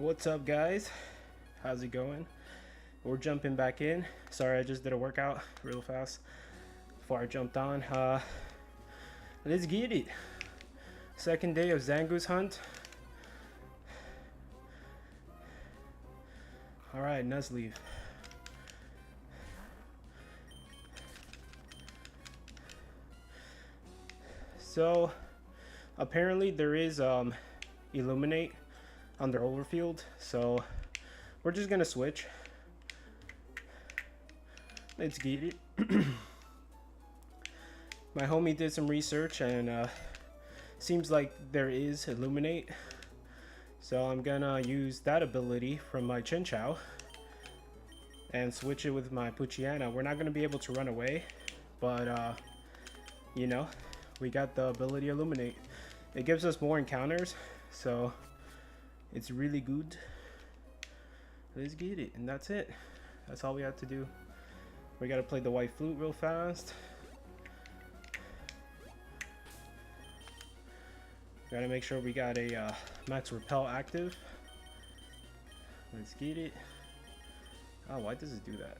What's up, guys? How's it going? We're jumping back in. Sorry, I just did a workout real fast before I jumped on. Let's get it. Second day of Zangoose hunt. All right, Nuzleaf. So apparently there is illuminate on their overfield, so we're just gonna switch. Let's get it. My homie did some research and seems like there is illuminate, so I'm gonna use that ability from my Chinchou and switch it with my Poochyena. We're not gonna be able to run away, but you know, we got the ability illuminate. It gives us more encounters, so it's really good. Let's get it, and that's it. That's all we have to do. We gotta play the white flute real fast. Gotta make sure we got a max repel active. Let's get it. Oh, why does it do that?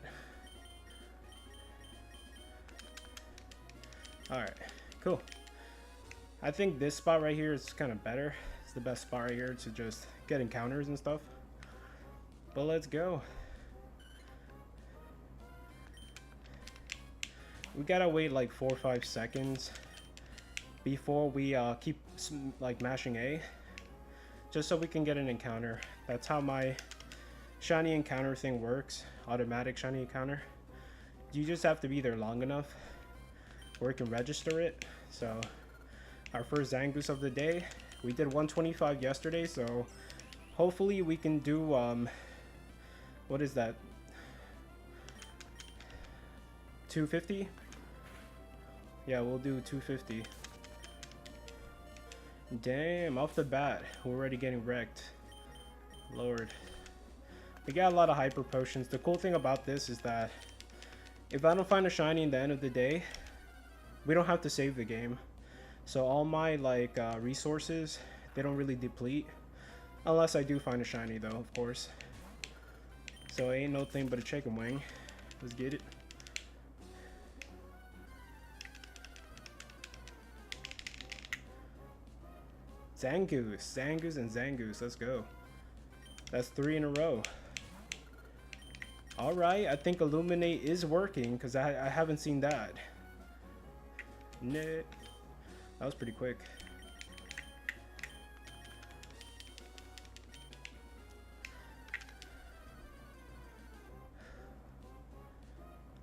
Alright, cool. I think this spot right here is kind of better. It's the best spot right here to just get encounters and stuff. But let's go. We gotta wait like 4 or 5 seconds before we keep like mashing A, just so we can get an encounter. That's how my shiny encounter thing works. Automatic shiny encounter. You just have to be there long enough where it can register it. So our first Zangoose of the day. We did 125 yesterday, so hopefully we can do what is that, 250? Yeah, we'll do 250. Damn, off the bat we're already getting wrecked. Lord, we got a lot of hyper potions. The cool thing about this is that if I don't find a shiny in the end of the day, we don't have to save the game. So all my like resources, they don't really deplete unless I do find a shiny, though, of course. So it ain't no thing but a chicken wing. Let's get it. Zangoose, Zangoose, and Zangoose. Let's go. That's 3 in a row. Alright, I think Illuminate is working because I haven't seen that. Nah. That was pretty quick.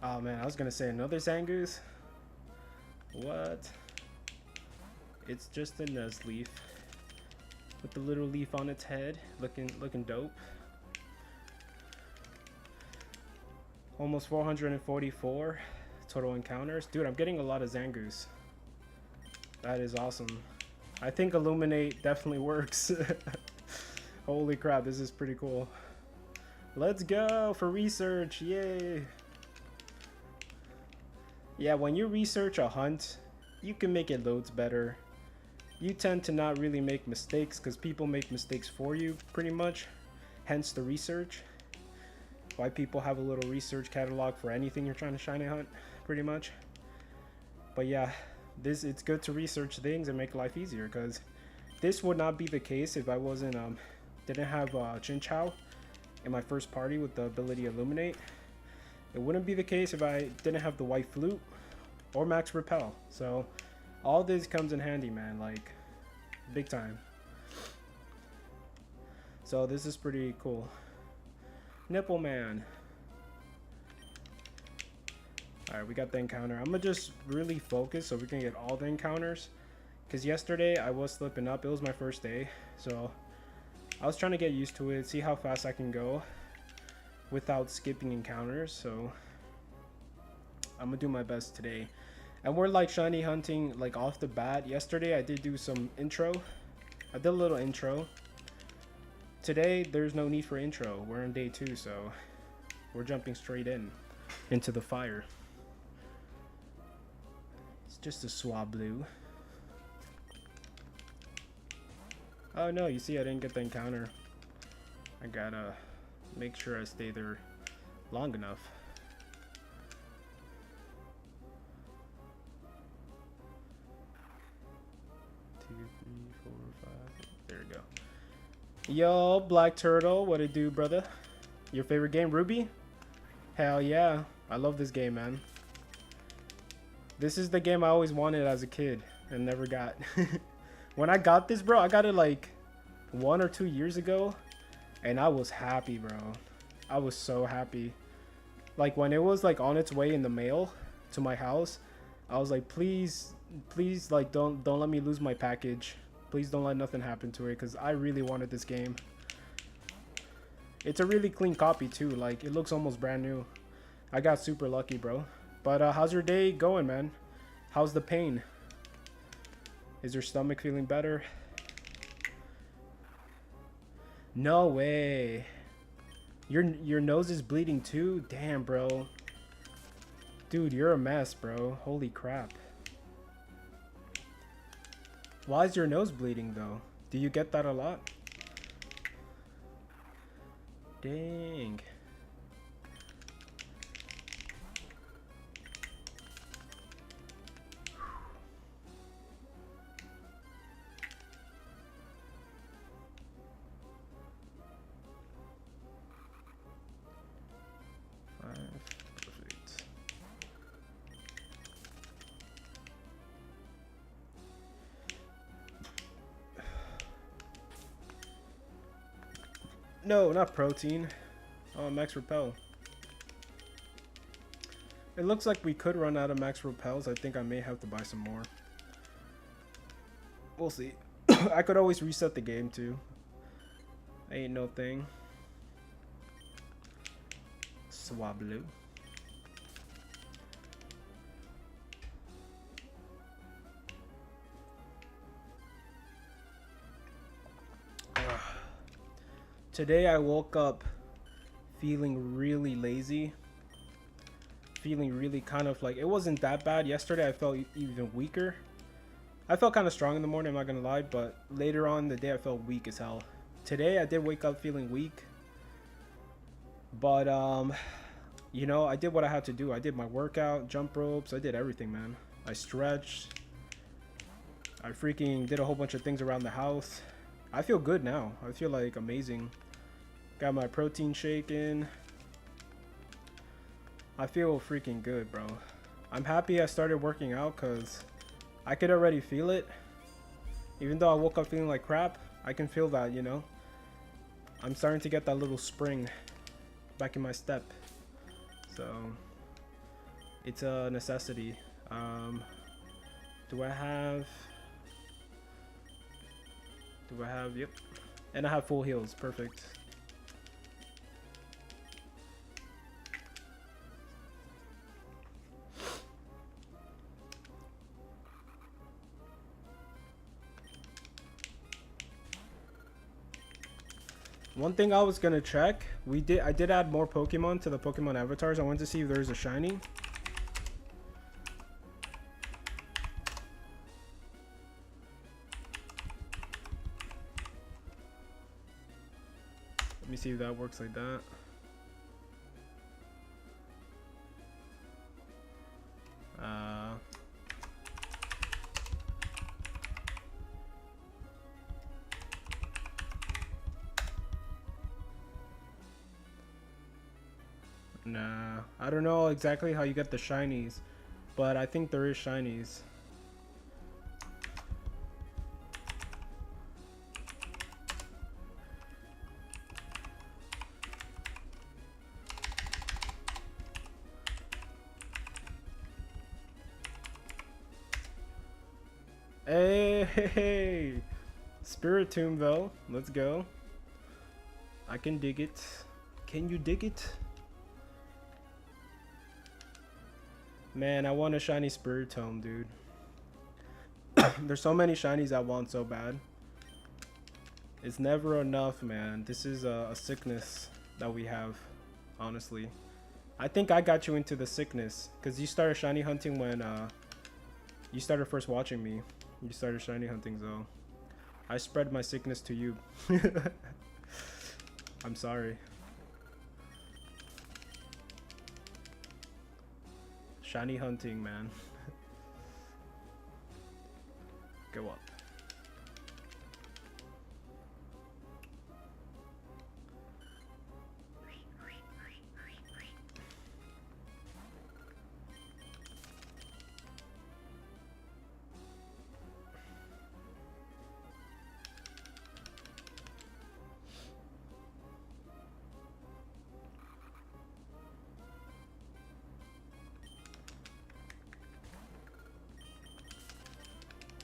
Oh man, I was gonna say another Zangoose. What? It's just a Nuzleaf with the little leaf on its head, looking dope. Almost 444 total encounters. Dude, I'm getting a lot of Zangoose. That is awesome. I think Illuminate definitely works. Holy crap, this is pretty cool. Let's go for research, yay! Yeah, when you research a hunt, you can make it loads better. You tend to not really make mistakes because people make mistakes for you, pretty much. Hence the research. Why people have a little research catalog for anything you're trying to shiny hunt, pretty much. But yeah, it's good to research things and make life easier, because this would not be the case if I wasn't didn't have Chinchou in my first party with the ability Illuminate. It wouldn't be the case if I didn't have the white flute or max repel. So all this comes in handy, man, like big time. So this is pretty cool. Nipple man. Alright, we got the encounter. I'm gonna just really focus so we can get all the encounters, because yesterday I was slipping up. It was my first day, so I was trying to get used to it, see how fast I can go without skipping encounters. So I'm gonna do my best today. And we're like shiny hunting like off the bat. Yesterday I did do some intro. I did a little intro. Today there's no need for intro. We're on day 2, so we're jumping straight into the fire. It's just a Swablu. Oh no, you see I didn't get the encounter. I gotta make sure I stay there long enough. Two, three, four, five. There we go. Yo, Black Turtle, what it do, brother? Your favorite game, Ruby? Hell yeah. I love this game, man. This is the game I always wanted as a kid and never got. When I got this, bro, I got it like 1 or 2 years ago. And I was happy, bro. I was so happy. Like when it was like on its way in the mail to my house, I was like, please, like don't let me lose my package. Please don't let nothing happen to it, because I really wanted this game. It's a really clean copy too. Like it looks almost brand new. I got super lucky, bro. But how's your day going, man? How's the pain? Is your stomach feeling better? No way. Your nose is bleeding too? Damn, bro. Dude, you're a mess, bro. Holy crap. Why is your nose bleeding though? Do you get that a lot? Dang. Perfect. No, not protein. Oh, max repel. It looks like we could run out of max repels. I think I may have to buy some more. We'll see. I could always reset the game too. Ain't no thing. Swablu. Today I woke up feeling really lazy. Feeling really kind of like, it wasn't that bad. Yesterday I felt even weaker. I felt kind of strong in the morning, I'm not gonna lie, but later on in the day I felt weak as hell. Today I did wake up feeling weak. But you know, I did what I had to do. I did my workout, jump ropes, I did everything, man. I stretched. I freaking did a whole bunch of things around the house. I feel good now. I feel like amazing. Got my protein shake in. I feel freaking good, bro. I'm happy I started working out because I could already feel it. Even though I woke up feeling like crap, I can feel that, you know. I'm starting to get that little spring back in my step. So it's a necessity. Do I have, yep. And I have full heals, perfect. One thing I was gonna check, I did add more Pokemon to the Pokemon avatars. I wanted to see if there's a shiny. Let me see if that works like that. Nah, I don't know exactly how you get the shinies, but I think there is shinies. Hey, Spiritomb though, let's go. I can dig it. Can you dig it? Man, I want a shiny Spiritomb, dude. There's so many shinies I want so bad. It's never enough, man. This is a sickness that we have, honestly. I think I got you into the sickness because you started shiny hunting when you started first watching me. You started shiny hunting, so I spread my sickness to you. I'm sorry. Shiny hunting, man. Go up.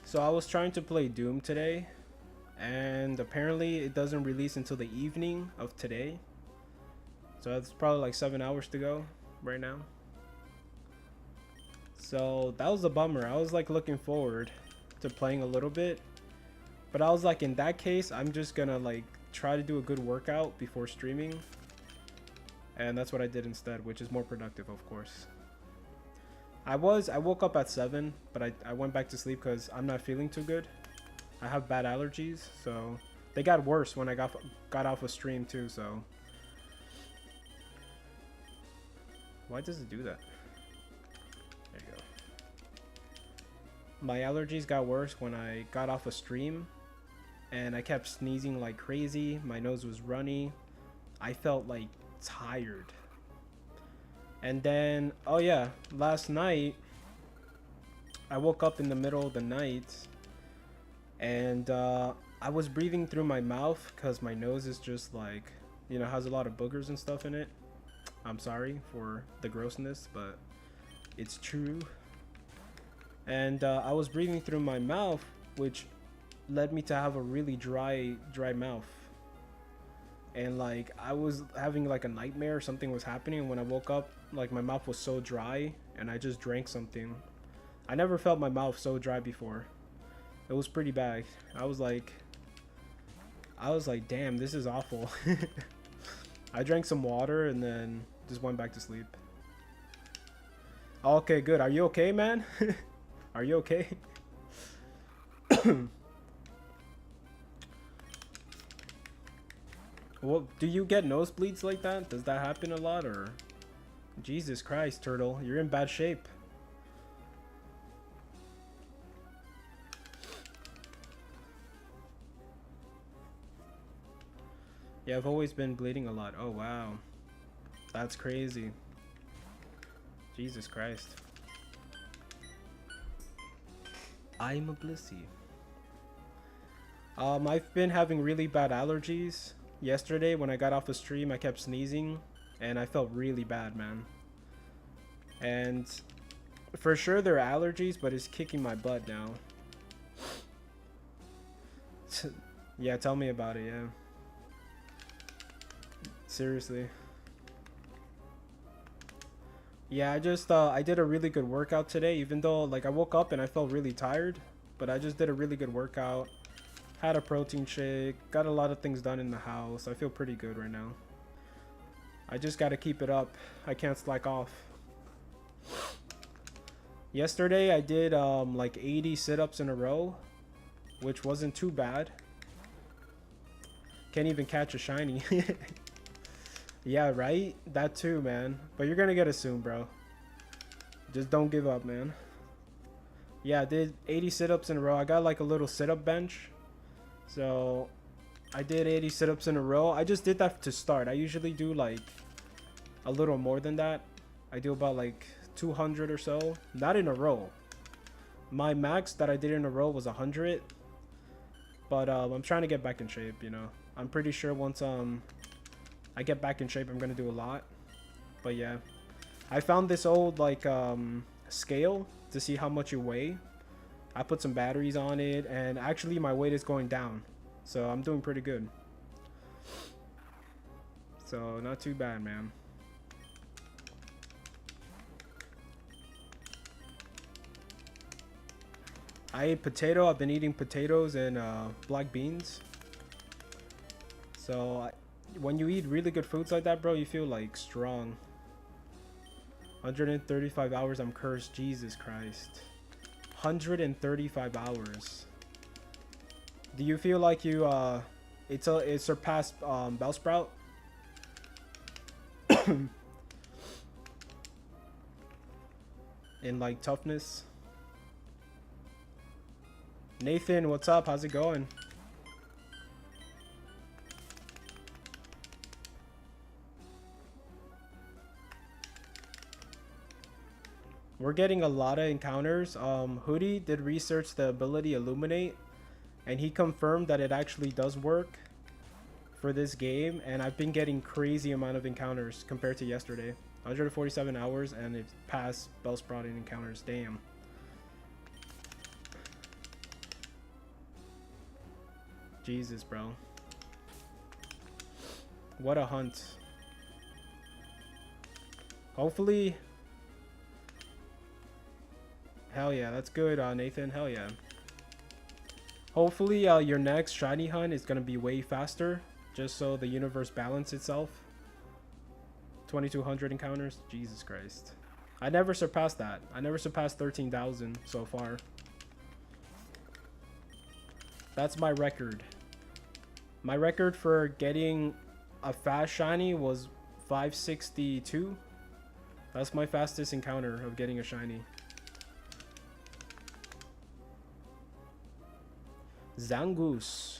So I was trying to play Doom today, and apparently it doesn't release until the evening of today. So that's probably like 7 hours to go right now. So that was a bummer. I was like looking forward to playing a little bit, but I was like, in that case, I'm just gonna like try to do a good workout before streaming, and that's what I did instead, which is more productive, of course. I woke up at 7, but I went back to sleep because I'm not feeling too good. I have bad allergies, so they got worse when I got off a stream too. So why does it do that? There you go. My allergies got worse when I got off a stream, and I kept sneezing like crazy. My nose was runny. I felt like tired. And then, oh yeah, last night I woke up in the middle of the night, and I was breathing through my mouth because my nose is just like, you know, has a lot of boogers and stuff in it. I'm sorry for the grossness, but it's true. And I was breathing through my mouth, which led me to have a really dry mouth. And like I was having like a nightmare or something was happening, and when I woke up, like my mouth was so dry, and I just drank something. I never felt my mouth so dry before. It was pretty bad. I was like, damn, this is awful. I drank some water and then just went back to sleep. Okay, good. Are you okay, man? Are you okay? Well, do you get nosebleeds like that? Does that happen a lot, or? Jesus Christ, Turtle, you're in bad shape. Yeah, I've always been bleeding a lot. Oh, wow. That's crazy. Jesus Christ. I'm a blissy. I've been having really bad allergies. Yesterday, when I got off a stream, I kept sneezing, and I felt really bad, man. And for sure they're allergies, but it's kicking my butt now. Yeah, tell me about it, yeah. Seriously. Yeah, I did a really good workout today, even though like I woke up and I felt really tired, but I just did a really good workout. Had a protein shake, got a lot of things done in the house. I feel pretty good right now. I just gotta keep it up. I can't slack off. Yesterday I did like 80 sit-ups in a row, which wasn't too bad. Can't even catch a shiny. Yeah, right? That too, man. But you're gonna get it soon, bro. Just don't give up, man. Yeah, I did 80 sit-ups in a row. I got like a little sit-up bench. So I did 80 sit-ups in a row. I just did that to start. I usually do like a little more than that. I do about like 200 or so. Not in a row. My max that I did in a row was 100. But I'm trying to get back in shape, you know. I'm pretty sure once I get back in shape, I'm gonna do a lot. But yeah, I found this old like scale to see how much you weigh. I put some batteries on it, and actually my weight is going down, so I'm doing pretty good. So not too bad, man. I ate potato. I've been eating potatoes and black beans. So when you eat really good foods like that, bro, you feel like strong. 135 hours, I'm cursed. Jesus Christ. 135 hours. Do you feel like you it surpassed Bellsprout In like toughness. Nathan, what's up? How's it going? We're getting a lot of encounters. Hoodie did research the ability Illuminate, and he confirmed that it actually does work for this game, and I've been getting crazy amount of encounters compared to yesterday. 147 hours and it's past Bellsprouting encounters. Damn. Jesus, bro. What a hunt. Hopefully. Hell yeah, that's good, Nathan. Hell yeah. Hopefully your next shiny hunt is going to be way faster, just so the universe balance itself. 2200 encounters. Jesus Christ. I never surpassed that. I never surpassed 13,000 so far. That's my record. My record for getting a fast shiny was 562. That's my fastest encounter of getting a shiny. Zangoose,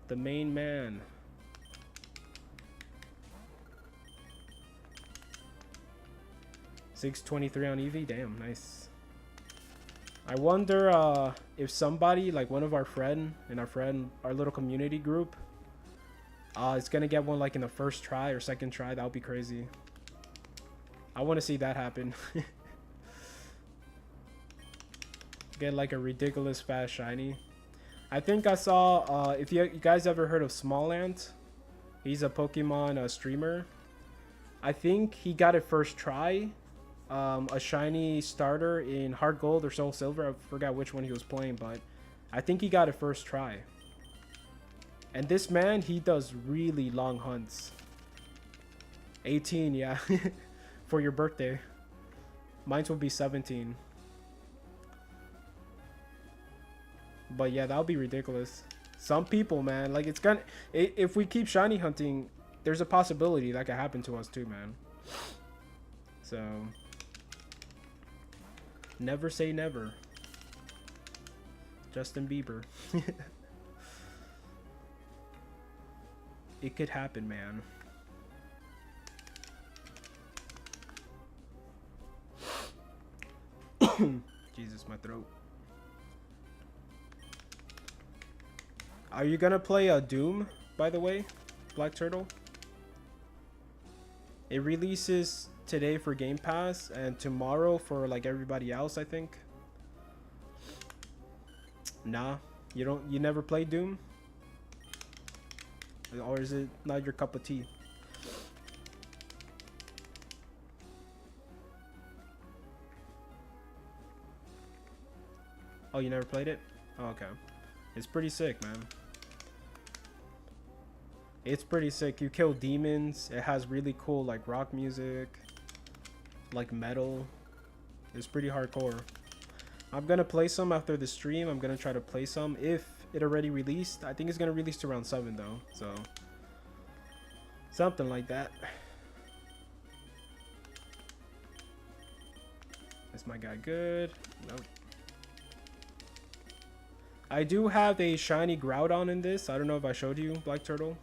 the main man. $623 on EV. Damn, nice. I wonder if somebody, like one of our friend in our little community group, is gonna get one like in the first try or second try. That would be crazy. I want to see that happen. Get like a ridiculous fast shiny. I think I saw, if you guys ever heard of Smallant, he's a Pokemon streamer. I think he got it first try. A shiny starter in Heart Gold or Soul Silver. I forgot which one he was playing, but I think he got it first try. And this man, he does really long hunts. 18, yeah. For your birthday. Mine will be 17. But yeah, that'll be ridiculous. Some people, man, like it's gonna, if we keep shiny hunting, there's a possibility that could happen to us too, man. So never say never. Justin Bieber. It could happen, man. Jesus, my throat. Are you gonna play Doom, by the way, Black Turtle? It releases today for Game Pass and tomorrow for like everybody else, I think. Nah, you never played Doom? Or is it not your cup of tea? Oh, you never played it? Oh, okay. It's pretty sick, man. It's pretty sick. You kill demons. It has really cool like rock music, like metal. It's pretty hardcore. I'm gonna play some after the stream. I'm gonna try to play some if it already released. I think it's gonna release to around 7 though, so something like that. Is my guy good? Nope. I do have a shiny Groudon in this. I don't know if I showed you, Black Turtle.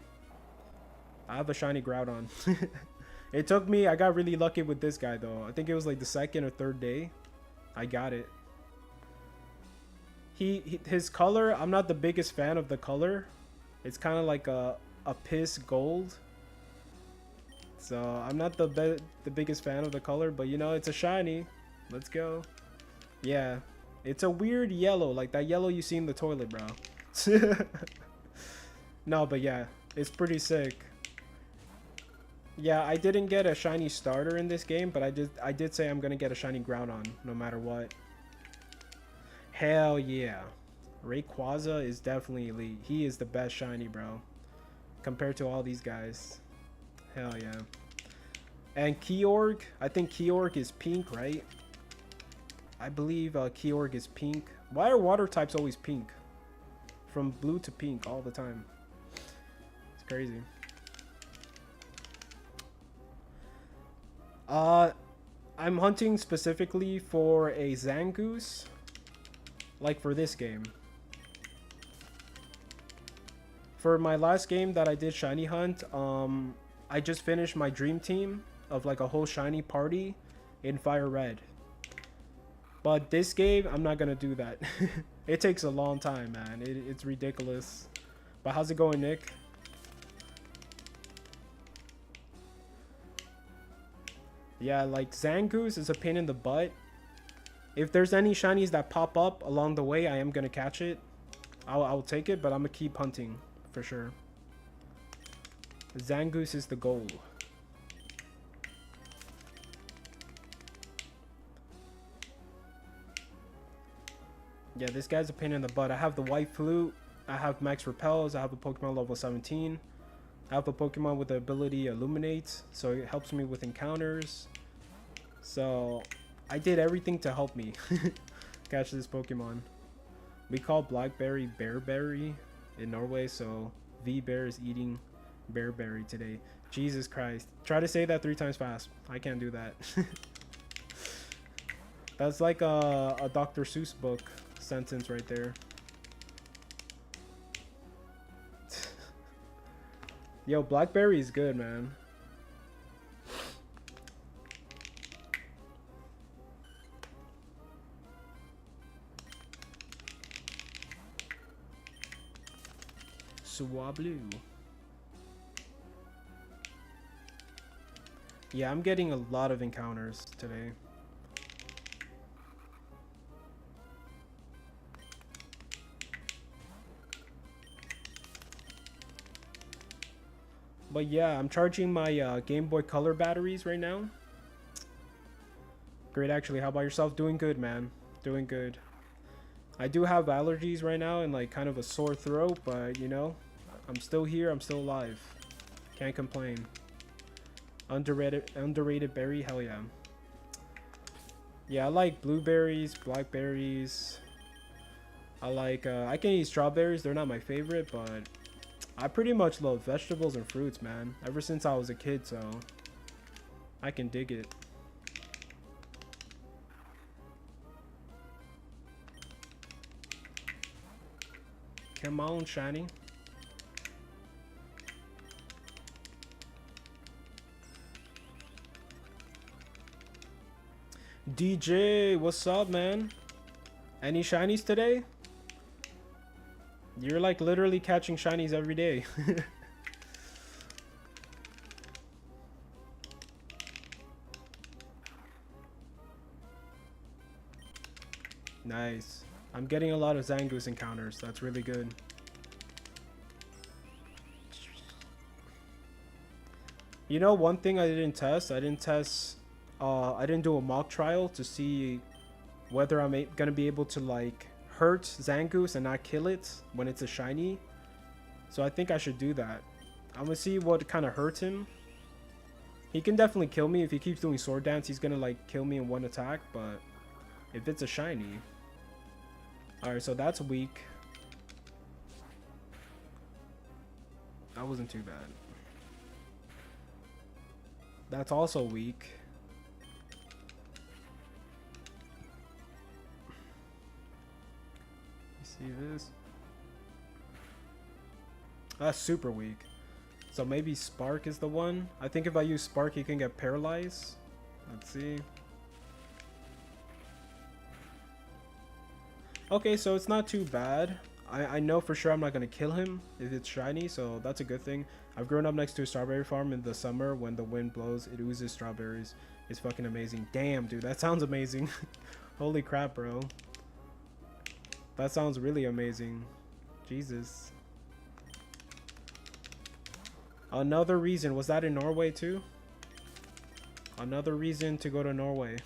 I have a shiny Groudon. It took me, I got really lucky with this guy though. I think it was like the 2nd or 3rd day. I got it. His color, I'm not the biggest fan of the color. It's kind of like a piss gold. So I'm not the biggest fan of the color, but you know, it's a shiny. Let's go. Yeah. It's a weird yellow, like that yellow you see in the toilet, bro. No, but yeah, it's pretty sick. Yeah, I didn't get a shiny starter in this game, but I did say I'm gonna get a shiny Groudon no matter what. Hell yeah. Rayquaza is definitely elite. He is the best shiny, bro, compared to all these guys. Hell yeah. And Kyogre, I think Kyogre is pink, right? I believe Kyogre is pink. Why are water types always pink? From blue to pink all the time. It's crazy. Uh, I'm hunting specifically for a Zangoose, like for this game. For my last game that I did shiny hunt, I just finished my dream team of like a whole shiny party in Fire Red. But this game, I'm not gonna do that. It takes a long time, man. It's ridiculous. But how's it going, Nick? Yeah, like Zangoose is a pain in the butt. If there's any shinies that pop up along the way, I am gonna catch it. I'll take it, but I'm gonna keep hunting for sure. Zangoose is the goal. Yeah, this guy's a pain in the butt. I have the white flute. I have max repels. I have a Pokemon level 17. I have a Pokemon with the ability Illuminate, so it helps me with encounters. So I did everything to help me catch this Pokemon. We call Blackberry Bearberry in Norway, so V-Bear is eating Bearberry today. Jesus Christ. Try to say that 3 times fast. I can't do that. That's like a Dr. Seuss book sentence right there. Yo, Blackberry is good, man. Swablu. Yeah, I'm getting a lot of encounters today. But yeah, I'm charging my Game Boy Color batteries right now. Great, actually. How about yourself? Doing good, man. Doing good. I do have allergies right now and like kind of a sore throat, but you know, I'm still here. I'm still alive. Can't complain. Underrated berry? Hell yeah. Yeah, I like blueberries, blackberries. I can eat strawberries. They're not my favorite, but I pretty much love vegetables and fruits, man. Ever since I was a kid, so I can dig it. Come on, shiny. DJ, what's up, man? Any shinies today? You're like literally catching shinies every day. Nice. I'm getting a lot of Zangoose encounters. That's really good. You know, one thing I didn't test. I didn't do a mock trial to see whether I'm gonna be able to like hurt Zangoose and not kill it when it's a shiny. So I think I should do that. I'm gonna see what kind of hurts him. He can definitely kill me if he keeps doing sword dance. He's gonna like kill me in one attack, but if it's a shiny. Alright, so that's weak. That wasn't too bad. That's also weak. You see this? That's super weak. So maybe Spark is the one. I think if I use Spark, he can get paralyzed. Let's see. Okay, so it's not too bad. I know for sure I'm not going to kill him if it's shiny, so that's a good thing. I've grown up next to a strawberry farm in the summer. When the wind blows, it oozes strawberries. It's fucking amazing. Damn, dude, that sounds amazing. Holy crap, bro. That sounds really amazing. Jesus. Another reason. Was that in Norway too? Another reason to go to Norway.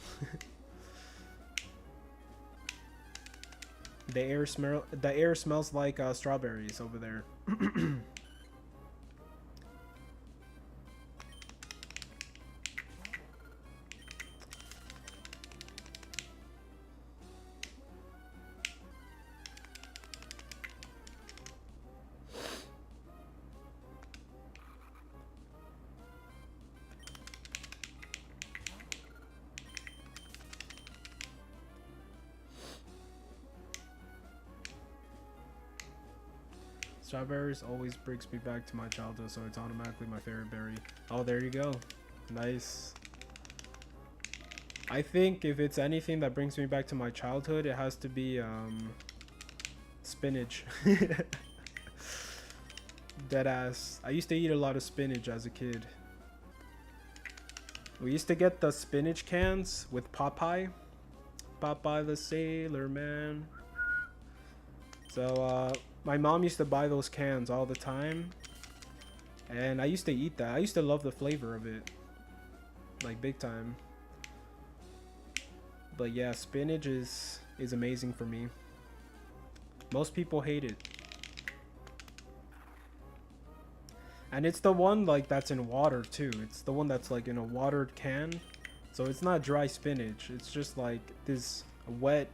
The air smells like strawberries over there. Strawberries always brings me back to my childhood, so it's automatically my favorite berry. Oh, there you go. Nice. I think if it's anything that brings me back to my childhood, it has to be spinach. Deadass. I used to eat a lot of spinach as a kid. We used to get the spinach cans with Popeye. Popeye the Sailor Man. So my mom used to buy those cans all the time. And I used to eat that. I used to love the flavor of it. Like big time. But yeah, spinach is amazing for me. Most people hate it. And it's the one like that's in water too. It's the one that's like in a watered can. So it's not dry spinach. It's just like this wet,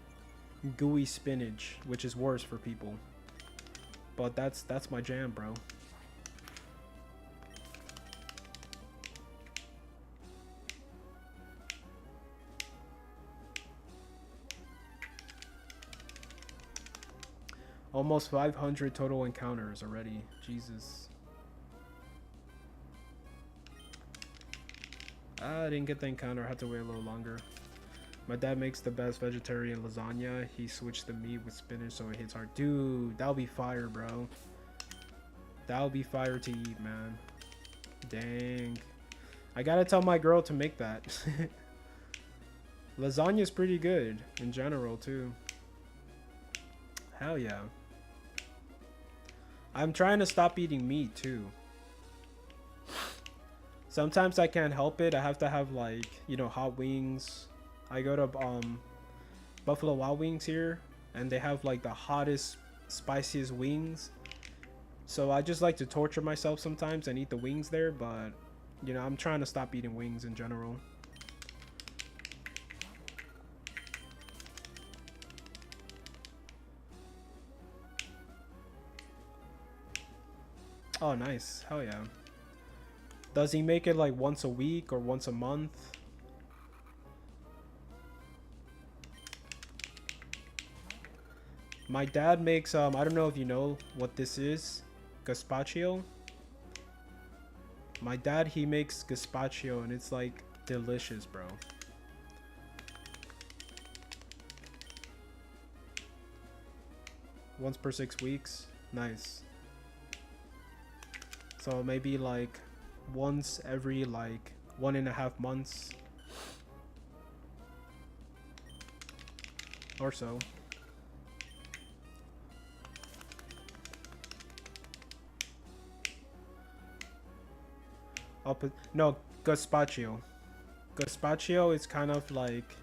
gooey spinach, which is worse for people. But that's my jam, bro. Almost 500 total encounters already. Jesus. I didn't get the encounter. I had to wait a little longer. My dad makes the best vegetarian lasagna. He switched the meat with spinach so it hits hard. Dude, that'll be fire, bro. That'll be fire to eat, man. Dang. I gotta tell my girl to make that. Lasagna's pretty good in general, too. Hell yeah. I'm trying to stop eating meat, too. Sometimes I can't help it. I have to have, like, you know, hot wings. I go to Buffalo Wild Wings here, and they have like the hottest, spiciest wings. So I just like to torture myself sometimes and eat the wings there, but you know, I'm trying to stop eating wings in general. Oh, nice. Hell yeah. Does he make it like once a week or once a month? My dad makes, I don't know if you know what this is. Gazpacho. My dad, he makes gazpacho and it's like delicious, bro. Once per 6 weeks. Nice. So maybe like once every like 1.5 months. Or so. No, gazpacho. Gazpacho is kind of like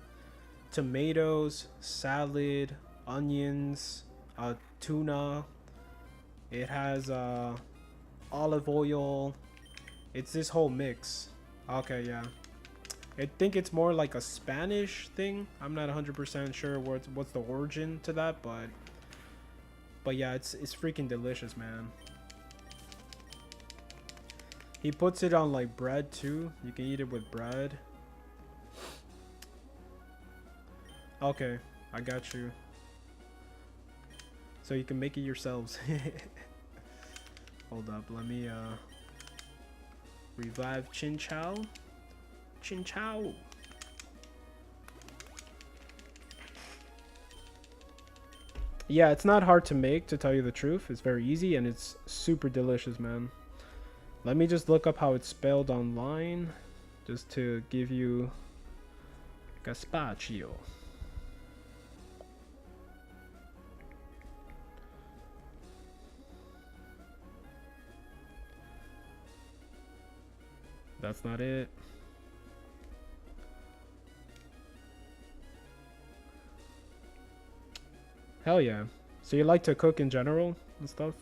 tomatoes, salad, onions, tuna. It has olive oil. It's this whole mix. Okay, yeah. I think it's more like a Spanish thing. I'm not 100% sure what's the origin to that, but yeah, it's freaking delicious, man. He puts it on like bread too. You can eat it with bread. Okay, I got you. So you can make it yourselves. Hold up, let me revive Chin Chow. Chin Chow. Yeah, it's not hard to make, to tell you the truth. It's very easy and it's super delicious, man. Let me just look up how it's spelled online, just to give you gazpacho. That's not it. Hell yeah. So you like to cook in general and stuff?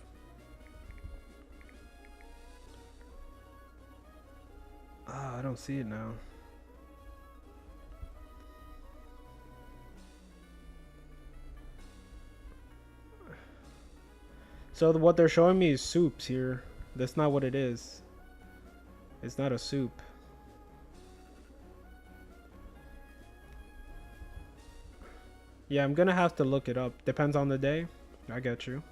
Ah, I don't see it now. So what they're showing me is soups here. That's not what it is. It's not a soup. Yeah, I'm gonna have to look it up. Depends on the day. I get you.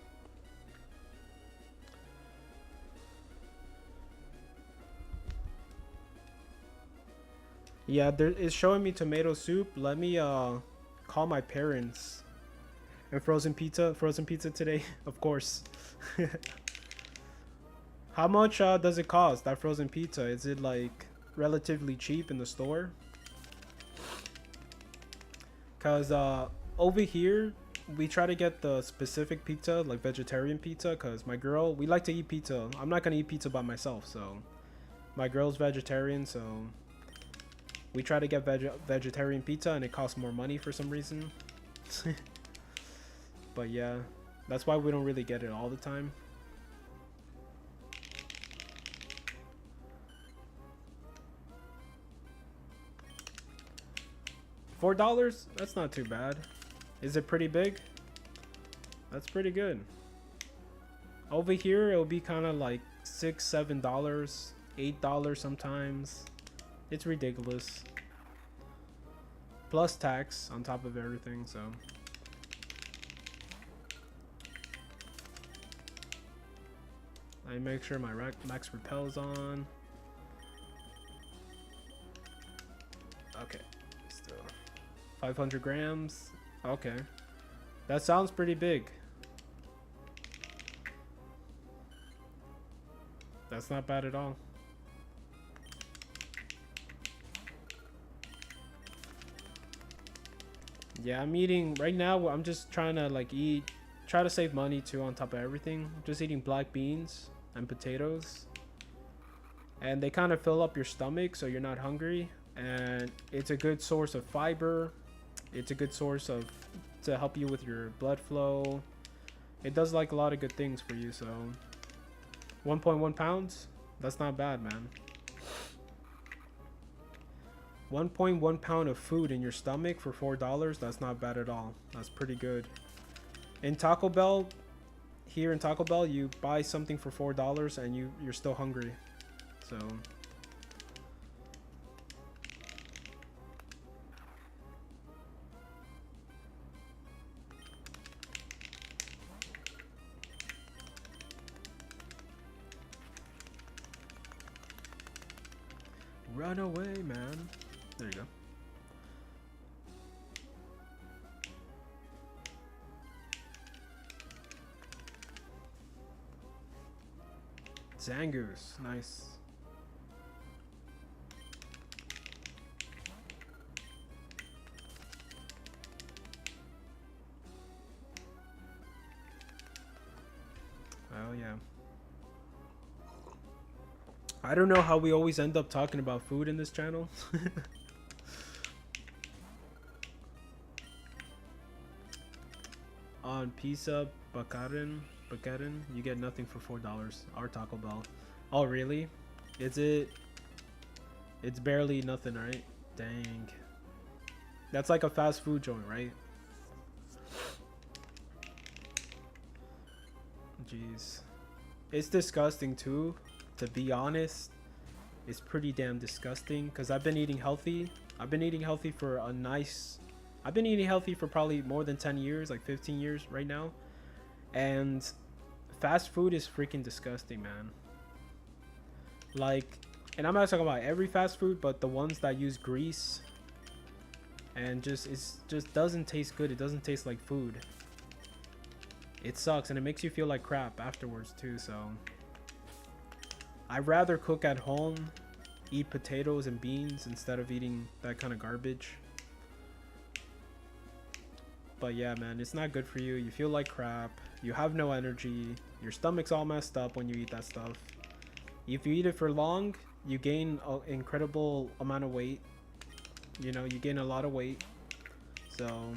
Yeah, there is showing me tomato soup. Let me call my parents. And frozen pizza today, of course. How much does it cost, that frozen pizza? Is it like relatively cheap in the store? Cause over here we try to get the specific pizza, like vegetarian pizza, cause my girl, we like to eat pizza. I'm not gonna eat pizza by myself, so my girl's vegetarian, so we try to get vegetarian pizza, and it costs more money for some reason. But yeah, that's why we don't really get it all the time. $4? That's not too bad. Is it pretty big? That's pretty good. Over here, it'll be kind of like $6, $7, $8 sometimes. It's ridiculous. Plus tax on top of everything, so. I make sure my max repel is on. Okay, still 500 grams. Okay, that sounds pretty big. That's not bad at all. Yeah, I'm eating right now. I'm just trying to like try to save money too on top of everything. Just eating black beans and potatoes, and they kind of fill up your stomach so you're not hungry, and it's a good source of fiber. It's a good source to help you with your blood flow. It does like a lot of good things for you. So 1.1 pounds, that's not bad, man. 1.1 pound of food in your stomach for $4, that's not bad at all. That's pretty good. In Taco Bell, here in Taco Bell, you buy something for $4 and you're still hungry. So run away, man. There you go. Zangoose, nice. Oh yeah. I don't know how we always end up talking about food in this channel. On pizza Bakarin, you get nothing for $4. Our Taco Bell. Oh really? Is it? It's barely nothing, right? Dang. That's like a fast food joint, right? Jeez. It's disgusting too, to be honest. It's pretty damn disgusting, because I've been eating healthy. I've been eating healthy for probably more than 10 years, like 15 years right now. And fast food is freaking disgusting, man. Like, and I'm not talking about every fast food, but the ones that use grease and just doesn't taste good. It doesn't taste like food. It sucks, and it makes you feel like crap afterwards too. So I'd rather cook at home, eat potatoes and beans instead of eating that kind of garbage. But yeah, man, it's not good for you. You feel like crap. You have no energy. Your stomach's all messed up when you eat that stuff. If you eat it for long, you gain an incredible amount of weight. You know, you gain a lot of weight. So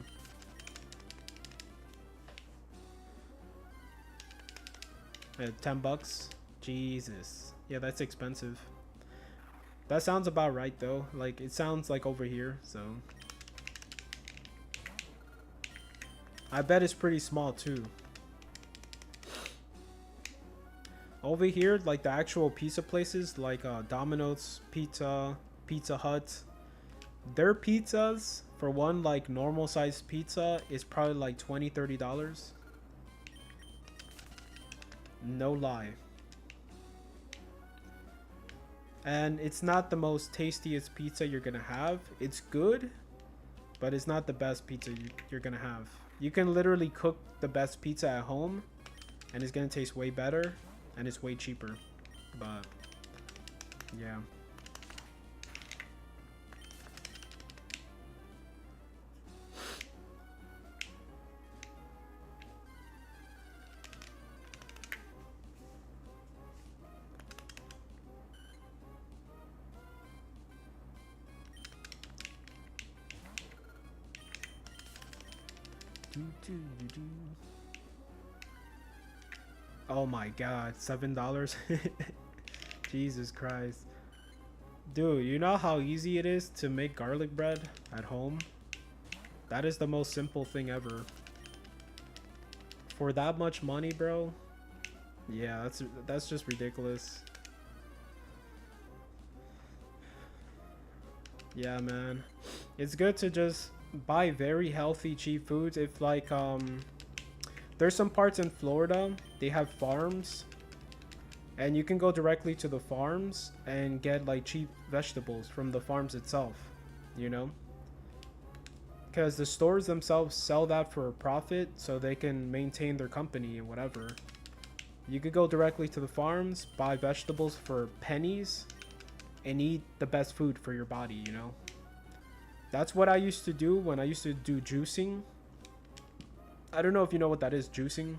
$10. Jesus. Yeah, that's expensive. That sounds about right though. Like, it sounds like over here, so I bet it's pretty small too. Over here, like the actual pizza places, like Domino's Pizza, Pizza Hut, their pizzas for one like normal sized pizza is probably like $20-$30. No lie. And it's not the most tastiest pizza you're gonna have. It's good, but it's not the best pizza you're gonna have. You can literally cook the best pizza at home, and it's gonna taste way better, and it's way cheaper. But yeah. Oh my god, $7? Jesus Christ. Dude, you know how easy it is to make garlic bread at home? That is the most simple thing ever. For that much money, bro? Yeah, that's just ridiculous. Yeah, man. It's good to just buy very healthy, cheap foods. If like there's some parts in Florida, they have farms, and you can go directly to the farms and get like cheap vegetables from the farms itself, you know? Because the stores themselves sell that for a profit so they can maintain their company and whatever. You could go directly to the farms, buy vegetables for pennies, and eat the best food for your body, you know? That's what I used to do when I used to do juicing. I don't know if you know what that is, juicing.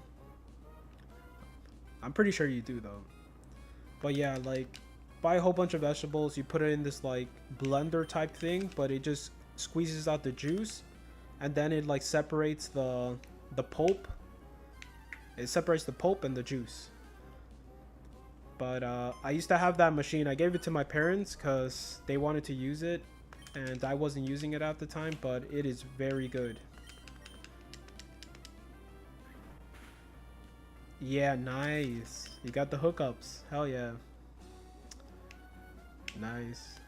I'm pretty sure you do though. But yeah, like buy a whole bunch of vegetables, you put it in this like blender type thing, but it just squeezes out the juice, and then it like separates the pulp. It separates the pulp and the juice. But I used to have that machine. I gave it to my parents because they wanted to use it, and I wasn't using it at the time, but it is very good. Yeah, nice. You got the hookups. Hell yeah. Nice.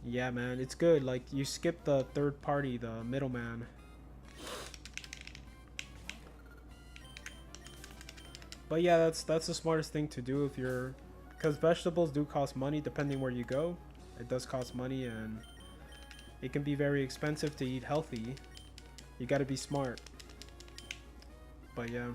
Yeah, man, it's good. Like, you skip the third party, the middleman. But yeah, that's the smartest thing to do if you're... Because vegetables do cost money depending where you go. It does cost money, and it can be very expensive to eat healthy. You gotta be smart. But yeah.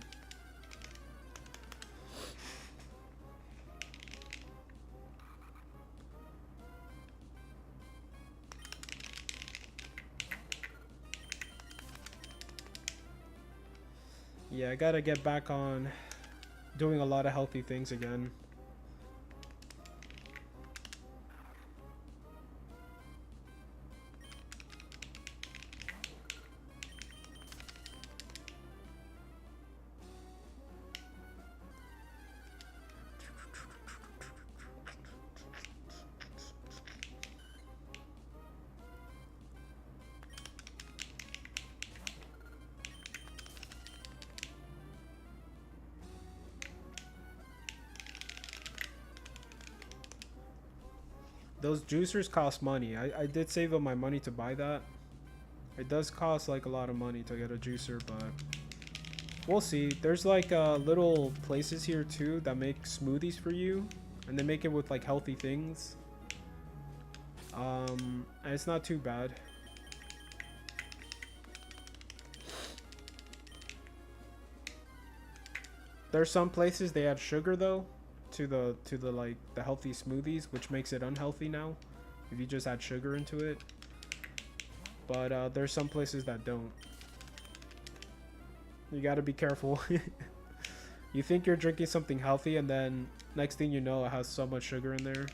Yeah, I gotta get back on doing a lot of healthy things again. Those juicers cost money. I did save up my money to buy that. It does cost like a lot of money to get a juicer, but we'll see. There's like little places here too that make smoothies for you, and they make it with like healthy things. And it's not too bad. There's some places they add sugar though to the like the healthy smoothies, which makes it unhealthy now if you just add sugar into it. But there's some places that don't. You gotta be careful. You think you're drinking something healthy, and then next thing you know, it has so much sugar in there.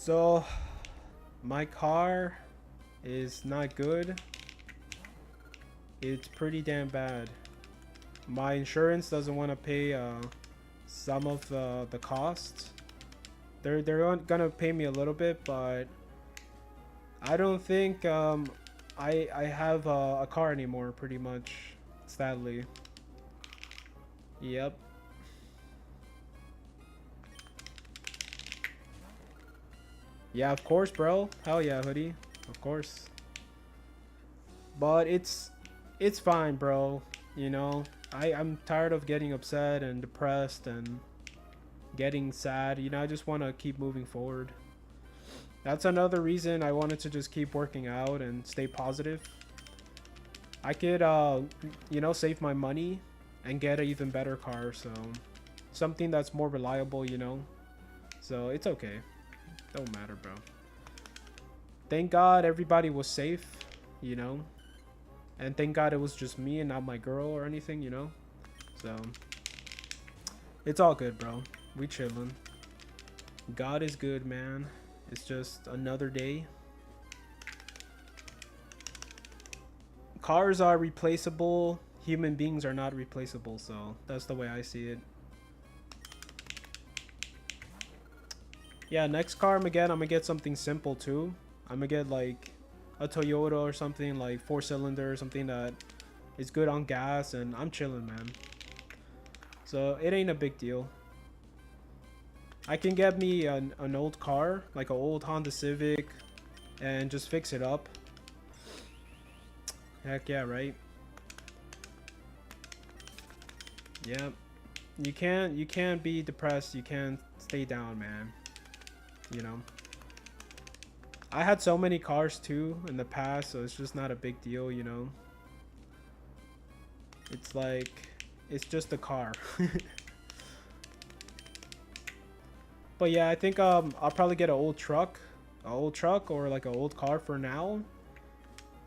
So my car is not good. It's pretty damn bad. My insurance doesn't want to pay some of the costs. They're gonna pay me a little bit, but I don't think I have a car anymore. Pretty much, sadly. Yep. Yeah, of course, bro. Hell yeah, hoodie. Of course. But it's fine, bro. You know, I'm tired of getting upset and depressed and getting sad. You know, I just want to keep moving forward. That's another reason I wanted to just keep working out and stay positive. I could, you know, save my money and get an even better car. So something that's more reliable, you know. So it's okay. Don't matter, bro. Thank God everybody was safe, you know. And thank God it was just me and not my girl or anything, you know. So it's all good, bro. We chillin'. God is good, man. It's just another day. Cars are replaceable. Human beings are not replaceable. So that's the way I see it. Yeah, next car I'm gonna get something simple too. I'm gonna get like a Toyota or something, like 4-cylinder, something that is good on gas, and I'm chilling, man. So it ain't a big deal. I can get me an old car, like an old Honda Civic, and just fix it up. Heck yeah, right? Yeah. You can't be depressed. You can't stay down, man. You know. I had so many cars too in the past, so it's just not a big deal, you know. It's like, it's just a car. But yeah, I think I'll probably get an old truck or like an old car for now,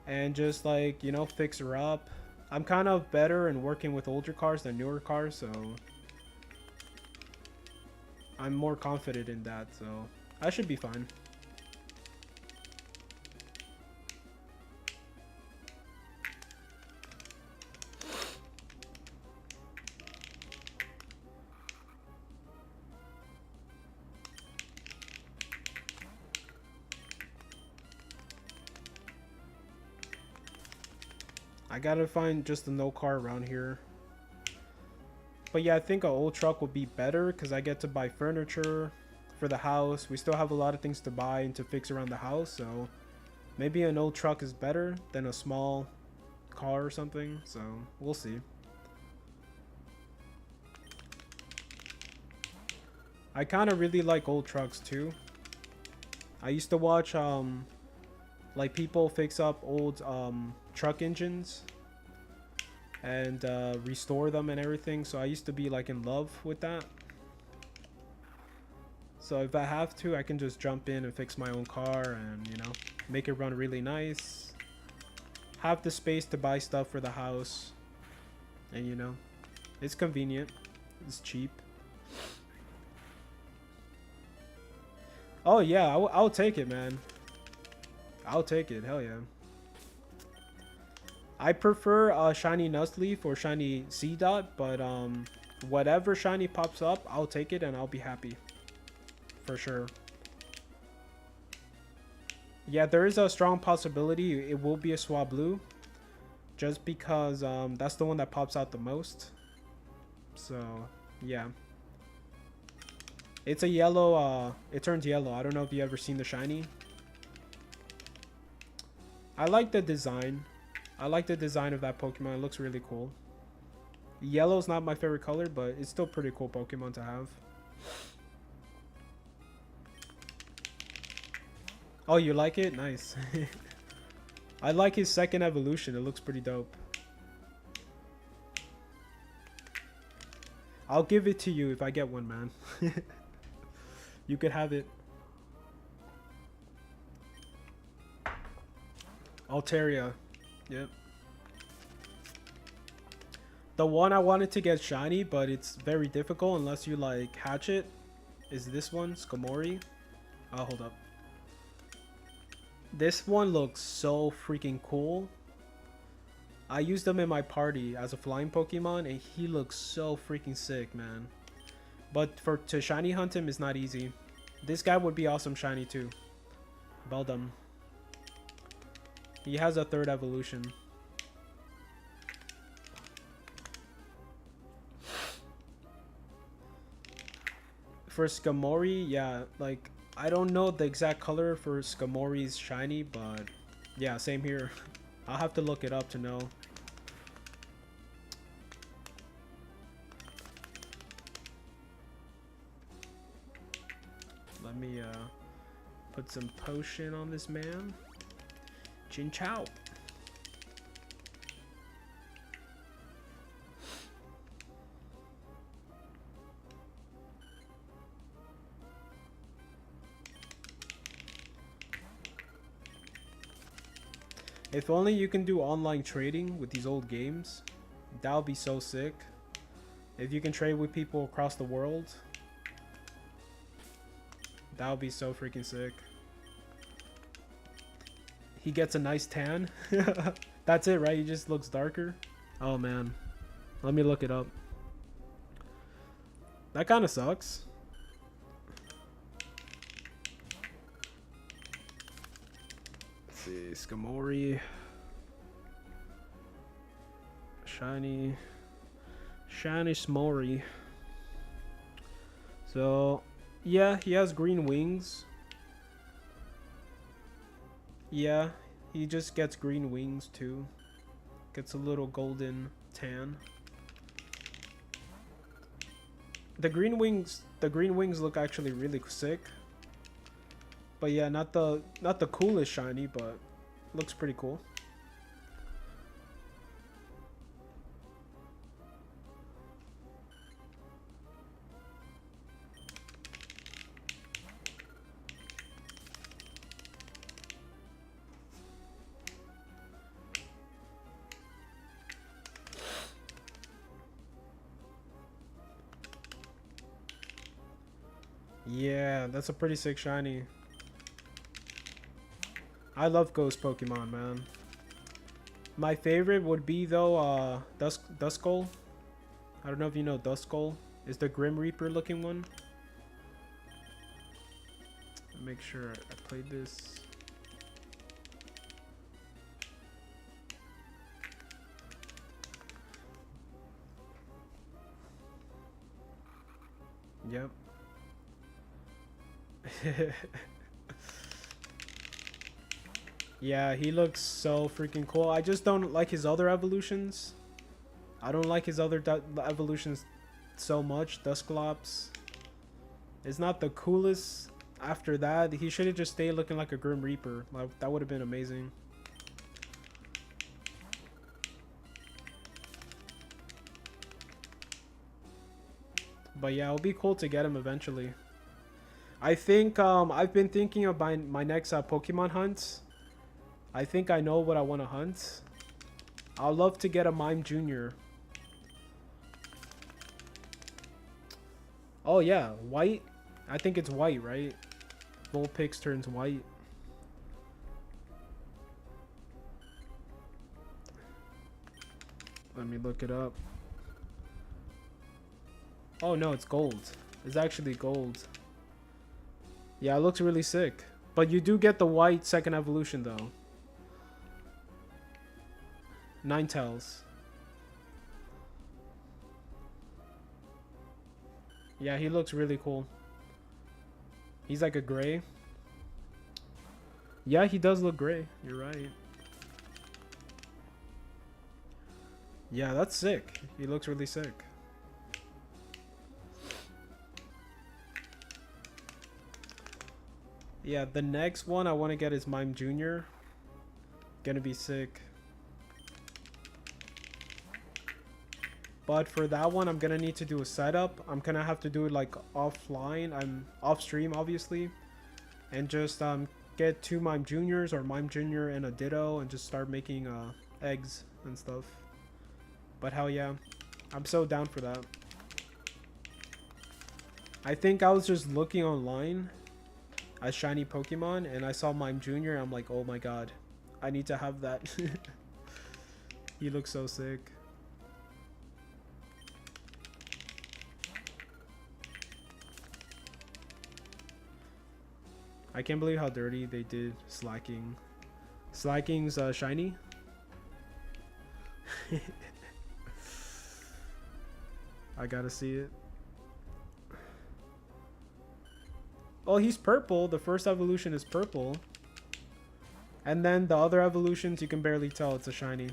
and just like, you know, fix her up. I'm kind of better in working with older cars than newer cars, so I'm more confident in that, so I should be fine. I gotta find just a no car around here. But yeah, I think an old truck would be better because I get to buy furniture for the house. We still have a lot of things to buy and to fix around the house, so maybe an old truck is better than a small car or something, so we'll see. I kind of really like old trucks too. I used to watch like people fix up old truck engines and restore them and everything, so I used to be like in love with that. So if I have to, I can just jump in and fix my own car and, you know, make it run really nice, have the space to buy stuff for the house, and, you know, it's convenient, it's cheap. Oh yeah, I'll take it, man. I'll take it. Hell yeah. I prefer shiny Nuzleaf or shiny Sea Dot, but whatever shiny pops up, I'll take it and I'll be happy. For sure. Yeah, there is a strong possibility it will be a Swablu, just because that's the one that pops out the most. So yeah. It's a yellow, it turns yellow. I don't know if you ever seen the shiny. I like the design. I like the design of that Pokemon. It looks really cool. Yellow's not my favorite color, but it's still pretty cool Pokemon to have. Oh, you like it? Nice. I like his second evolution. It looks pretty dope. I'll give it to you if I get one, man. You could have it. Altaria. Yep. The one I wanted to get shiny, but it's very difficult unless you like hatch it, is this one, Skomori. Oh, hold up. This one looks so freaking cool. I used him in my party as a flying Pokemon, and he looks so freaking sick, man. But to shiny hunt him is not easy. This guy would be awesome shiny too. Beldum. He has a 3rd evolution. For Skamori, yeah, like, I don't know the exact color for Skamori's shiny, but yeah, same here. I'll have to look it up to know. Let me put some potion on this man. Chin Chow. If only you can do online trading with these old games. That would be so sick. If you can trade with people across the world. That would be so freaking sick. He gets a nice tan. That's it, right? He just looks darker. Oh, man. Let me look it up. That kind of sucks. Let's see. Skamori. Shiny Smori. So, yeah, he has green wings. Yeah, he just gets green wings too. Gets a little golden tan. The green wings look actually really sick. But yeah, not the coolest shiny, but looks pretty cool. Yeah, that's a pretty sick shiny. I love ghost Pokemon, man. My favorite would be though Duskull. I don't know if you know Duskull. Is the Grim Reaper looking one. Make sure I played this. Yep. Yeah, he looks so freaking cool. I just don't like his other evolutions. I don't like his other evolutions so much. Dusclops is not the coolest. After that, he should have just stayed looking like a Grim Reaper. Like, that would have been amazing. But yeah, it'll be cool to get him eventually. I think I've been thinking of my next Pokemon hunts. I think I know what I want to hunt. I'd love to get a Mime Jr. Oh yeah, white. I think it's white, right? Vulpix turns white. Let me look it up. Oh no, it's gold. It's actually gold. Yeah, it looks really sick. But you do get the white 2nd evolution though. Ninetales. Yeah, he looks really cool. He's like a gray. Yeah, he does look gray. You're right. Yeah, that's sick. He looks really sick. Yeah, the next one I want to get is Mime Jr. Gonna be sick. But for that one, I'm gonna need to do a setup. I'm gonna have to do it like offline. I'm off stream, obviously, and just get 2 Mime Juniors or Mime Junior and a Ditto, and just start making eggs and stuff. But hell yeah, I'm so down for that. I think I was just looking online, as shiny Pokemon, and I saw Mime Jr. I'm like, oh my god, I need to have that. He looks so sick. I can't believe how dirty they did Slacking. Slacking's shiny. I gotta see it. Oh, he's purple. The first evolution is purple. And then the other evolutions, you can barely tell it's a shiny.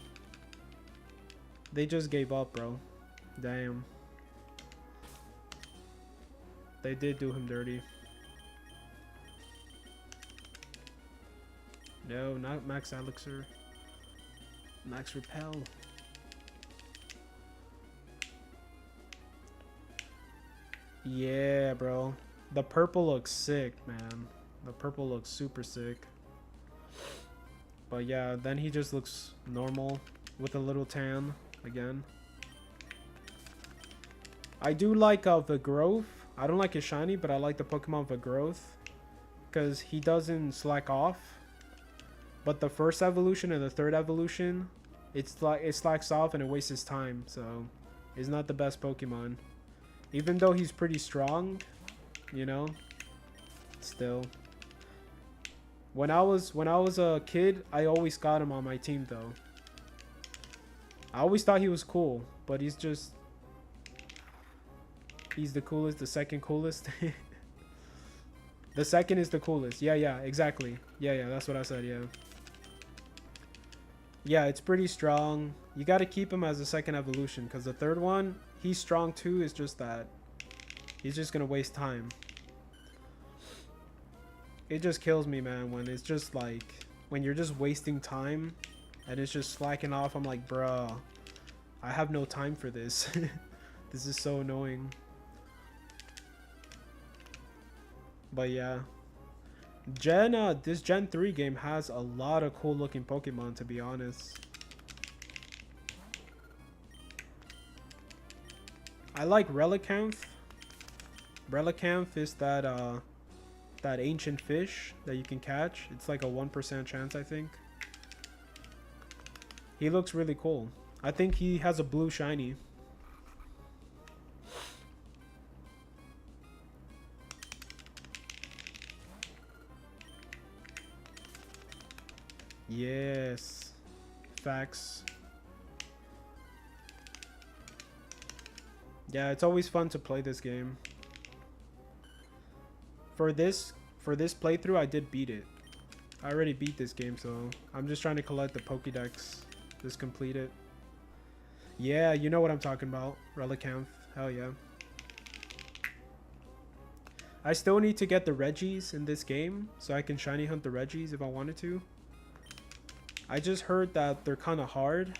They just gave up, bro. Damn. They did do him dirty. No, not Max Elixir. Max Repel. Yeah, bro. The purple looks sick, man. The purple looks super sick. But yeah, then he just looks normal with a little tan again. I do like the growth. I don't like his shiny, but I like the Pokemon for growth because he doesn't slack off. But the first evolution and the third evolution, it's like it slacks off and it wastes his time. So, it's not the best Pokemon. Even though he's pretty strong, you know, still. When I was a kid, I always got him on my team though. I always thought he was cool, but he's the coolest, the second coolest. The second is the coolest. Yeah, exactly. Yeah, that's what I said, yeah. Yeah, it's pretty strong. You got to keep him as a second evolution because the third one, he's strong too. It's just that he's just going to waste time. It just kills me, man, when it's just like, when you're just wasting time and it's just slacking off. I'm like, bruh, I have no time for this. This is so annoying. But yeah. This Gen 3 game has a lot of cool looking Pokemon, to be honest. I like Relicanth. Relicanth is that ancient fish that you can catch. It's like a 1% chance, I think. He looks really cool. I think he has a blue shiny. Yes. Facts. Yeah, it's always fun to play this game. For this playthrough, I did beat it. I already beat this game, so I'm just trying to collect the Pokédex. Just complete it. Yeah, you know what I'm talking about. Relicanth. Hell yeah. I still need to get the Regis in this game, so I can shiny hunt the Regis if I wanted to. I just heard that they're kind of hard.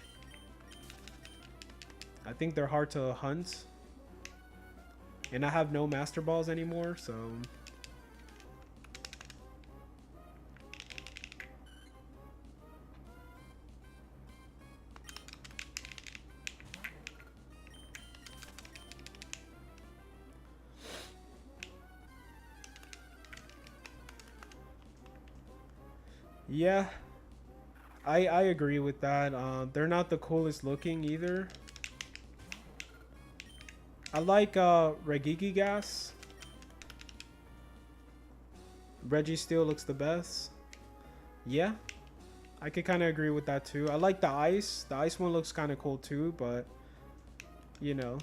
I think they're hard to hunt. And I have no Master Balls anymore, so... Yeah, I agree with that. They're not the coolest looking either. I like Regigigas. Registeel looks the best. Yeah, I could kind of agree with that too. I like the ice. The ice one looks kind of cool too, but you know.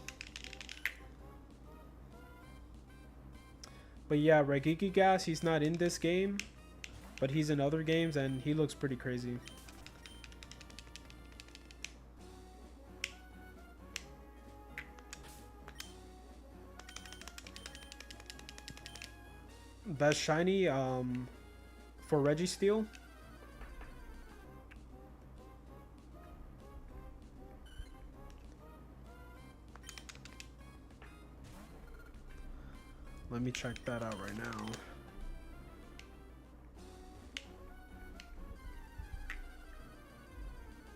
But yeah, Regigigas, he's not in this game, but he's in other games and he looks pretty crazy. Best shiny for Registeel. Let me check that out right now.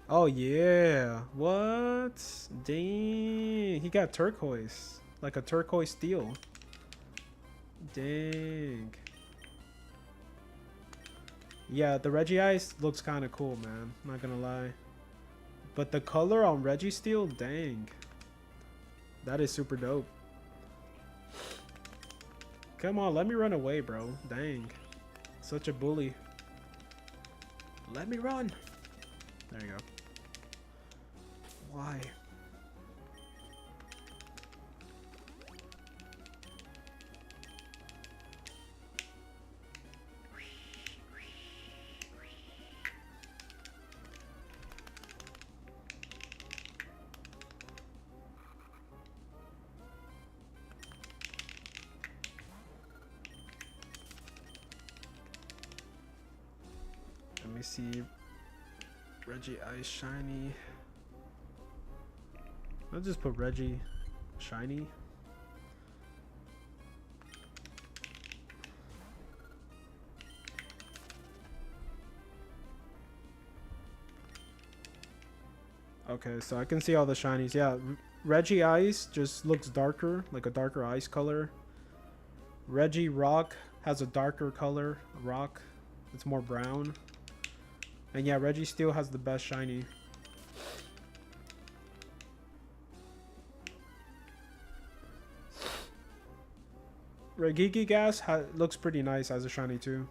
Oh yeah, what? Dang, he got turquoise, like a turquoise steel. Dang. Yeah, the Regice looks kind of cool, man. Not gonna lie. But the color on Registeel, dang. That is super dope. Come on, let me run away, bro. Dang. Such a bully. Let me run. There you go. Why? Let me see. Reggie Ice Shiny. I'll just put Reggie Shiny. Okay, so I can see all the shinies. Yeah, Reggie Ice just looks darker, like a darker ice color. Reggie Rock has a darker color, rock. It's more brown. And yeah, Registeel has the best shiny. Regigigas looks pretty nice as a shiny too.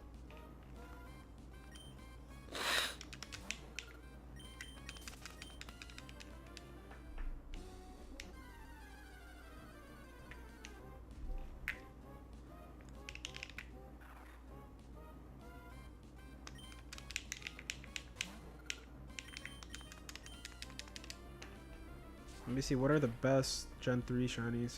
Let me see, what are the best Gen 3 shinies?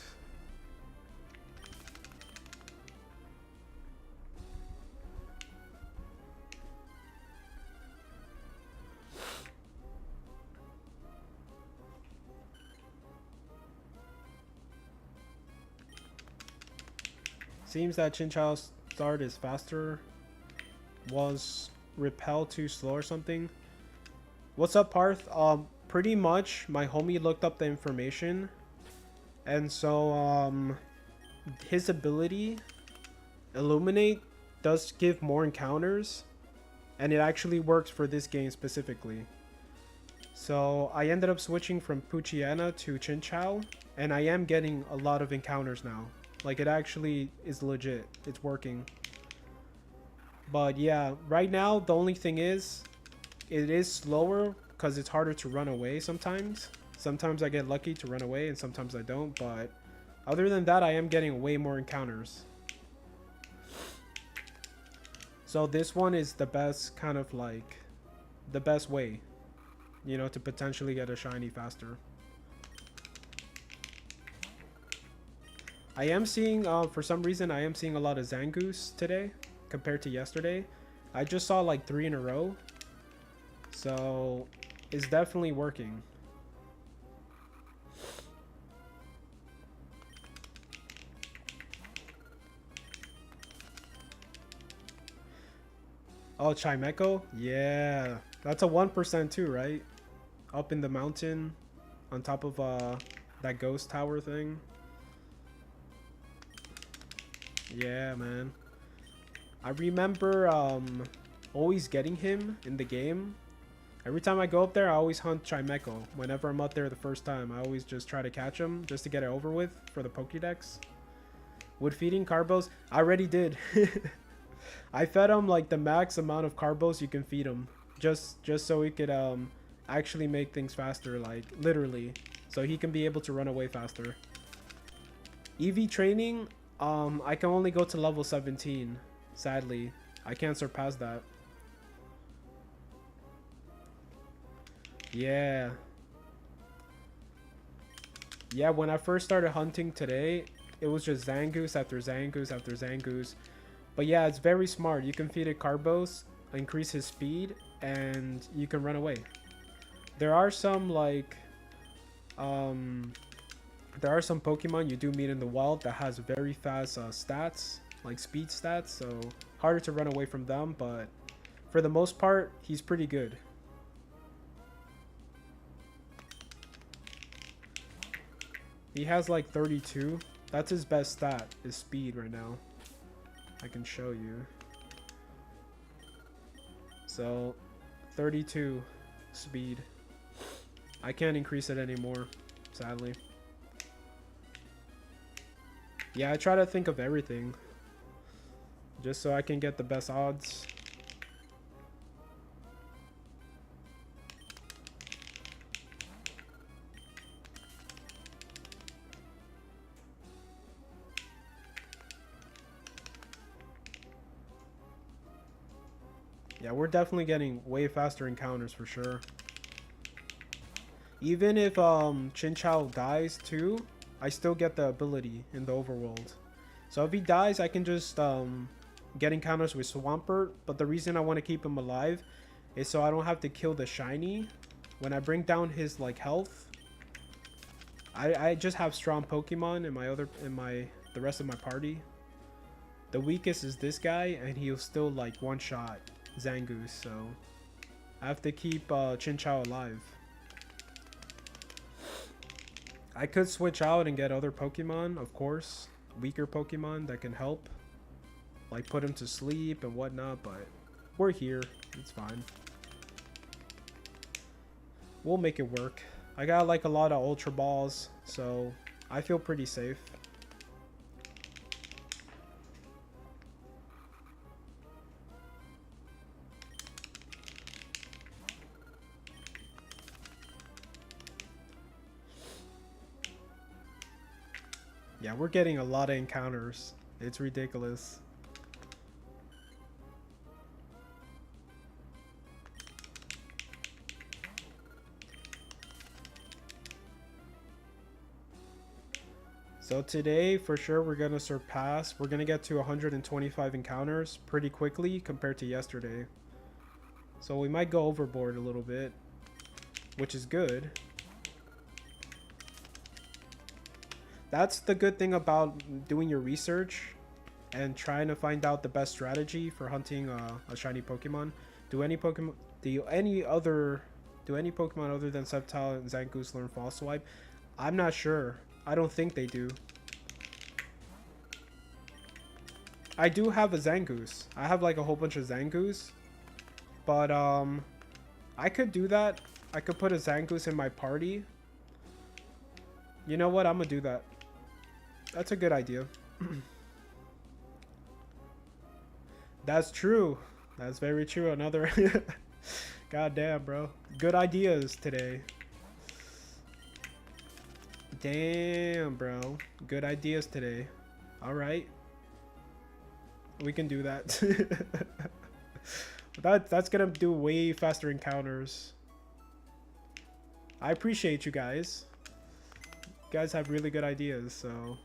Seems that Chinchou's start is faster. Was Repel too slow or something? What's up, Parth? Pretty much my homie looked up the information, and so his ability Illuminate does give more encounters, and it actually works for this game specifically. So I ended up switching from Poochyena to Chinchou, and I am getting a lot of encounters now. Like, it actually is legit. It's working. But yeah, right now the only thing is it is slower because it's harder to run away sometimes. Sometimes I get lucky to run away and sometimes I don't, but other than that I am getting way more encounters. So this one is the best, kind of like the best way, you know, to potentially get a shiny faster. I am seeing, for some reason, I am seeing a lot of Zangoose today compared to yesterday. I just saw like 3 in a row. So it's definitely working. Oh, Chimecho? Yeah. That's a 1% too, right? Up in the mountain on top of that ghost tower thing. Yeah, man. I remember always getting him in the game. Every time I go up there, I always hunt Chimecho. Whenever I'm up there the first time, I always just try to catch him just to get it over with for the Pokédex. Would feeding Carbos? I already did. I fed him like the max amount of Carbos you can feed him. Just so he could actually make things faster, like literally. So he can be able to run away faster. EV training, I can only go to level 17. Sadly, I can't surpass that. Yeah. Yeah, when I first started hunting today, it was just Zangoose after Zangoose after Zangoose. But yeah, it's very smart. You can feed it Carbos, increase his speed, and you can run away. There are some like there are some Pokemon you do meet in the wild that has very fast stats, like speed stats, so harder to run away from them, but for the most part, he's pretty good. He has like 32. That's his best stat, is speed right now. I can show you. So 32 speed. I can't increase it anymore, sadly. Yeah, I try to think of everything just so I can get the best odds. Yeah, we're definitely getting way faster encounters for sure. Even if Chinchou dies too, I still get the ability in the overworld. So if he dies, I can just get encounters with Swampert. But the reason I want to keep him alive is so I don't have to kill the shiny. When I bring down his like health, I just have strong Pokemon in the rest of my party. The weakest is this guy, and he'll still like one shot Zangoose. So I have to keep Chinchou alive. I could switch out and get other Pokemon, of course. Weaker Pokemon that can help. Like put him to sleep and whatnot, but we're here. It's fine. We'll make it work. I got like a lot of Ultra Balls, so I feel pretty safe. Yeah, we're getting a lot of encounters. It's ridiculous. So today, for sure, we're going to surpass. We're going to get to 125 encounters pretty quickly compared to yesterday. So we might go overboard a little bit, which is good. That's the good thing about doing your research and trying to find out the best strategy for hunting a shiny Pokemon. Do any Pokemon other than Sceptile and Zangoose learn False Swipe? I'm not sure. I don't think they do. I do have a Zangoose. I have like a whole bunch of Zangoose, but I could do that. I could put a Zangoose in my party. You know what? I'm gonna do that. That's a good idea. That's true. That's very true. Another goddamn, bro. Good ideas today. Damn, bro. Good ideas today. All right. We can do that. That's gonna do way faster encounters. I appreciate you guys. You guys have really good ideas, so.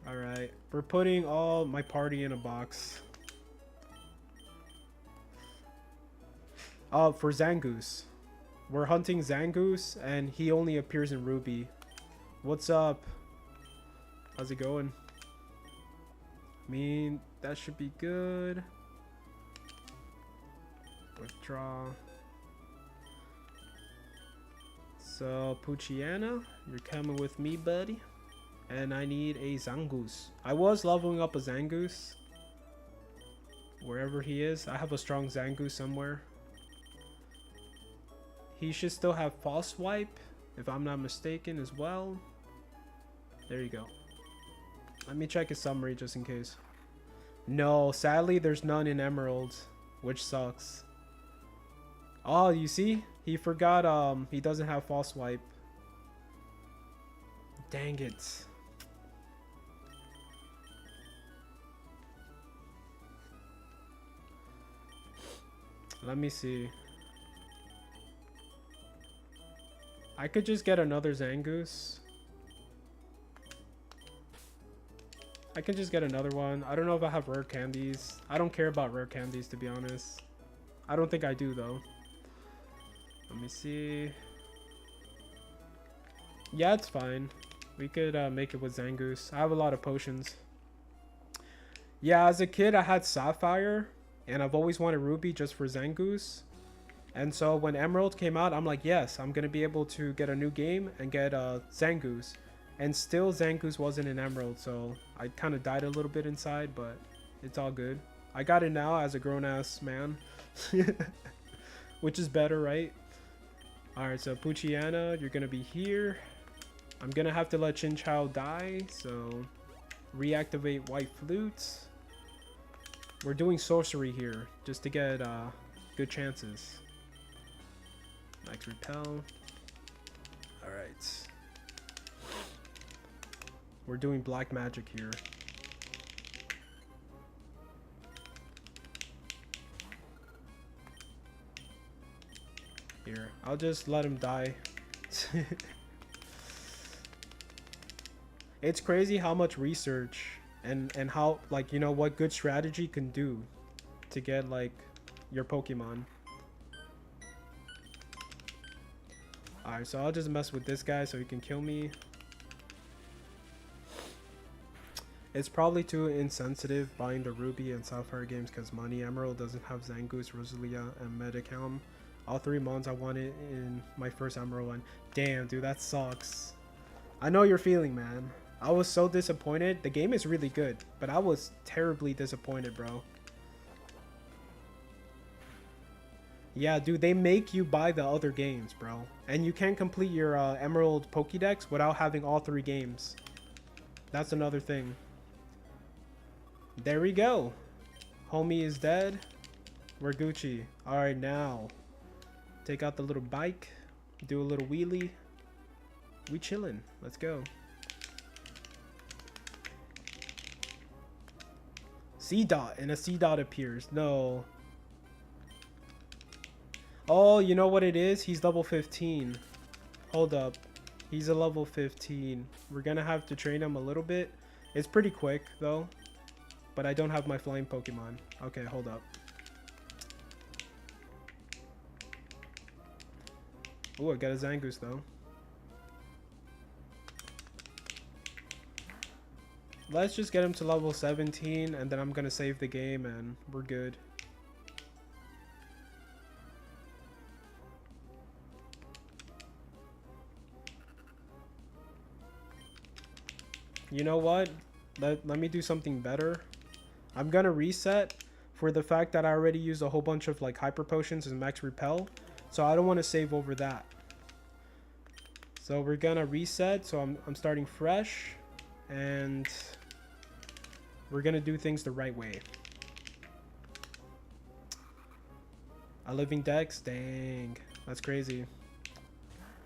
Alright. We're putting all my party in a box. For Zangoose. We're hunting Zangoose, and he only appears in Ruby. What's up? How's it going? I mean, that should be good. Withdraw. So, Puchiana, you're coming with me, buddy. And I need a Zangoose. I was leveling up a Zangoose. Wherever he is. I have a strong Zangoose somewhere. He should still have False Swipe, if I'm not mistaken, as well. There you go. Let me check his summary just in case. No, sadly, there's none in Emerald, which sucks. Oh, you see? He forgot he doesn't have False Swipe. Dang it. Let me see. I could just get another Zangoose. I can just get another one. I don't know if I have rare candies. I don't care about rare candies, to be honest. I don't think I do, though. Let me see. Yeah, it's fine. We could make it with Zangoose. I have a lot of potions. Yeah, as a kid, I had Sapphire. And I've always wanted Ruby just for Zangoose. And so when Emerald came out, I'm like, yes, I'm going to be able to get a new game and get Zangoose. And still Zangoose wasn't in Emerald, so I kind of died a little bit inside, but it's all good. I got it now as a grown-ass man. Which is better, right? Alright, so Poochyena, you're gonna be here. I'm gonna have to let Chinchou die, so reactivate White Flutes. We're doing sorcery here, just to get good chances. Max Repel. Alright. We're doing black magic here. Here, I'll just let him die. It's crazy how much research and how, like, you know, what good strategy can do to get like your Pokemon. Alright, so I'll just mess with this guy so he can kill me. It's probably too insensitive buying the Ruby and Sapphire games because Money Emerald doesn't have Zangoose, Rosalia, and Medicam. All three mons I wanted in my first Emerald one. Damn, dude, that sucks. I know you're feeling, man. I was so disappointed. The game is really good, but I was terribly disappointed, bro. Yeah, dude, they make you buy the other games, bro. And you can't complete your Emerald Pokédex without having all three games. That's another thing. There we go. Homie is dead. We're Gucci. Alright, now. Take out the little bike. Do a little wheelie. We chillin'. Let's go. C-Dot. And a C-Dot appears. No. Oh, you know what it is? He's level 15. Hold up. He's a level 15. We're gonna have to train him a little bit. It's pretty quick, though. But I don't have my flying Pokemon. Okay, hold up. Oh, I got a Zangoose, though. Let's just get him to level 17, and then I'm gonna save the game, and we're good. You know what? Let me do something better. I'm gonna reset for the fact that I already used a whole bunch of like hyper potions and max repel, so I don't want to save over that. So we're gonna reset. So I'm starting fresh, and we're gonna do things the right way. A living dex, dang, that's crazy.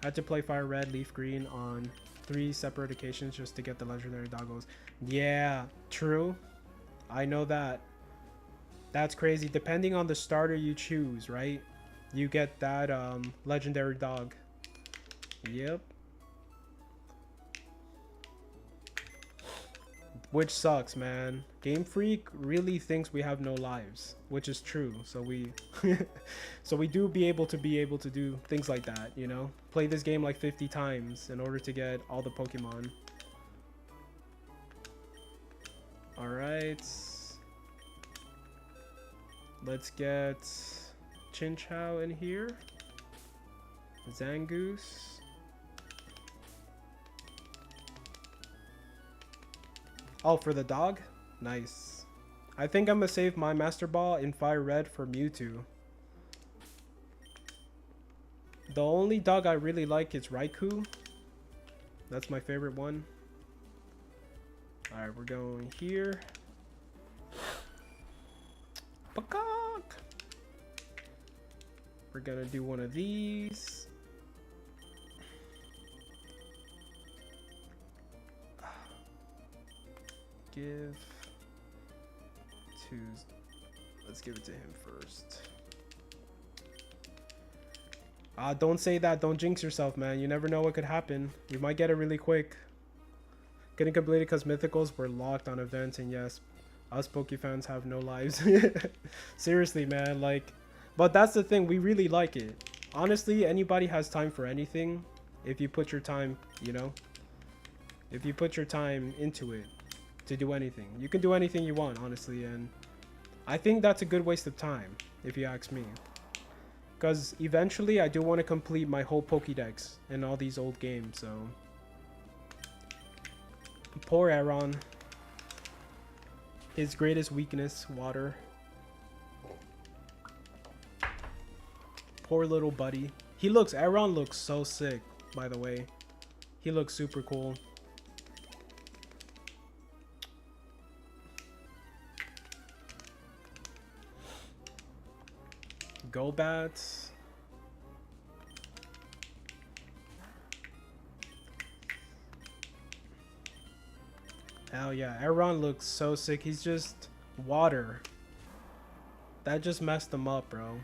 I had to play Fire Red, Leaf Green on 3 separate occasions just to get the legendary doggos. Yeah, true. I know that. That's crazy. Depending on the starter you choose, right? You get that legendary dog. Yep. Which sucks, man. Game Freak really thinks we have no lives, which is true. So we so we do be able to do things like that, you know? Play this game like 50 times in order to get all the Pokemon. All right. Let's get Chinchou in here. Zangoose. Oh, for the dog? Nice. I think I'm gonna save my Master Ball in Fire Red for Mewtwo. The only dog I really like is Raikou. That's my favorite one. Alright, we're going here. Peacock! We're gonna do one of these. Give to... Let's give it to him first. Don't say that. Don't jinx yourself, man. You never know what could happen. You might get it really quick. Getting completed because mythicals were locked on events, and yes, us Poke fans have no lives. Seriously, man. Like, but that's the thing. We really like it. Honestly, anybody has time for anything if you put your time, you know? If you put your time into it to do anything. You can do anything you want, honestly, and I think that's a good waste of time, if you ask me. Because eventually, I do want to complete my whole Pokédex in all these old games, so... Poor Aaron. His greatest weakness, water. Poor little buddy. Aaron looks so sick, by the way. He looks super cool. Go bats. Hell yeah, Aaron looks so sick. He's just water. That just messed him up, bro.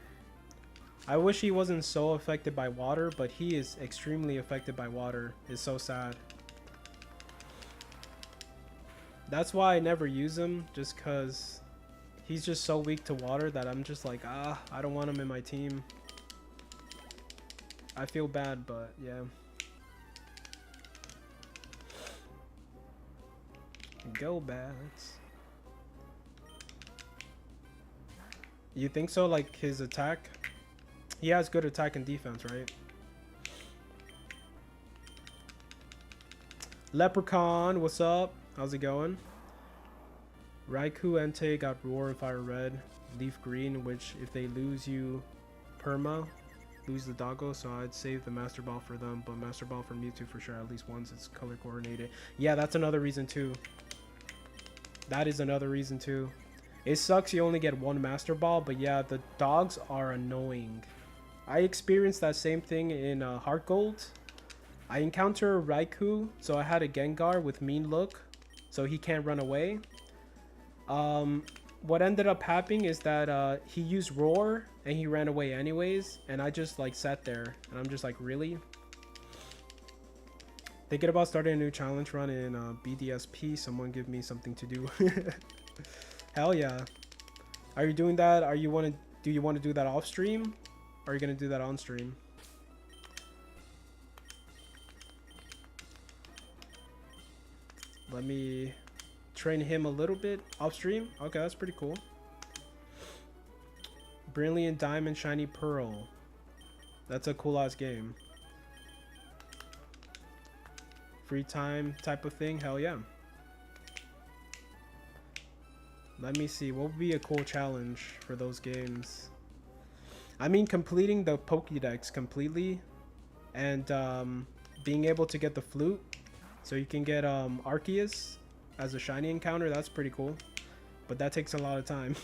I wish he wasn't so affected by water, but he is extremely affected by water. It's so sad. That's why I never use him, just because he's just so weak to water that I'm just like, I don't want him in my team. I feel bad, but yeah. Go bats. You think so? Like his attack? He has good attack and defense, right? Leprechaun, what's up? How's it going? Raikou Entei got Roar and Fire Red, Leaf Green, which if they lose you perma, lose the doggo, so I'd save the Master Ball for them, but Master Ball for Mewtwo for sure, at least once it's color coordinated. Yeah, that's another reason too. That is another reason too. It sucks you only get one Master Ball, but yeah, the dogs are annoying. I experienced that same thing in Heart Gold. I encountered Raikou, so I had a Gengar with Mean Look, so he can't run away. What ended up happening is that he used Roar and he ran away anyways, and I just like sat there and I'm just like, really? Thinking about starting a new challenge run in BDSP. Someone give me something to do. Hell yeah. Are you doing that? Do you want to do that off stream? Or are you gonna do that on stream? Let me train him a little bit off stream. Okay, that's pretty cool. Brilliant Diamond Shiny Pearl. That's a cool ass game. Free time type of thing. Hell yeah. Let me see. What would be a cool challenge for those games? I mean, completing the Pokédex completely, and being able to get the flute, so you can get Arceus as a shiny encounter. That's pretty cool, but that takes a lot of time.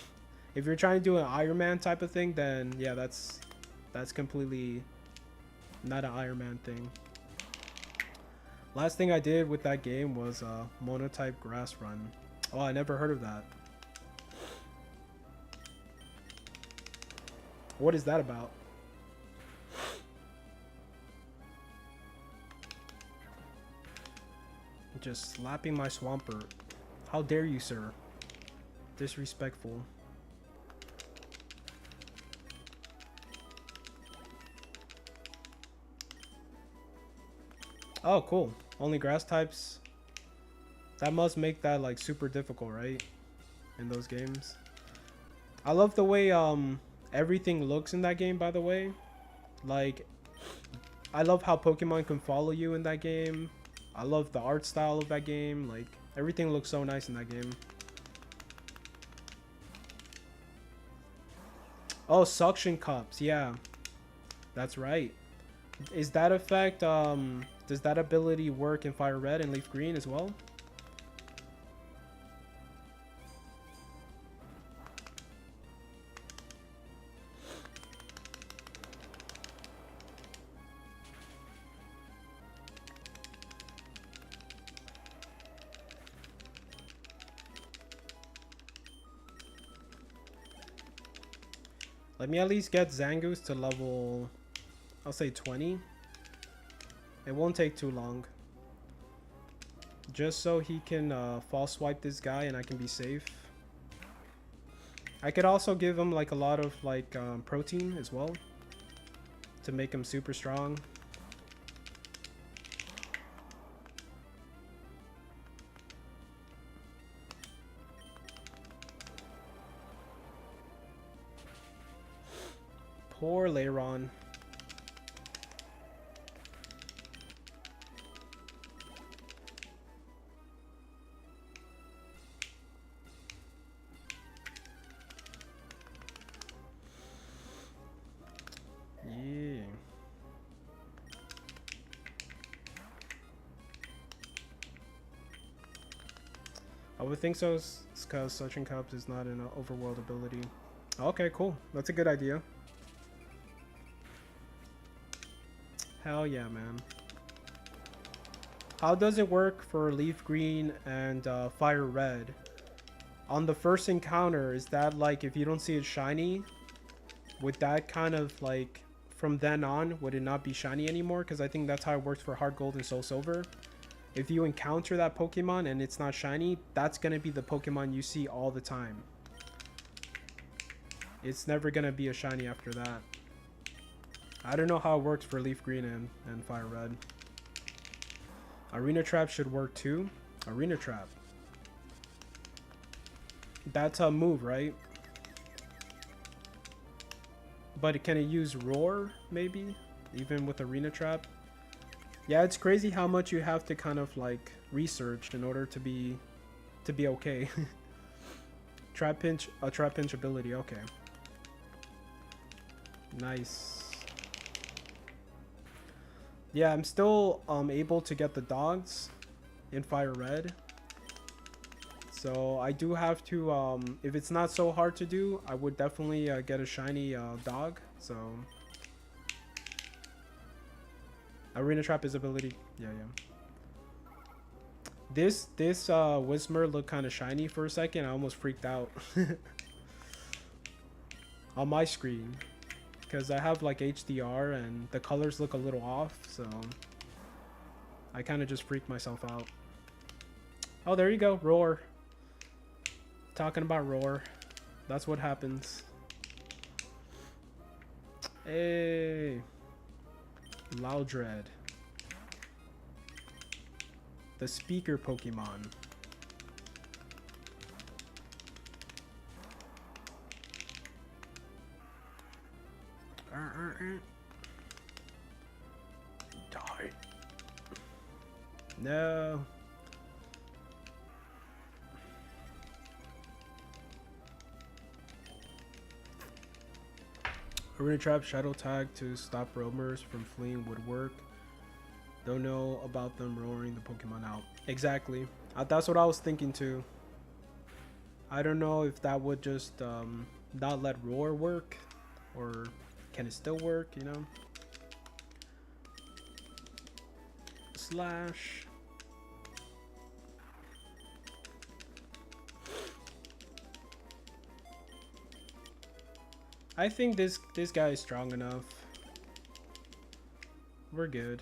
If you're trying to do an Iron Man type of thing, then yeah, that's completely not an Iron Man thing. Last thing I did with that game was Monotype Grass Run. Oh, I never heard of that. What is that about? Just slapping my Swampert. How dare you, sir? Disrespectful. Oh, cool. Only grass types. That must make that like super difficult, right? In those games. I love the way everything looks in that game, by the way. Like, I love how Pokemon can follow you in that game. I love the art style of that game. Like, everything looks so nice in that game. Oh, suction cups. Yeah, that's right. Is that effect, does that ability work in Fire Red and Leaf Green as well? Let me at least get Zangoose to level, I'll say 20. It won't take too long. Just so he can false swipe this guy and I can be safe. I could also give him like a lot of like protein as well to make him super strong. Poor Leiron. I would think so, because suction cups is not an overworld ability. Okay, cool. That's a good idea. Hell yeah, man. How does it work for leaf green and fire red? On the first encounter, is that like if you don't see it shiny, would that kind of like from then on, would it not be shiny anymore? Because I think that's how it works for Heart Gold and Soul Silver. If you encounter that Pokemon and it's not shiny, that's going to be the Pokemon you see all the time. It's never going to be a shiny after that. I don't know how it works for Leaf Green and Fire Red. Arena Trap should work too. Arena Trap. That's a move, right? But can it use Roar, maybe? Even with Arena Trap? Yeah, it's crazy how much you have to kind of like research in order to be okay. Trap Pinch, a Trap Pinch ability, okay. Nice. Yeah, I'm still able to get the dogs in Fire Red. So I do have to, if it's not so hard to do, I would definitely get a shiny dog. So Arena Trap is ability. Yeah. This Whismur looked kind of shiny for a second. I almost freaked out on my screen because I have like HDR and the colors look a little off. So I kind of just freaked myself out. Oh, there you go. Roar. Talking about Roar. That's what happens. Hey. Loudred. The speaker Pokemon. Die. No. Arena Trap Shadow Tag to stop roamers from fleeing would work. Don't know about them roaring the Pokemon out. Exactly. That's what I was thinking too. I don't know if that would just not let roar work, or can it still work, you know? Slash. I think this guy is strong enough. We're good.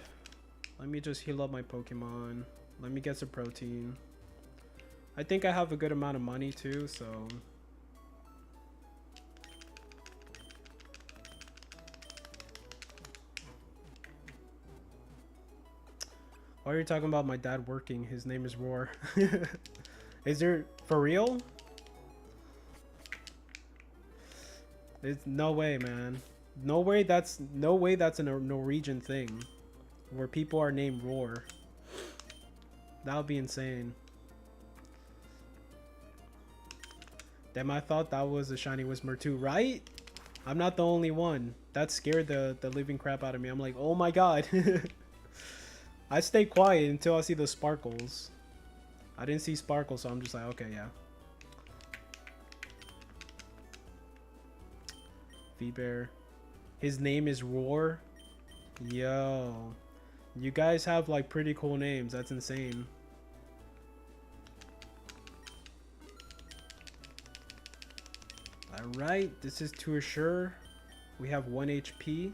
Let me just heal up my Pokemon. Let me get some protein. I think I have a good amount of money too, so why are you talking about my dad working? His name is Roar. Is there for real? It's no way, man. No way that's a Norwegian thing where people are named Roar. That would be insane. Damn, I thought that was a shiny Whismur too, right? I'm not the only one. That scared the living crap out of me. I'm like, oh my god. I stay quiet until I see the sparkles. I didn't see sparkles, so I'm just like, okay, yeah. V-Bear. His name is Roar. Yo. You guys have like pretty cool names. That's insane. Alright, this is to assure we have 1 HP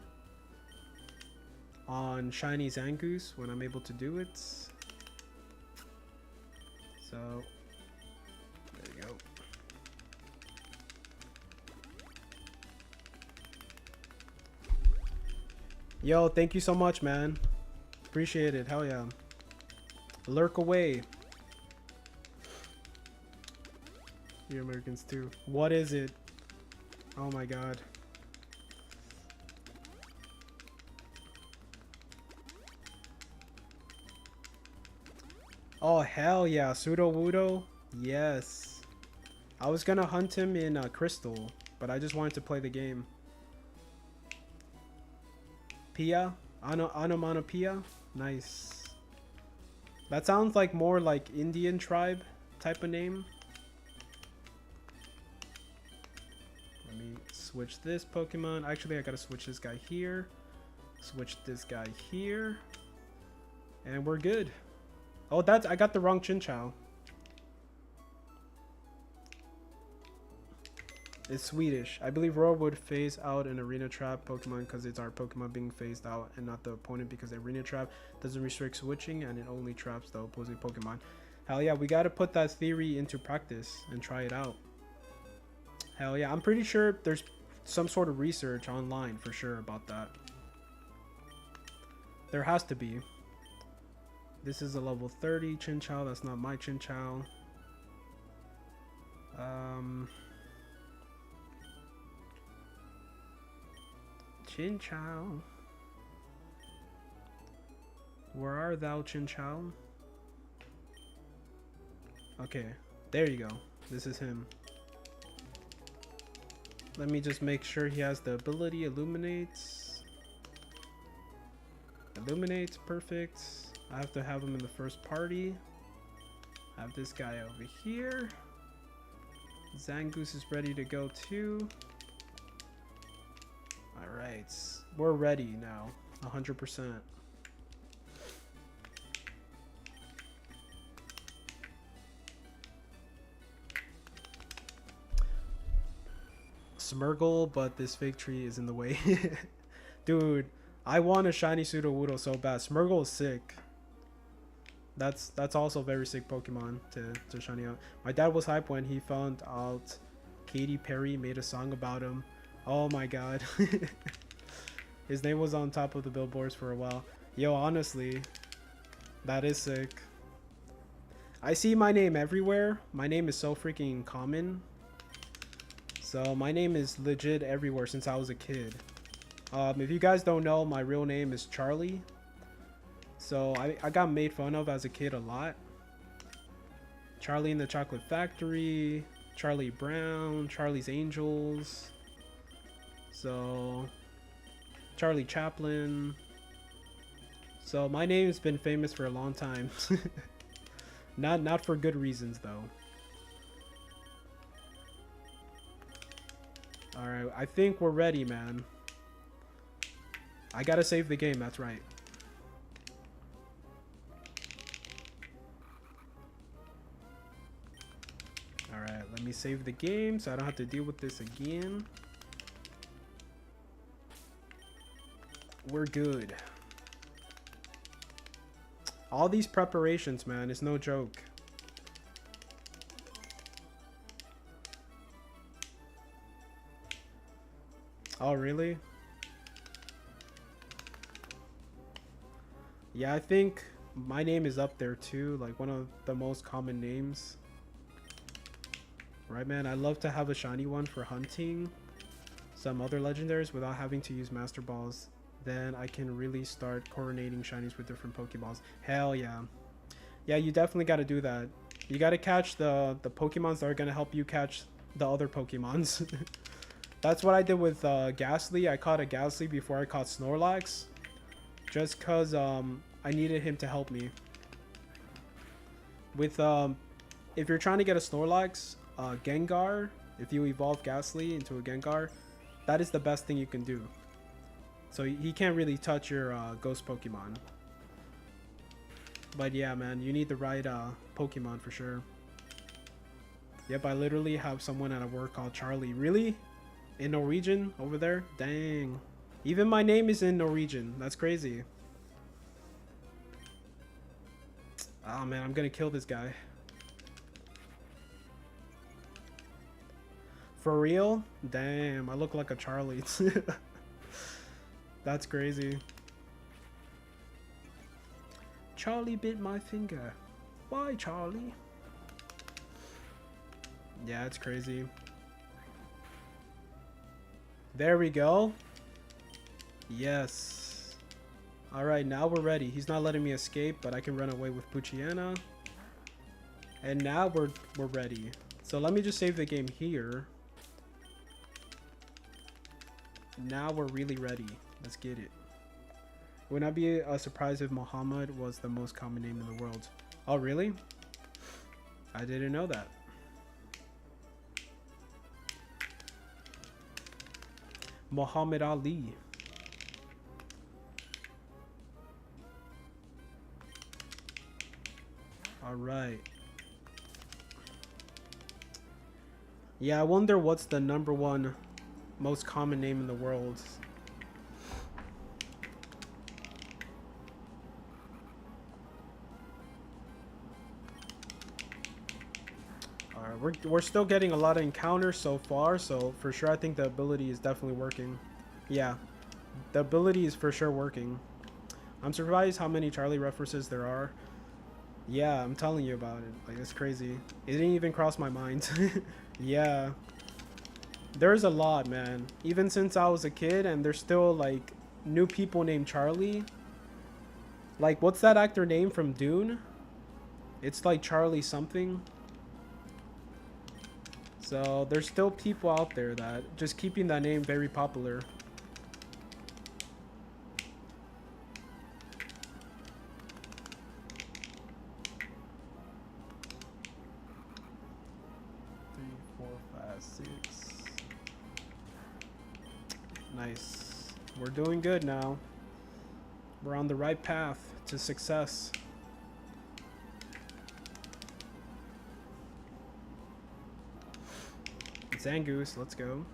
on shiny Zangoose when I'm able to do it. So, there you go. Yo, thank you so much, man. Appreciate it. Hell yeah. Lurk away. You Americans too. What is it? Oh my god. Oh hell yeah, Sudowoodo. Yes. I was gonna hunt him in Crystal, but I just wanted to play the game. Pia? Onomatopoeia? Nice. That sounds like more like Indian tribe type of name. Let me switch this Pokemon. Actually, I gotta switch this guy here. Switch this guy here. And we're good. Oh, I got the wrong Chinchou. It's Swedish. I believe Roar would phase out an Arena Trap Pokemon because it's our Pokemon being phased out and not the opponent, because the Arena Trap doesn't restrict switching and it only traps the opposing Pokemon. Hell yeah, we got to put that theory into practice and try it out. Hell yeah, I'm pretty sure there's some sort of research online for sure about that. There has to be. This is a level 30 Chinchou. That's not my Chinchou. Chinchou. Where are thou, Chinchou? Okay, there you go. This is him. Let me just make sure he has the ability Illuminates. Illuminates, perfect. I have to have him in the first party. I have this guy over here. Zangoose is ready to go too. Alright, we're ready now, 100%. Smeargle, but this fake tree is in the way. Dude, I want a shiny Sudowoodo so bad. Smeargle is sick. That's also a very sick Pokemon to shiny out. My dad was hyped when he found out Katy Perry made a song about him. Oh my god. His name was on top of the billboards for a while. Yo, honestly, that is sick. I see my name everywhere. My name is so freaking common. So my name is legit everywhere since I was a kid. If you guys don't know, my real name is Charlie. So I got made fun of as a kid a lot. Charlie in the Chocolate Factory, Charlie Brown, Charlie's Angels. So Charlie Chaplin. So my name's been famous for a long time. Not for good reasons though. Alright, I think we're ready, man. I gotta save the game, that's right. Alright, let me save the game so I don't have to deal with this again. We're good. All these preparations, man, is no joke. Oh, really? Yeah, I think my name is up there too, like one of the most common names. Right, man? I love to have a shiny one for hunting some other legendaries without having to use Master Balls. Then I can really start coordinating shinies with different Pokeballs. Hell yeah. Yeah, you definitely got to do that. You got to catch the Pokemons that are going to help you catch the other Pokemons. That's what I did with Ghastly. I caught a Ghastly before I caught Snorlax. Just because I needed him to help me. With if you're trying to get a Snorlax, Gengar, if you evolve Ghastly into a Gengar, that is the best thing you can do. So he can't really touch your ghost Pokemon. But yeah, man, you need the right Pokemon for sure. Yep, I literally have someone at work called Charlie. Really? In Norwegian over there? Dang. Even my name is in Norwegian. That's crazy. Oh man, I'm gonna kill this guy. For real? Damn, I look like a Charlie. That's crazy. Charlie bit my finger. Why, Charlie? Yeah, it's crazy. There we go. Yes. Alright, now we're ready. He's not letting me escape, but I can run away with Poochyena. And now we're ready. So let me just save the game here. Now we're really ready. Let's get it. Would not be a surprise if Muhammad was the most common name in the world. Oh, really? I didn't know that. Muhammad Ali. All right. Yeah, I wonder what's the #1 most common name in the world. Alright, we're still getting a lot of encounters so far, so for sure I think the ability is definitely working. Yeah, the ability is for sure working. I'm surprised how many Charlie references there are. Yeah, I'm telling you about it. Like, it's crazy. It didn't even cross my mind. Yeah. There's a lot, man. Even since I was a kid, and there's still, like, new people named Charlie. Like, what's that actor name from Dune? It's like Charlie something. So, there's still people out there that just keeping that name very popular. Nice. We're doing good now. We're on the right path to success. Zangoose, let's go.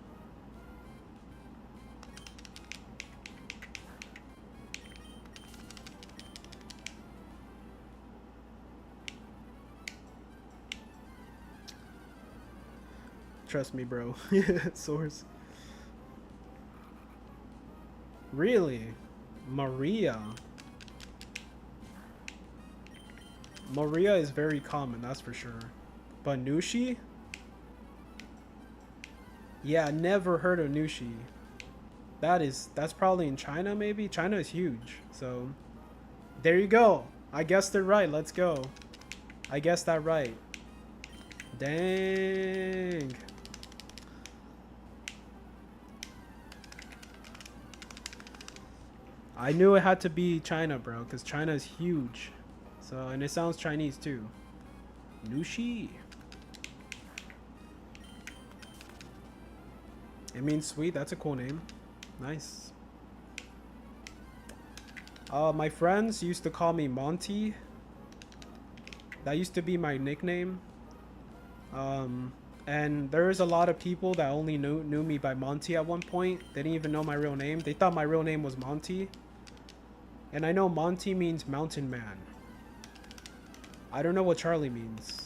Trust me, bro. Source. Really? Maria. Maria is very common, that's for sure. But Nushi? Yeah, never heard of Nushi. That's probably in China, maybe? China is huge, so... There you go. I guessed it right. Let's go. I guessed that right. Dang. I knew it had to be China, bro, because China is huge. So, and it sounds Chinese too. Nushi. It means sweet. That's a cool name. Nice. My friends used to call me Monty. That used to be my nickname. And there's a lot of people that only knew me by Monty at one point. They didn't even know my real name. They thought my real name was Monty. And I know Monty means mountain man. I don't know what Charlie means.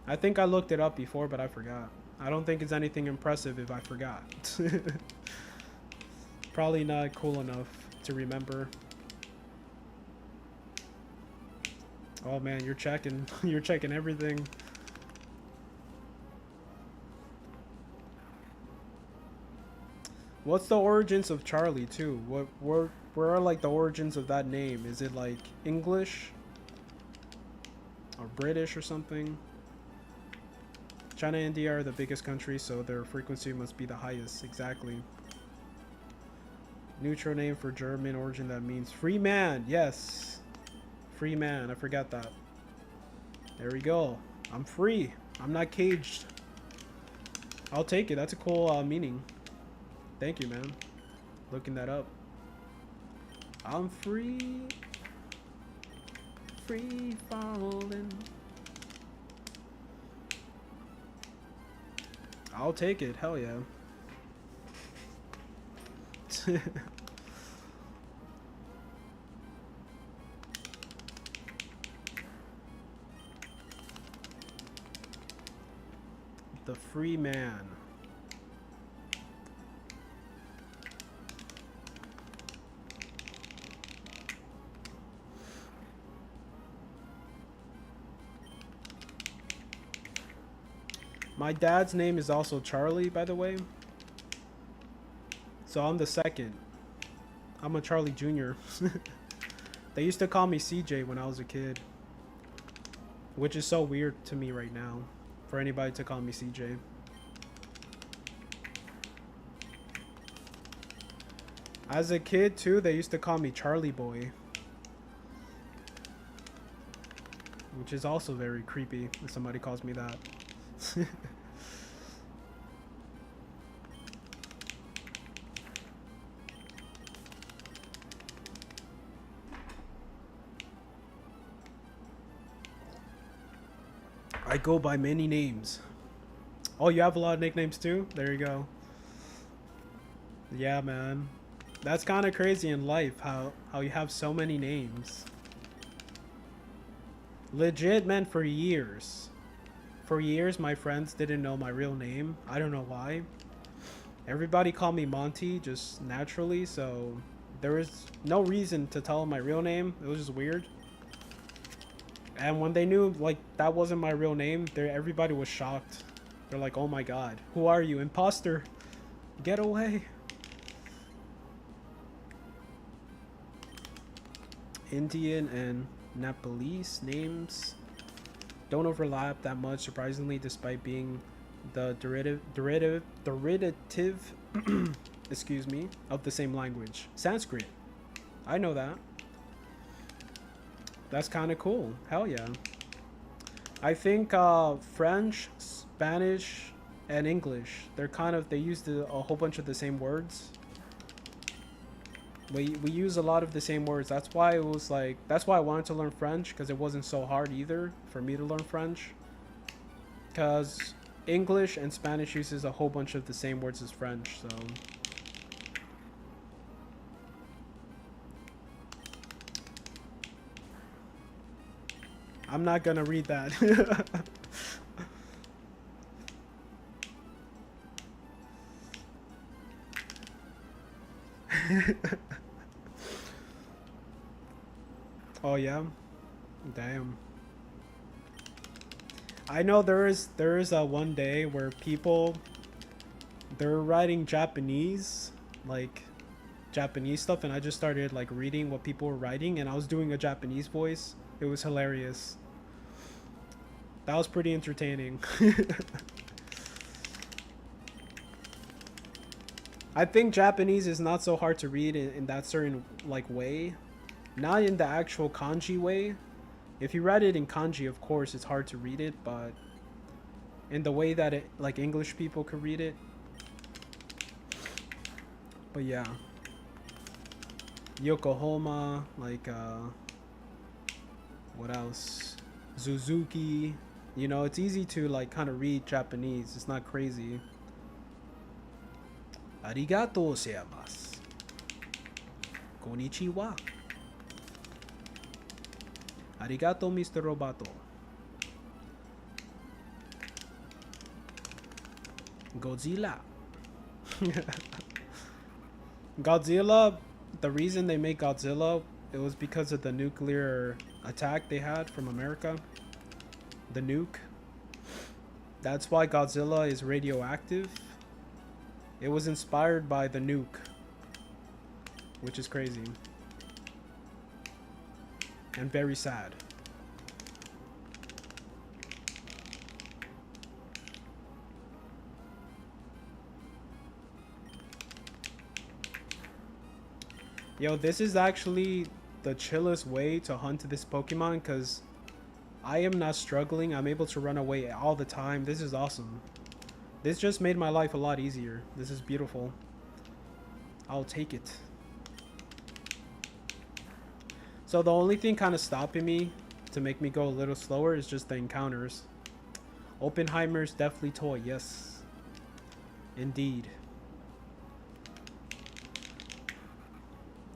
I think I looked it up before, but I forgot. I don't think it's anything impressive if I forgot. Probably not cool enough to remember. Oh man, you're checking. You're checking everything. What's the origins of Charlie too? Where are like the origins of that name? Is it like English or British or something? China and India are the biggest countries, so their frequency must be the highest. Exactly. Neutral name for German origin that means free man. Yes, free man. I forgot that. There we go. I'm free. I'm not caged. I'll take it. That's a cool meaning. Thank you, man. Looking that up. I'm free. Free falling. I'll take it. Hell yeah. The free man. My dad's name is also Charlie, by the way. So I'm the second. I'm a Charlie Jr. They used to call me CJ when I was a kid. Which is so weird to me right now. For anybody to call me CJ. As a kid too, they used to call me Charlie Boy. which is also very creepy if somebody calls me that. I go by many names. Oh, you have a lot of nicknames too? There you go. Yeah, man. That's kind of crazy in life, how you have so many names. Legit, man, for years. For years, my friends didn't know my real name. I don't know why. Everybody called me Monty just naturally, so there was no reason to tell them my real name. It was just weird. And when they knew, like, that wasn't my real name, everybody was shocked. They're like, oh my god, who are you? Imposter! Get away! Indian and Nepalese names don't overlap that much, surprisingly, despite being the derivative excuse me, of the same language. Sanskrit. I know that. That's kind of cool. Hell yeah. I think French, Spanish, and English, they use a whole bunch of the same words. We use a lot of the same words. That's why I wanted to learn French, because it wasn't so hard either for me to learn French. Because English and Spanish uses a whole bunch of the same words as French, so... I'm not gonna read that. Oh yeah? Damn. I know there is one day where they're writing Japanese, like Japanese stuff, and I just started like reading what people were writing, and I was doing a Japanese voice. It was hilarious. That was pretty entertaining. I think Japanese is not so hard to read in that certain like way. Not in the actual kanji way. If you write it in kanji, of course, it's hard to read it, but in the way that like English people could read it. But yeah. Yokohama, like what else? Suzuki. You know, it's easy to like kind of read Japanese. It's not crazy. Arigatou gozaimasu. Konnichiwa. Arigato, Mr. Roboto. Godzilla. Godzilla, the reason they make Godzilla, it was because of the nuclear attack they had from America. The nuke. That's why Godzilla is radioactive. It was inspired by the nuke, which is crazy. And very sad. Yo, this is actually the chillest way to hunt this Pokemon, because I am not struggling. I'm able to run away all the time. This is awesome. This just made my life a lot easier. This is beautiful. I'll take it. So the only thing kind of stopping me to make me go a little slower is just the encounters. Oppenheimer's definitely toy, yes. Indeed.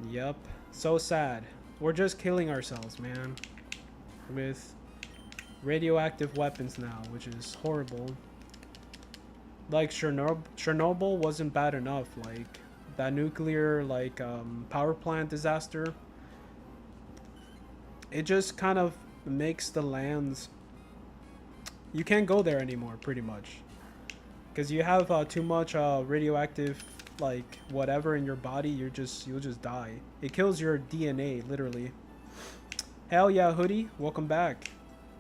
Yup. So sad. We're just killing ourselves, man. With radioactive weapons now, which is horrible. Like Chernobyl wasn't bad enough. Like that nuclear power plant disaster. It just kind of makes the lands... You can't go there anymore, pretty much. Because you have too much radioactive, like, whatever in your body, you'll just die. It kills your DNA, literally. Hell yeah, Hoodie. Welcome back.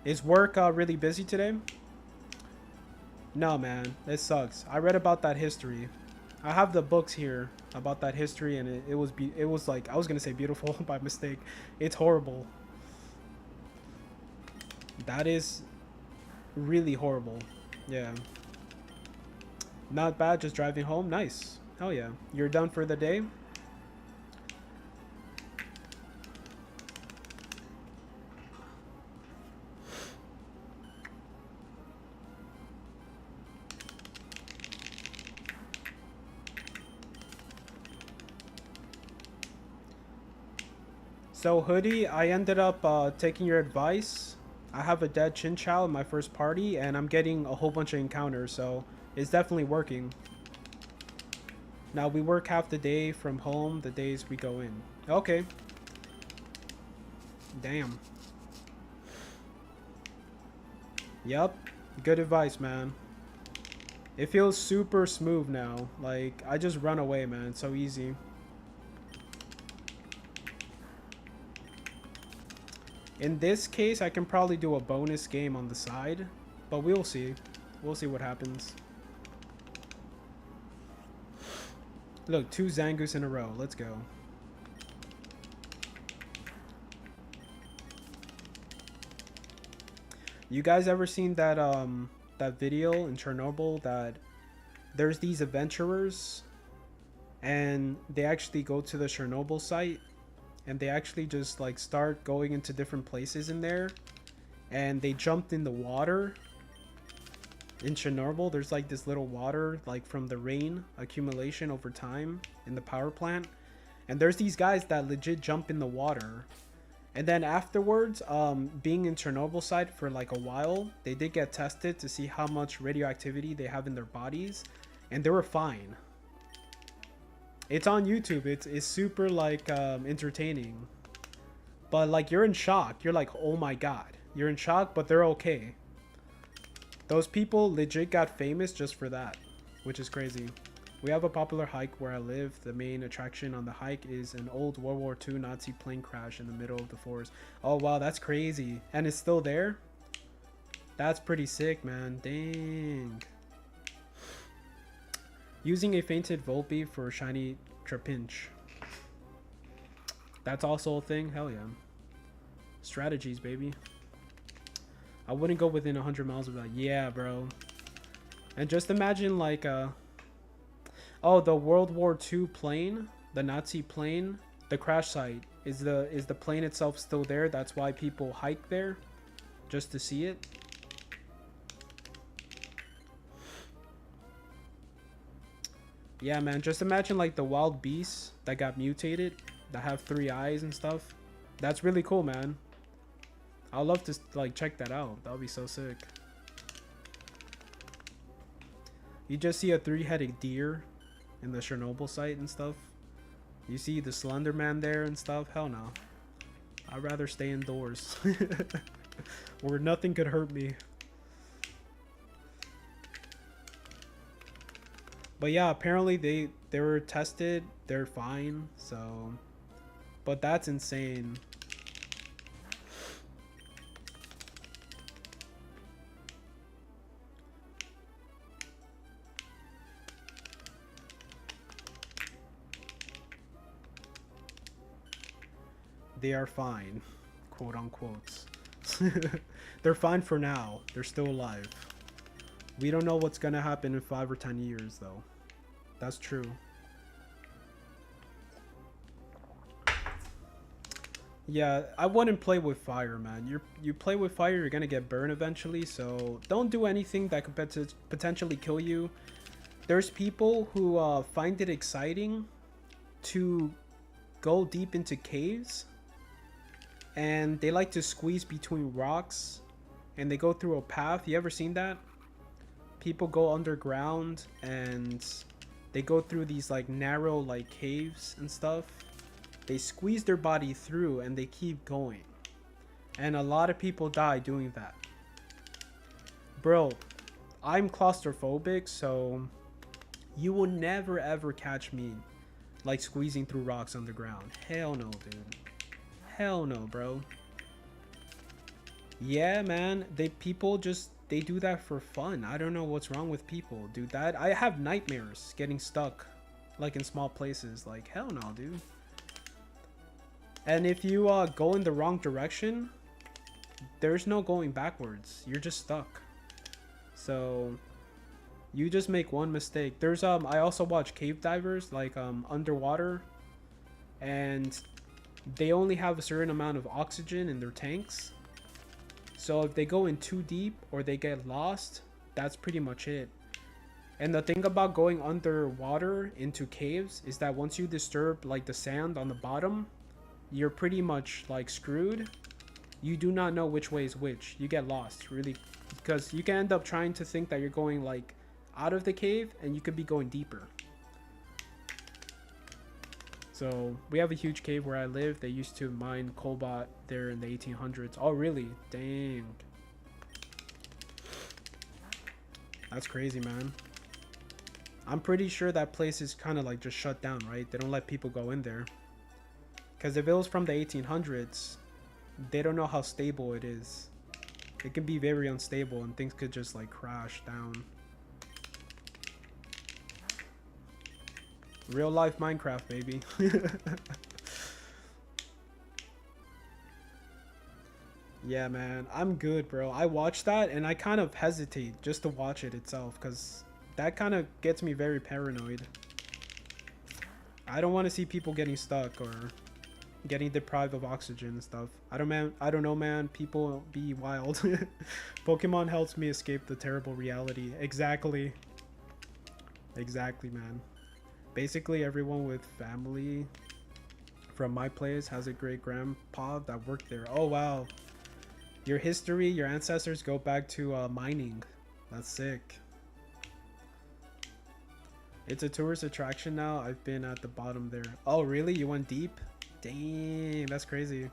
Is work really busy today? No, man. It sucks. I read about that history. I have the books here about that history, and it was like... I was going to say beautiful by mistake. It's horrible. That is really horrible. Yeah. Not bad, just driving home. Nice. Hell yeah. You're done for the day? So, Hoodie, I ended up taking your advice. I have a dead Chinchou in my first party, and I'm getting a whole bunch of encounters, so it's definitely working. Now, we work half the day from home the days we go in. Okay. Damn. Yep. Good advice, man. It feels super smooth now. Like, I just run away, man. It's so easy. In this case, I can probably do a bonus game on the side, but we'll see. We'll see what happens. Look, 2 Zangoose in a row. Let's go. You guys ever seen that that video in Chernobyl that there's these adventurers and they actually go to the Chernobyl site and they actually just like start going into different places in there, and they jumped in the water in Chernobyl. There's like this little water like from the rain accumulation over time in the power plant, and there's these guys that legit jump in the water, and then afterwards being in Chernobyl site for like a while, they did get tested to see how much radioactivity they have in their bodies, and they were fine. It's on YouTube. It's super like entertaining, but like you're in shock. You're like, oh my god, you're in shock, but they're okay. Those people legit got famous just for that, which is crazy. We have a popular hike where I live. The main attraction on the hike is an old World War II Nazi plane crash in the middle of the forest. Oh wow, that's crazy. And it's still there? That's pretty sick, man. Dang. Using a fainted Volpe for shiny Trapinch. That's also a thing? Hell yeah. Strategies, baby. I wouldn't go within 100 miles of that. Yeah, bro. And just imagine like oh, the World War II plane, the Nazi plane, the crash site. Is the plane itself still there? That's why people hike there just to see it. Yeah, man, just imagine like the wild beasts that got mutated, that have 3 eyes and stuff. That's really cool, man. I'd love to like check that out. That would be so sick. You just see a 3-headed deer in the Chernobyl site and stuff. You see the Slender Man there and stuff. Hell no. I'd rather stay indoors where nothing could hurt me. But yeah, apparently they were tested. They're fine. So, but that's insane. They are fine, quote unquote. They're fine for now. They're still alive. We don't know what's gonna happen in 5 or 10 years, though. That's true. Yeah, I wouldn't play with fire, man. You play with fire, you're gonna get burned eventually. So don't do anything that could potentially kill you. There's people who find it exciting to go deep into caves, and they like to squeeze between rocks, and they go through a path. You ever seen that? People go underground and they go through these like narrow like caves and stuff. They squeeze their body through and they keep going, and a lot of people die doing that. Bro, I'm claustrophobic, so you will never ever catch me like squeezing through rocks underground. Hell no, dude. Hell no, bro. Yeah, man, people just they do that for fun. I don't know what's wrong with people, dude. That I have nightmares getting stuck like in small places. Like, hell no, dude. And if you go in the wrong direction, there's no going backwards. You're just stuck. So you just make one mistake. There's I also watch cave divers like underwater, and they only have a certain amount of oxygen in their tanks. So if they go in too deep or they get lost, that's pretty much it. And the thing about going underwater into caves is that once you disturb like the sand on the bottom, you're pretty much like screwed. You do not know which way is which. You get lost really, because you can end up trying to think that you're going like out of the cave and you could be going deeper. So we have a huge cave where I live. They used to mine cobalt there in the 1800s. Oh really? Dang. That's crazy, man. I'm pretty sure that place is kind of like just shut down, right? They don't let people go in there. Because if it was from the 1800s, they don't know how stable it is. It can be very unstable and things could just like crash down. Real life Minecraft, baby. Yeah, man. I'm good, bro. I watched that and I kind of hesitate just to watch it itself because that kind of gets me very paranoid. I don't want to see people getting stuck or getting deprived of oxygen and stuff. I don't know, man. People be wild. Pokemon helps me escape the terrible reality. Exactly. Exactly, man. Basically, everyone with family from my place has a great grandpa that worked there. Oh, wow. Your history, your ancestors go back to mining. That's sick. It's a tourist attraction now. I've been at the bottom there. Oh, really? You went deep? Dang, that's crazy.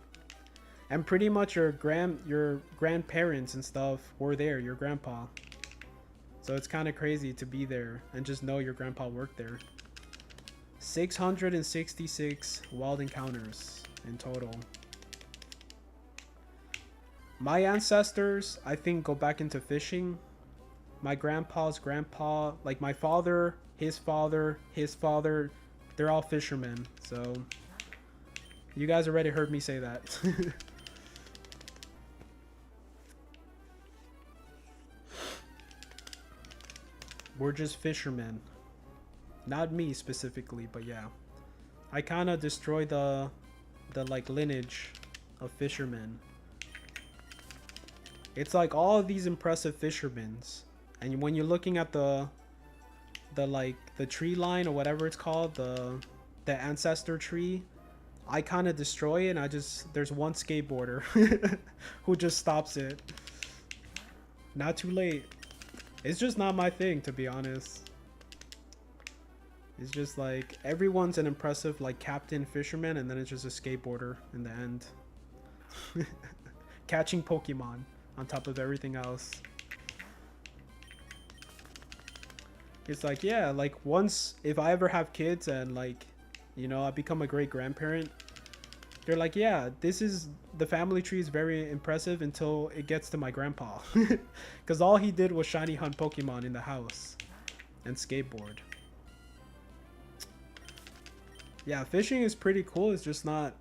And pretty much your grandparents and stuff were there, your grandpa. So it's kind of crazy to be there and just know your grandpa worked there. 666 wild encounters in total. My ancestors, I think, go back into fishing. My grandpa's grandpa, like my father, his father, they're all fishermen. So you guys already heard me say that. We're just fishermen. Not me specifically, but yeah. I kind of destroyed the like lineage of fishermen. It's like all of these impressive fishermen, and when you're looking at the tree line or whatever it's called, the ancestor tree, I kind of destroy it and there's one skateboarder who just stops it. Not too late. It's just not my thing, to be honest. It's just like everyone's an impressive like captain fisherman and then it's just a skateboarder in the end. Catching Pokemon on top of everything else. It's like, yeah, like once if I ever have kids and like, you know, I become a great grandparent, they're like, yeah, this is the family tree is very impressive until it gets to my grandpa. Because all he did was shiny hunt Pokemon in the house and skateboard. Yeah, fishing is pretty cool. It's just not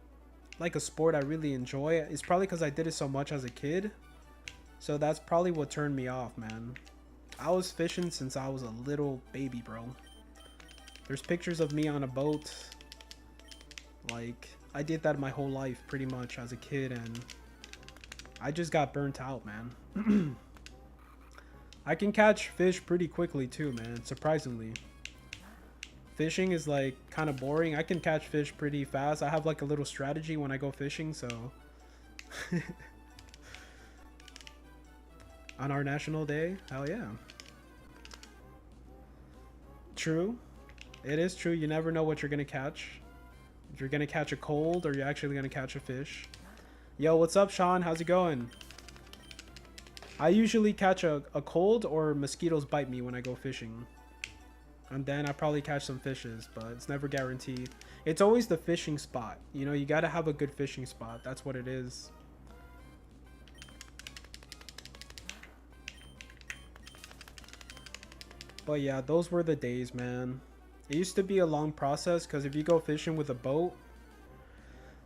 like a sport I really enjoy. It's probably because I did it so much as a kid. So that's probably what turned me off, man. I was fishing since I was a little baby, bro. There's pictures of me on a boat. Like, I did that my whole life pretty much as a kid, and I just got burnt out, man. I can catch fish pretty quickly too, man, surprisingly. Fishing is like kind of boring. I can catch fish pretty fast. I have like a little strategy when I go fishing, so on our national day, hell yeah. True. It is true. You never know what you're gonna catch. If you're gonna catch a cold or you're actually gonna catch a fish. Yo, what's up, Sean? How's it going? I usually catch a cold or mosquitoes bite me when I go fishing. And then I probably catch some fishes, but it's never guaranteed. It's always the fishing spot. You know, you gotta have a good fishing spot. That's what it is. But yeah, those were the days, man. It used to be a long process because if you go fishing with a boat,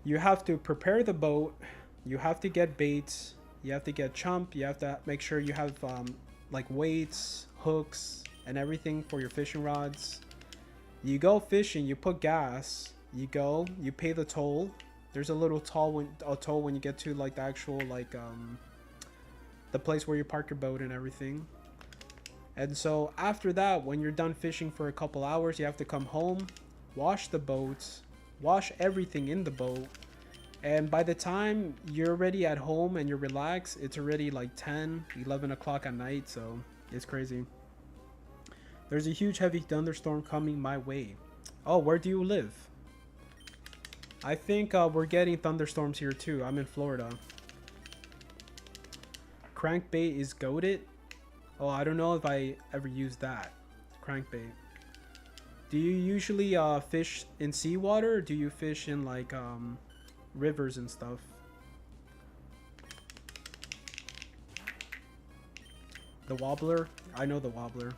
you have to prepare the boat, you have to get baits, You have to get chump. You have to make sure you have like weights, hooks, and everything for your fishing rods. You go fishing, you put gas, you go, you pay the toll. There's a little toll when you get to like the actual like the place where you park your boat and everything. And so after that, when you're done fishing for a couple hours, you have to come home, wash the boats, wash everything in the boat. And by the time you're already at home and you're relaxed, it's already like 10, 11 o'clock at night. So it's crazy. There's a huge heavy thunderstorm coming my way. Oh, where do you live? I think we're getting thunderstorms here too. I'm in Florida. Crankbait is goated. Oh, I don't know if I ever used that. Crankbait. Do you usually fish in seawater, or do you fish in like rivers and stuff? The wobbler? I know the wobbler.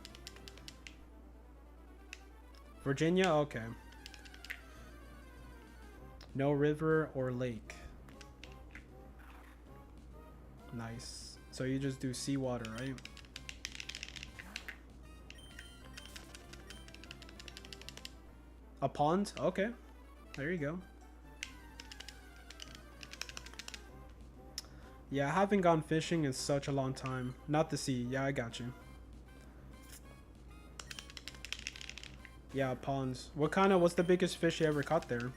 Virginia? Okay. No river or lake. Nice. So you just do seawater, right? A pond? Okay. There you go. Yeah, I haven't gone fishing in such a long time. Not the sea. Yeah, I got you. Yeah, ponds. What's the biggest fish you ever caught there?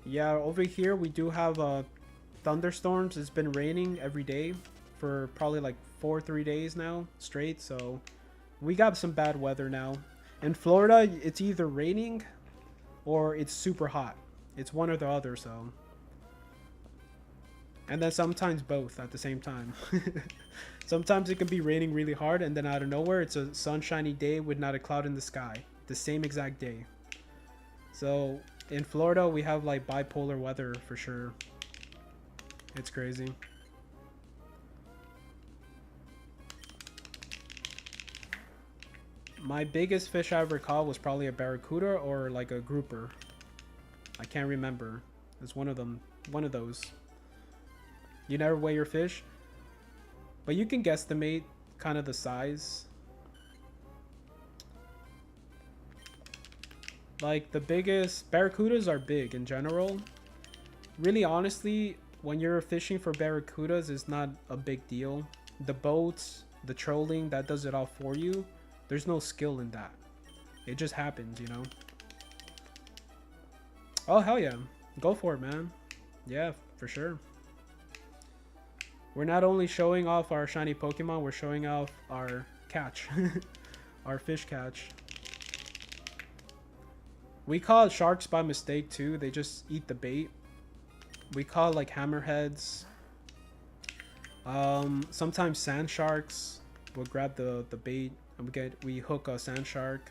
Yeah, over here we do have thunderstorms. It's been raining every day for probably like 3 days now straight. So we got some bad weather now. In Florida, it's either raining or it's super hot. It's one or the other, so. And then sometimes both at the same time. Sometimes it can be raining really hard, and then out of nowhere, it's a sunshiny day with not a cloud in the sky. The same exact day. So in Florida, we have like bipolar weather for sure. It's crazy. My biggest fish I ever caught was probably a barracuda or like a grouper. I can't remember. It's one of them. One of those. You never weigh your fish? But you can guesstimate kind of the size. Like the biggest... Barracudas are big in general. Really honestly, when you're fishing for barracudas, it's not a big deal. The boats, the trolling, that does it all for you. There's no skill in that. It just happens, you know? Oh, hell yeah. Go for it, man. Yeah, for sure. We're not only showing off our shiny Pokemon, we're showing off our catch. Our fish catch. We caught sharks by mistake too. They just eat the bait. We caught like hammerheads. Sometimes sand sharks will grab the bait and we hook a sand shark.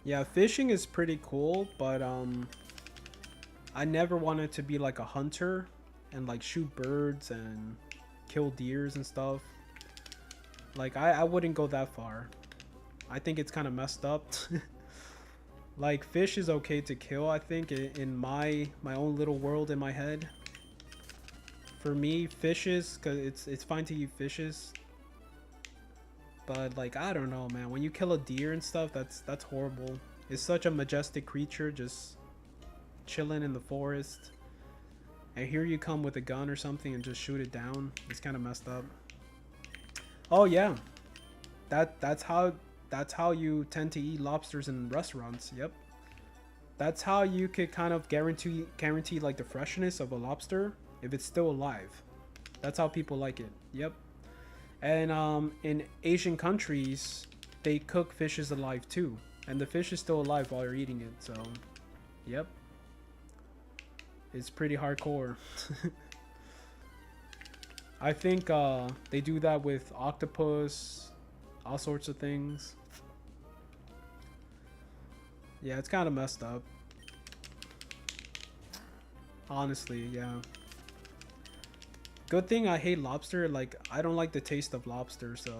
Yeah, fishing is pretty cool, but I never wanted to be like a hunter and like shoot birds and kill deers and stuff. Like I wouldn't go that far. I think it's kind of messed up. Like fish is okay to kill, I think, in my own little world in my head. For me, fishes, cause it's fine to eat fishes. But like I don't know, man. When you kill a deer and stuff, that's horrible. It's such a majestic creature just chilling in the forest, and here you come with a gun or something and just shoot it down. It's kind of messed up. Oh yeah, that's how you tend to eat lobsters in restaurants. Yep, that's how you could kind of guarantee like the freshness of a lobster if it's still alive. That's how people like it. Yep. And in Asian countries, they cook fishes alive too. And the fish is still alive while you're eating it, so yep. It's pretty hardcore. I think they do that with octopus, all sorts of things. Yeah, it's kind of messed up. Honestly, yeah. Good thing I hate lobster. Like, I don't like the taste of lobster, so.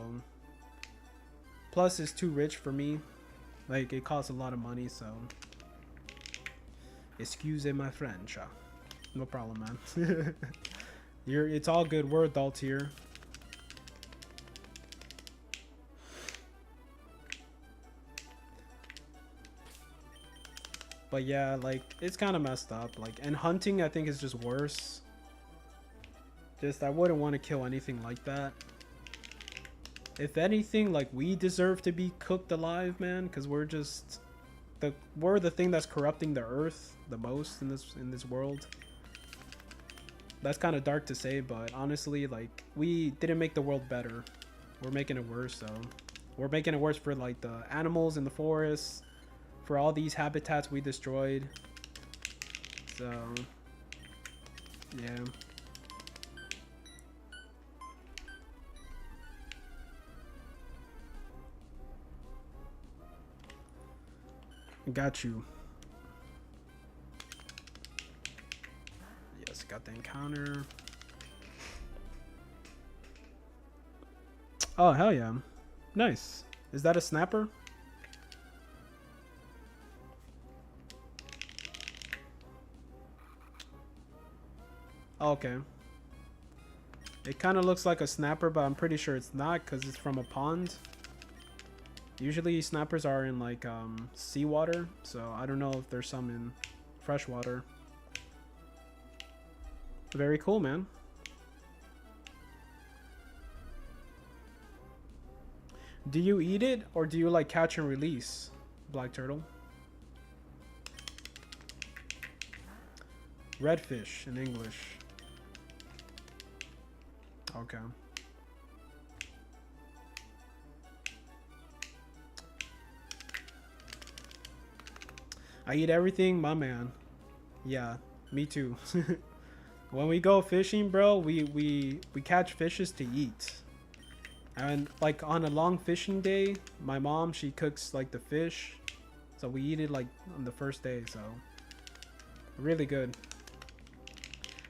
Plus, it's too rich for me. Like, it costs a lot of money, so. Excuse my French. No problem, man. It's all good. We're adults here. But yeah, like, it's kind of messed up. Like, and hunting, I think, is just worse. Just, I wouldn't want to kill anything like that. If anything, like, we deserve to be cooked alive, man, because we're just we're the thing that's corrupting the earth the most in this world. That's kind of dark to say, but honestly, like, we didn't make the world better. We're making it worse, so we're making it worse for like the animals in the forests, for all these habitats we destroyed. So yeah. Got you. Yes, got the encounter. Oh, hell yeah. Nice. Is that a snapper? Oh, okay. It kind of looks like a snapper, but I'm pretty sure it's not because it's from a pond. Usually snappers are in like seawater, so I don't know if there's some in freshwater. Very cool, man. Do you eat it or do you like catch and release, Black Turtle? Redfish in English. Okay. I eat everything, my man. Yeah, me too. When we go fishing, bro, we catch fishes to eat. And like on a long fishing day, my mom, she cooks like the fish. So we eat it like on the first day, so really good.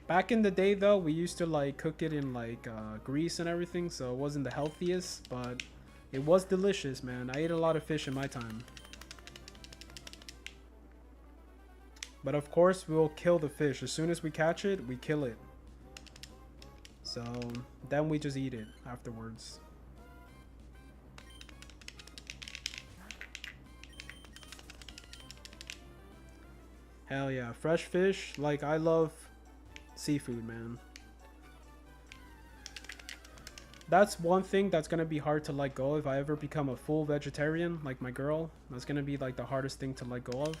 Back in the day though, we used to like cook it in like grease and everything, so it wasn't the healthiest, but it was delicious, man. I ate a lot of fish in my time. But of course, we'll kill the fish. As soon as we catch it, we kill it. So then we just eat it afterwards. Hell yeah. Fresh fish. Like, I love seafood, man. That's one thing that's going to be hard to let go if I ever become a full vegetarian, like my girl. That's going to be like the hardest thing to let go of.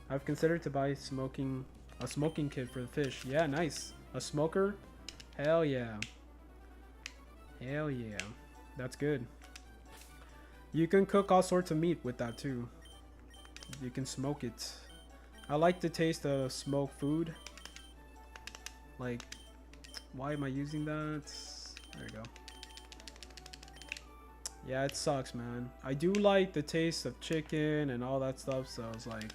I've considered to buy a smoking kit for the fish. Yeah, nice. A smoker? Hell yeah. Hell yeah. That's good. You can cook all sorts of meat with that too. You can smoke it. I like the taste of smoked food. Like, why am I using that? There you go. Yeah, it sucks, man. I do like the taste of chicken and all that stuff, so I was like...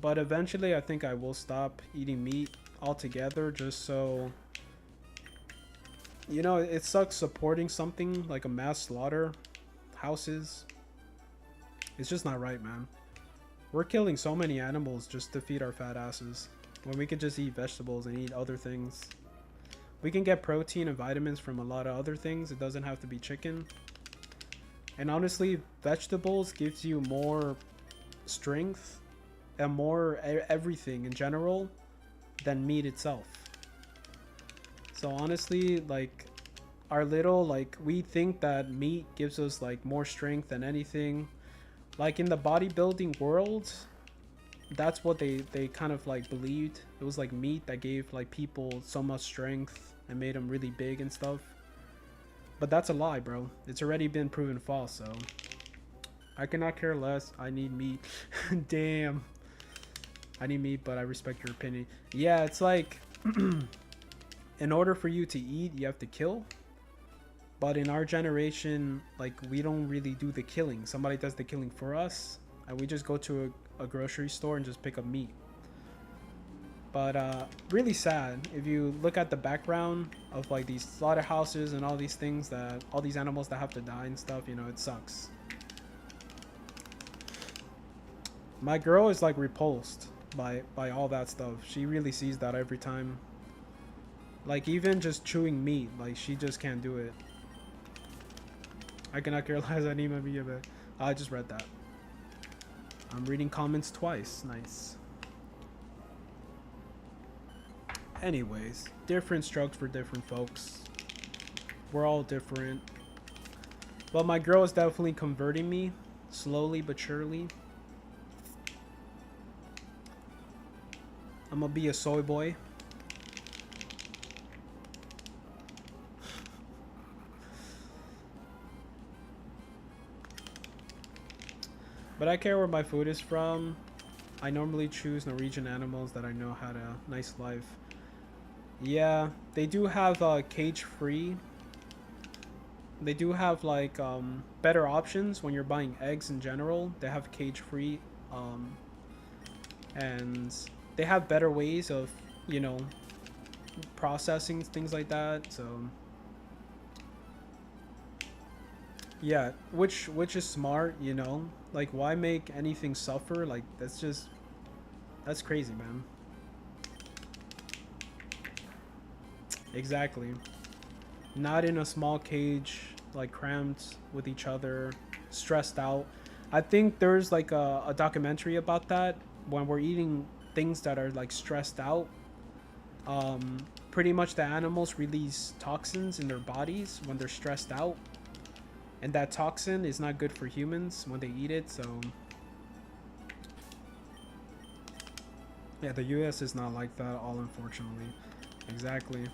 But eventually I think I will stop eating meat altogether, just so, you know, it sucks supporting something like a mass slaughter houses. It's just not right, man. We're killing so many animals just to feed our fat asses when we could just eat vegetables and eat other things. We can get protein and vitamins from a lot of other things. It doesn't have to be chicken. And honestly, vegetables gives you more strength and more everything in general than meat itself. So honestly, like, our little, like, we think that meat gives us like more strength than anything. Like in the bodybuilding world, that's what they kind of like believed. It was like meat that gave like people so much strength and made them really big and stuff. But that's a lie, bro. It's already been proven false, so I cannot care less. I need meat. Damn. I need meat, but I respect your opinion. Yeah, it's like in order for you to eat, you have to kill. But in our generation, like, we don't really do the killing. Somebody does the killing for us, and we just go to a grocery store and just pick up meat. But really sad. If you look at the background of like these slaughterhouses and all these things, that all these animals that have to die and stuff, you know, it sucks. My girl is like repulsed by all that stuff. She really sees that every time. Like, even just chewing meat, like, she just can't do it. I cannot care less. I need my meat. I just read that. I'm reading comments twice. Nice. Anyways, different strokes for different folks. We're all different. But my girl is definitely converting me, slowly but surely. I'm gonna be a soy boy. But I care where my food is from. I normally choose Norwegian animals that I know had a nice life. Yeah, they do have cage free. They do have like better options when you're buying eggs in general. They have cage free, and they have better ways of, you know, processing things like that. So yeah, which is smart, you know. Like, why make anything suffer? Like, that's crazy, man. Exactly. Not in a small cage, like cramped with each other, stressed out. I think there's like a documentary about that. When we're eating things that are like stressed out, pretty much the animals release toxins in their bodies when they're stressed out, and that toxin is not good for humans when they eat it. So yeah, the US is not like that at all, unfortunately. Exactly.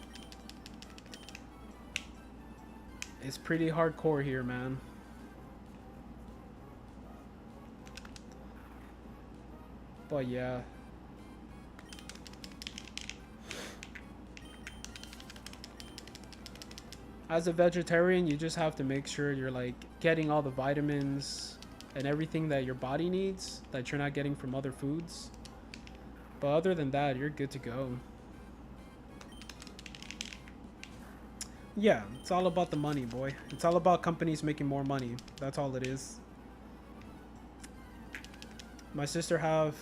It's pretty hardcore here, man. But yeah. As a vegetarian, you just have to make sure you're like getting all the vitamins and everything that your body needs that you're not getting from other foods. But other than that, you're good to go. Yeah, it's all about the money, boy. It's all about companies making more money. That's all it is. My sister have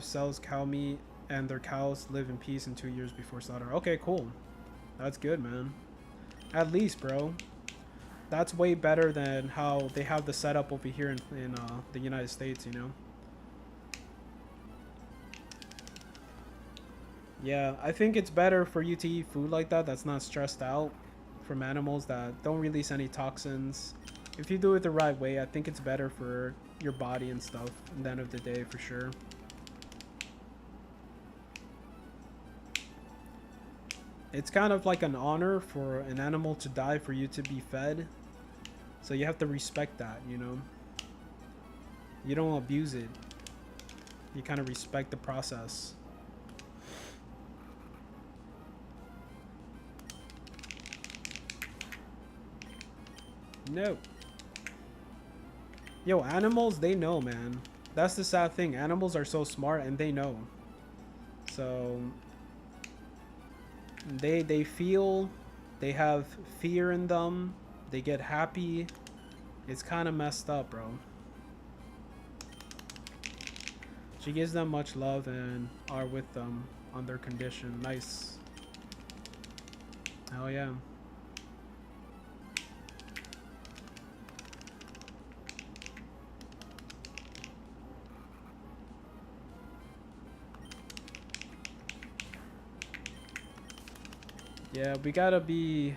sells cow meat, and their cows live in peace in 2 years before slaughter. Okay, cool. That's good, man. At least, bro. That's way better than how they have the setup over here in the United States, you know? Yeah, I think it's better for you to eat food like that that's not stressed out, from animals that don't release any toxins. If you do it the right way, I think it's better for your body and stuff at the end of the day, for sure. It's kind of like an honor for an animal to die for you to be fed. So you have to respect that, you know? You don't abuse it. You kind of respect the process. No. Yo, animals, they know, man. That's the sad thing. Animals are so smart and they know. So they feel, they have fear in them, they get happy. It's kind of messed up, bro. She gives them much love and are with them on their condition. Nice. Hell yeah. Yeah, we gotta be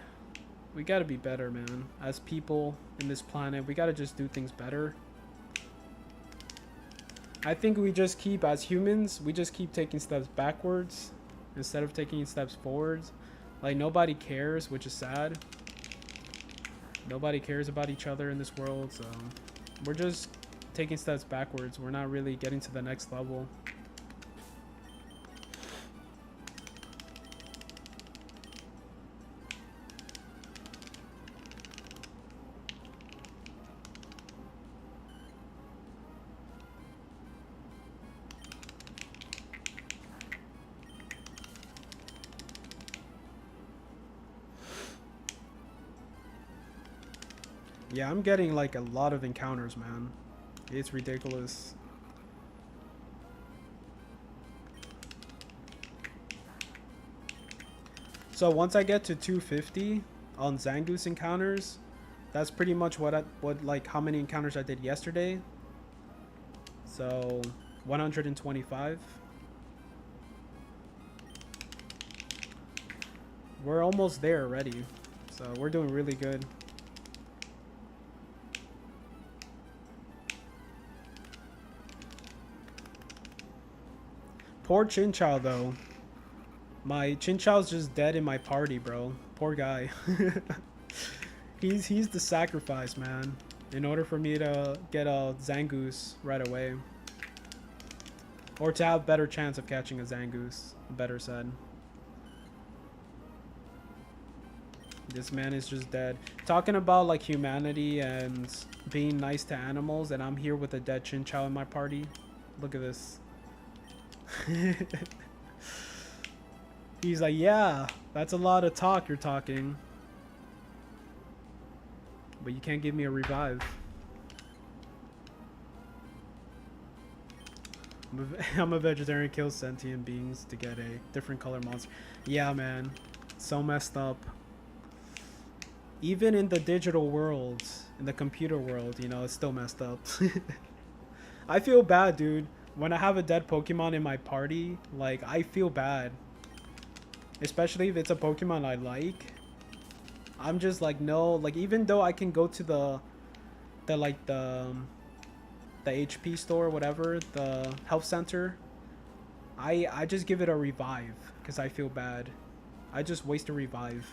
better, man. As people in this planet, we gotta just do things better. I think we just keep, as humans, we just keep taking steps backwards instead of taking steps forwards. Like, nobody cares, which is sad. Nobody cares about each other in this world, so we're just taking steps backwards. We're not really getting to the next level. Yeah, I'm getting like a lot of encounters, man. It's ridiculous. So once I get to 250 on Zangoose encounters, that's pretty much what like how many encounters I did yesterday. So 125. We're almost there already. So we're doing really good. Poor Chinchou though. My Chinchou's just dead in my party, bro. Poor guy. He's the sacrifice, man. In order for me to get a Zangoose right away. Or to have better chance of catching a Zangoose. Better said. This man is just dead. Talking about like humanity and being nice to animals, and I'm here with a dead Chinchou in my party. Look at this. He's like, yeah, that's a lot of talk you're talking. But you can't give me a revive. I'm a vegetarian, kill sentient beings to get a different color monster. Yeah, man. So messed up. Even in the digital world, in the computer world, you know, it's still messed up. I feel bad, dude. When I have a dead Pokemon in my party, like, I feel bad. Especially if it's a Pokemon I like. I'm just like, no, like, even though I can go to the HP store or whatever, the health center, I just give it a revive because I feel bad. I just waste a revive.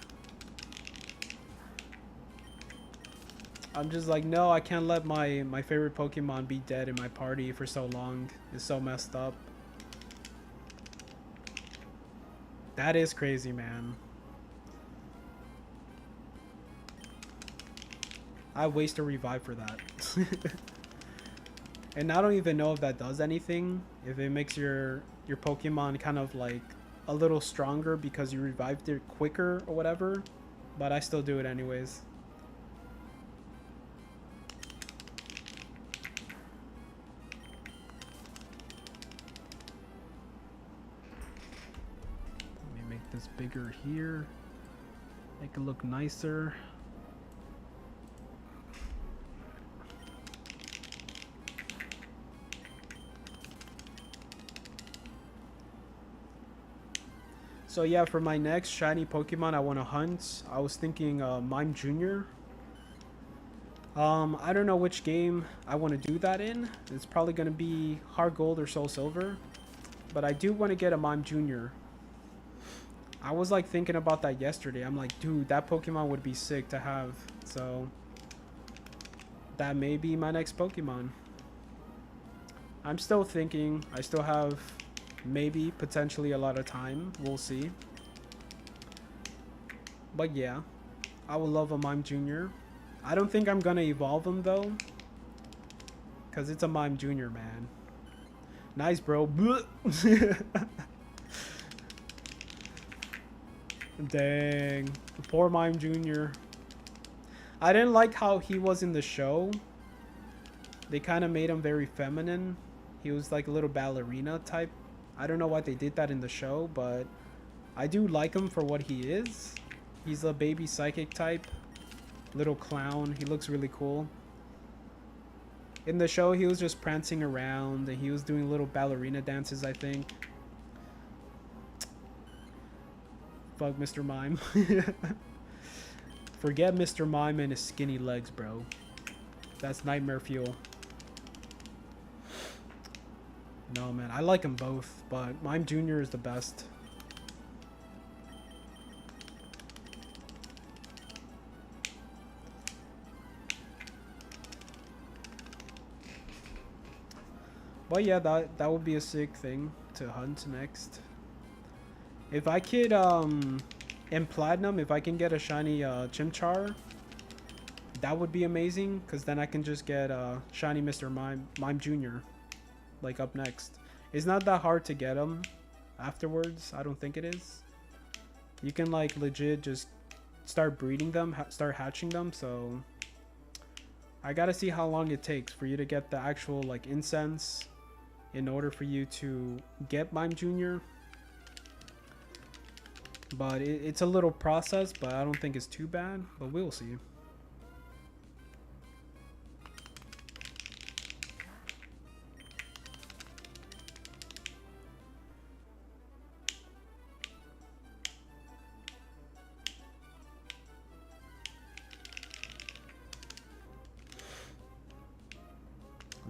I'm just like, no, I can't let my favorite Pokemon be dead in my party for so long. It's so messed up. That is crazy, man. I waste a revive for that. And I don't even know if that does anything. If it makes your Pokemon kind of like a little stronger because you revived it quicker or whatever. But I still do it anyways. This bigger here, make it look nicer. So yeah, for my next shiny Pokemon I want to hunt, I was thinking Mime Jr. I don't know which game I want to do that in. It's probably going to be Heart Gold or Soul Silver, but I do want to get a Mime Jr. I was like thinking about that yesterday. I'm like, dude, that Pokemon would be sick to have. So that may be my next Pokemon. I'm still thinking. I still have maybe potentially a lot of time. We'll see. But yeah, I would love a Mime Jr. I don't think I'm gonna evolve him though, because it's a Mime Jr., man. Nice, bro. Dang. Poor Mime Jr. I didn't like how he was in the show. They kind of made him very feminine. He was like a little ballerina type. I don't know why they did that in the show, but I do like him for what he is. He's a baby psychic type. Little clown. He looks really cool. In the show, he was just prancing around and he was doing little ballerina dances, I think. Fuck Mr. Mime. Forget Mr. Mime and his skinny legs, bro. That's nightmare fuel. No, man. I like them both, but Mime Jr. is the best. But yeah, that would be a sick thing to hunt next. If I could, in Platinum, if I can get a shiny Chimchar, that would be amazing. Because then I can just get shiny Mr. Mime Jr. like up next. It's not that hard to get him afterwards. I don't think it is. You can like legit just start breeding them, start hatching them. So I gotta see how long it takes for you to get the actual like incense in order for you to get Mime Jr. But it's a little process, but I don't think it's too bad. But we'll see.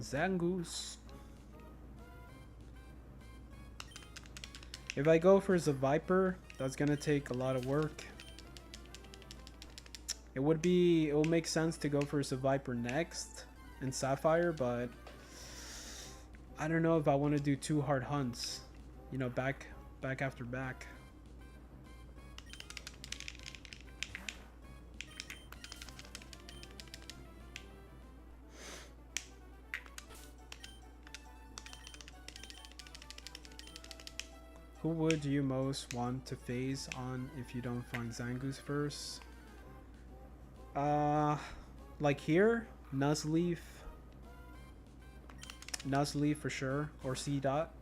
Zangoose. If I go for the Viper, that's gonna take a lot of work. It will make sense to go for the Viper next in Sapphire, but I don't know if I want to do 2 hard hunts, you know, back after back. Who would you most want to phase on if you don't find Zangoose first? Like here, Nuzleaf for sure, or C dot.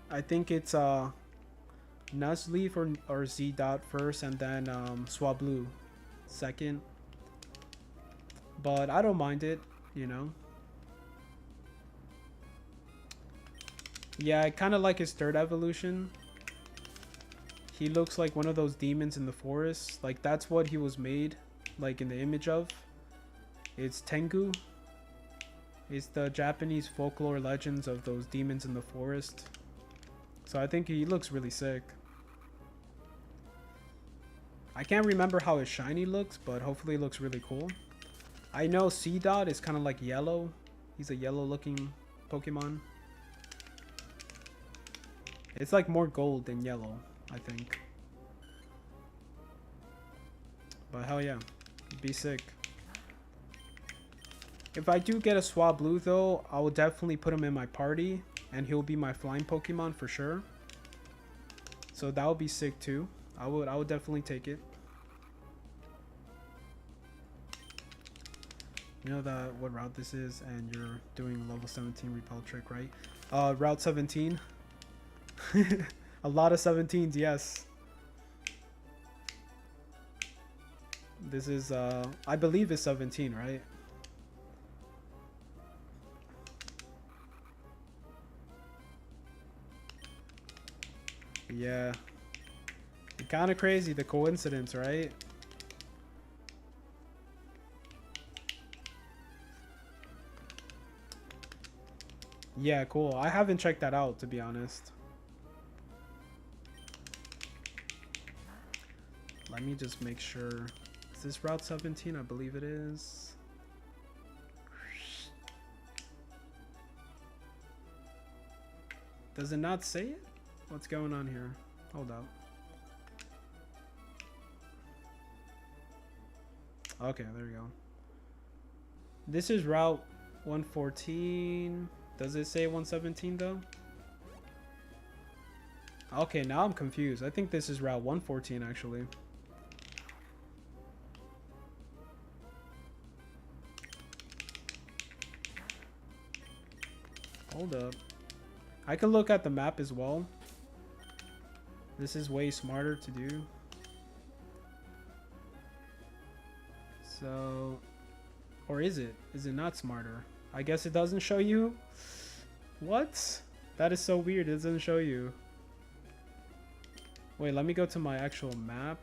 I think it's Nuzleaf or Z dot first, and then Swablu second. But I don't mind it, you know. Yeah, I kind of like his third evolution. He looks like one of those demons in the forest. Like, that's what he was made, like, in the image of. It's Tengu. It's the Japanese folklore legends of those demons in the forest. So I think he looks really sick. I can't remember how his shiny looks, but hopefully it looks really cool. I know C-Dot is kind of like yellow. He's a yellow looking Pokemon. It's like more gold than yellow, I think. But hell yeah, be sick. If I do get a Swablu though, I will definitely put him in my party, and he'll be my flying Pokemon for sure. So that would be sick too. I would definitely take it. You know that what route this is, and you're doing level 17 repel trick, right? Route 17. A lot of 17s, yes. This is I believe it's 17, right? Yeah. Kind of crazy, the coincidence, right? Yeah, cool. I haven't checked that out, to be honest. Let me just make sure. Is this Route 17? I believe it is. Does it not say it? What's going on here? Hold up. Okay, there we go. This is Route 114. Does it say 117 though? Okay, now I'm confused. I think this is Route 114 actually. Hold up. I can look at the map as well. This is way smarter to do. So, or is it? Is it not smarter? I guess it doesn't show you. What? That is so weird. It doesn't show you. Wait, let me go to my actual map.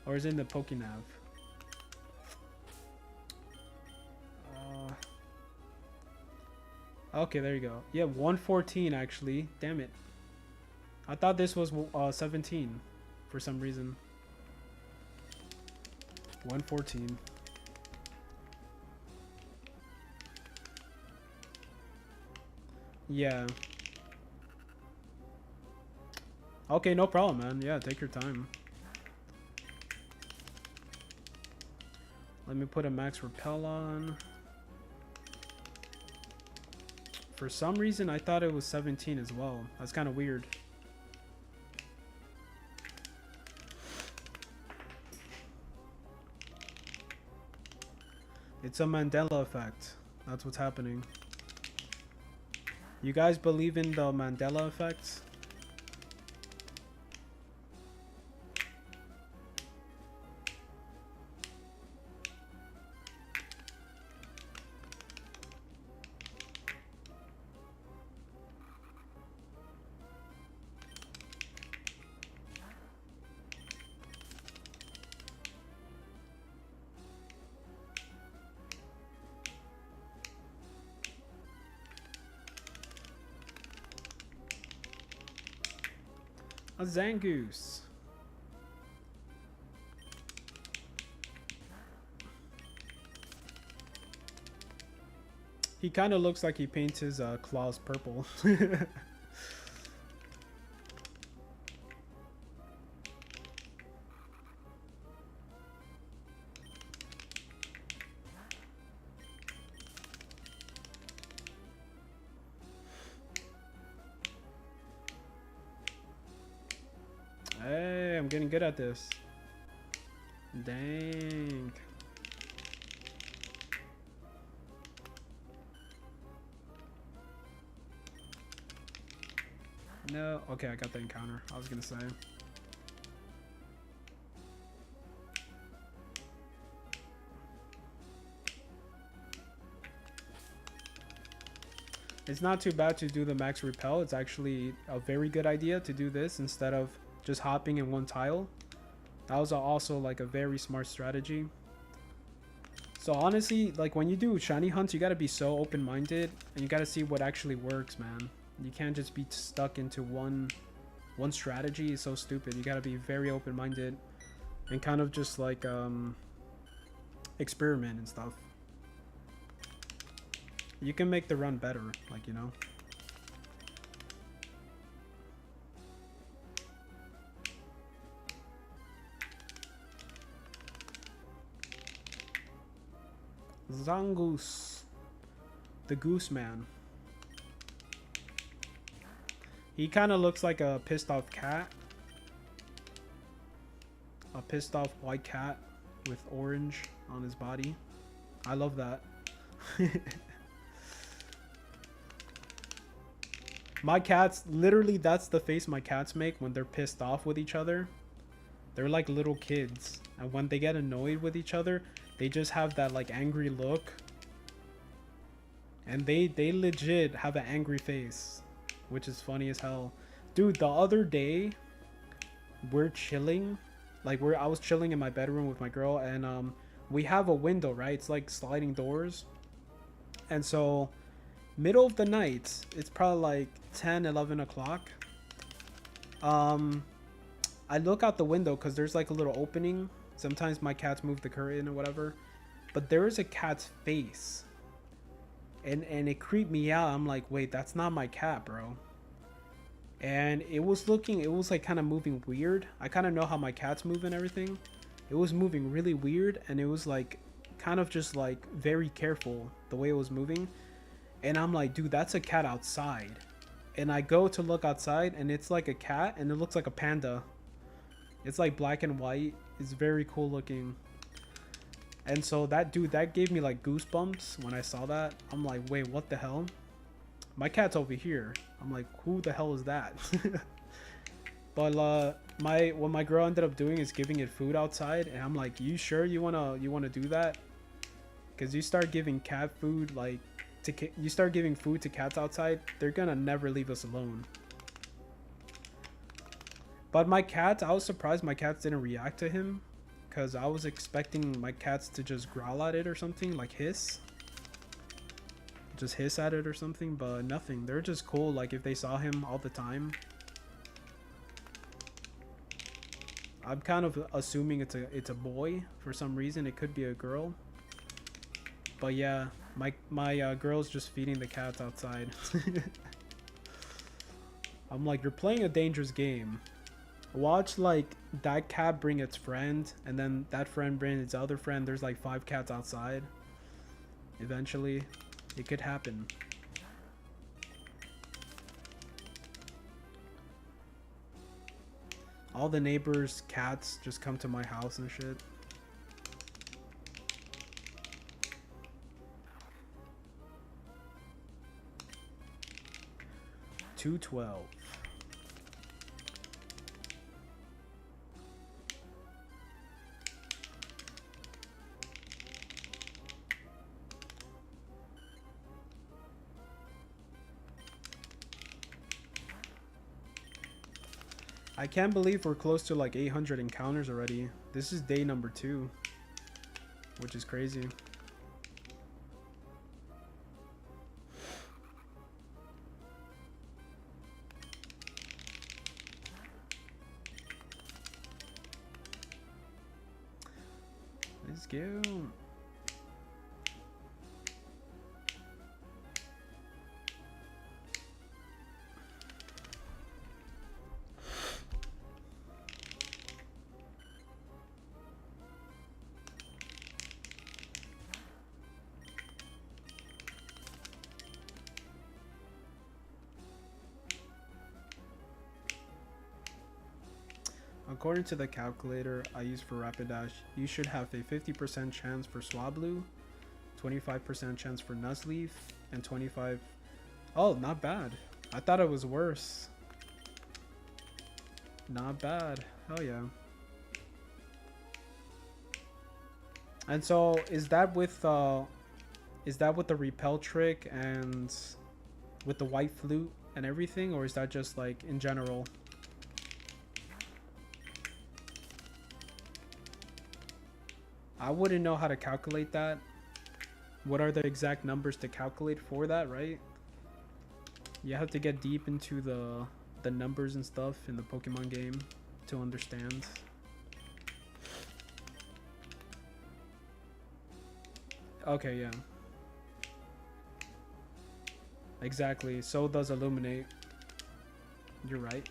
Or is it in the Pokénav? Okay, there you go. Yeah, 114 actually. Damn it. I thought this was 17 for some reason. 114. Yeah. Okay, no problem, man. Yeah, take your time. Let me put a max repel on. For some reason, I thought it was 17 as well. That's kind of weird. It's a Mandela effect. That's what's happening. You guys believe in the Mandela effect? A Zangoose. He kind of looks like he paints his claws purple. Hey, I'm getting good at this. Dang. No. Okay, I got the encounter. I was gonna say. It's not too bad to do the max repel. It's actually a very good idea to do this instead of just hopping in one tile. That was also like a very smart strategy. So honestly, like when you do shiny hunts, you gotta be so open-minded and you gotta see what actually works, man. You can't just be stuck into one strategy. It's so stupid. You gotta be very open-minded and kind of just like experiment and stuff. You can make the run better, like, you know. Zangoose, the goose man. He kind of looks like a pissed off cat. A pissed off white cat with orange on his body. I love that. My cats, literally that's the face my cats make when they're pissed off with each other. They're like little kids. And when they get annoyed with each other, they just have that like angry look. And they legit have an angry face. Which is funny as hell. Dude, the other day, we're chilling. Like I was chilling in my bedroom with my girl. And we have a window, right? It's like sliding doors. And so, middle of the night, it's probably like 10, 11 o'clock. I look out the window because there's like a little opening. Sometimes my cats move the curtain or whatever. But there is a cat's face. And it creeped me out. I'm like, wait, that's not my cat, bro. And it was like kind of moving weird. I kind of know how my cats move and everything. It was moving really weird. And it was like kind of just like very careful the way it was moving. And I'm like, dude, that's a cat outside. And I go to look outside and it's like a cat and it looks like a panda. It's like black and white. It's very cool looking. And so that gave me like goosebumps when I saw that. I'm like, wait, what the hell? My cat's over here. I'm like, who the hell is that? But what my girl ended up doing is giving it food outside, and I'm like, you sure you wanna do that? Because you start giving cat food like you start giving food to cats outside, they're gonna never leave us alone. But my cats, I was surprised my cats didn't react to him. Because I was expecting my cats to just growl at it or something, like hiss. Just hiss at it or something, but nothing. They're just cool, like if they saw him all the time. I'm kind of assuming it's a boy for some reason. It could be a girl. But yeah, my girl's just feeding the cats outside. I'm like, you're playing a dangerous game. Watch like that cat bring its friend, and then that friend bring its other friend. There's like 5 cats outside. Eventually, it could happen. All the neighbors' cats just come to my house and shit. $212. I can't believe we're close to like 800 encounters already. This is day number 2, which is crazy. Let's go. According to the calculator I use for Rapidash, you should have a 50% chance for Swablu, 25% chance for Nuzleaf, and 25... Oh, not bad. I thought it was worse. Not bad. Hell yeah. And so, is that with the repel trick and with the white flute and everything, or is that just like in general? I wouldn't know how to calculate that. What are the exact numbers to calculate for that, right? You have to get deep into the numbers and stuff in the Pokemon game to understand. Okay, yeah. Exactly. So does Illuminate. You're right.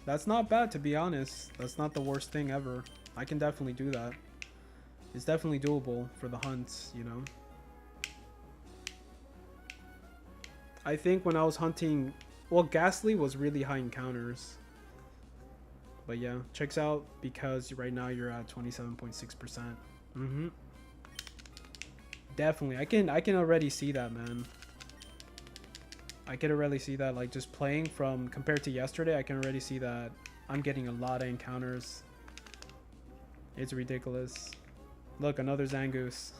That's not bad, to be honest. That's not the worst thing ever. I can definitely do that. It's definitely doable for the hunts, you know. I think when I was hunting... Well, Ghastly was really high encounters. But yeah, checks out because right now you're at 27.6%. Definitely. I can already see that, man. I can already see that, like, just playing from compared to yesterday, I can already see that I'm getting a lot of encounters. It's ridiculous. Look, another Zangoose.